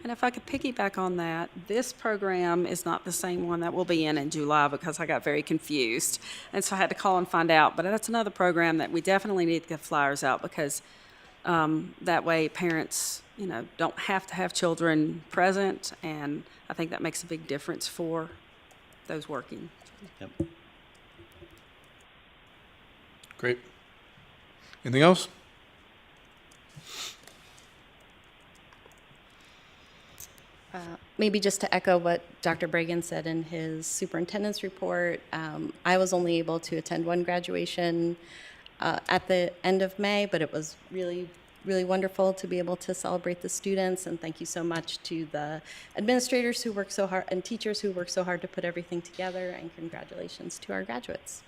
And if I could piggyback on that, this program is not the same one that we'll be in July, because I got very confused. And so I had to call and find out. But that's another program that we definitely need to get flyers out, because That way, parents, don't have to have children present, and I think that makes a big difference for those working. Yep. Great. Anything else? Maybe just to echo what Dr. Bragan said in his superintendent's report, I was only able to attend one graduation at the end of May, but it was really, really wonderful to be able to celebrate the students. And thank you so much to the administrators who work so hard and teachers who work so hard to put everything together. And congratulations to our graduates.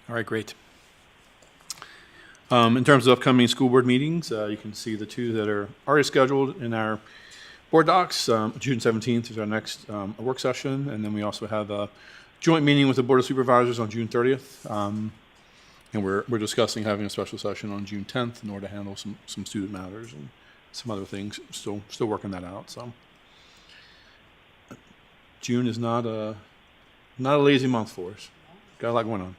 All right, great. In terms of upcoming school board meetings, you can see the two that are already scheduled in our board docs. June 17th is our next work session, and then we also have a joint meeting with the Board of Supervisors on June 30th. And we're discussing having a special session on June 10th in order to handle some student matters and some other things. Still working that out. So June is not a lazy month for us. Got a lot going on.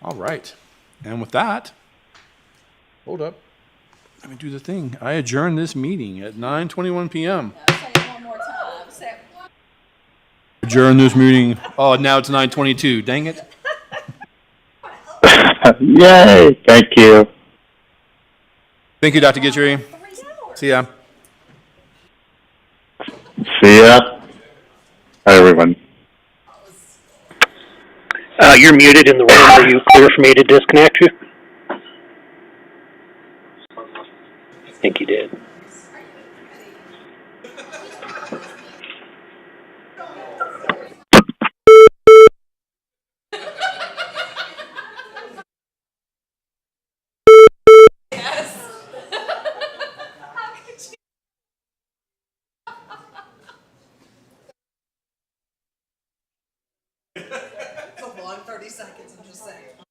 All right. And with that, hold up. Let me do the thing. I adjourn this meeting at 9:21 p.m. Adjourn this meeting. Oh, now it's 9:22. Dang it. Yay! Thank you. Thank you, Dr. Guidry. See ya. See ya. Hi, everyone. You're muted in the room. Are you clear for me to disconnect you? I think you did. It's a long 30 seconds, I'm just saying.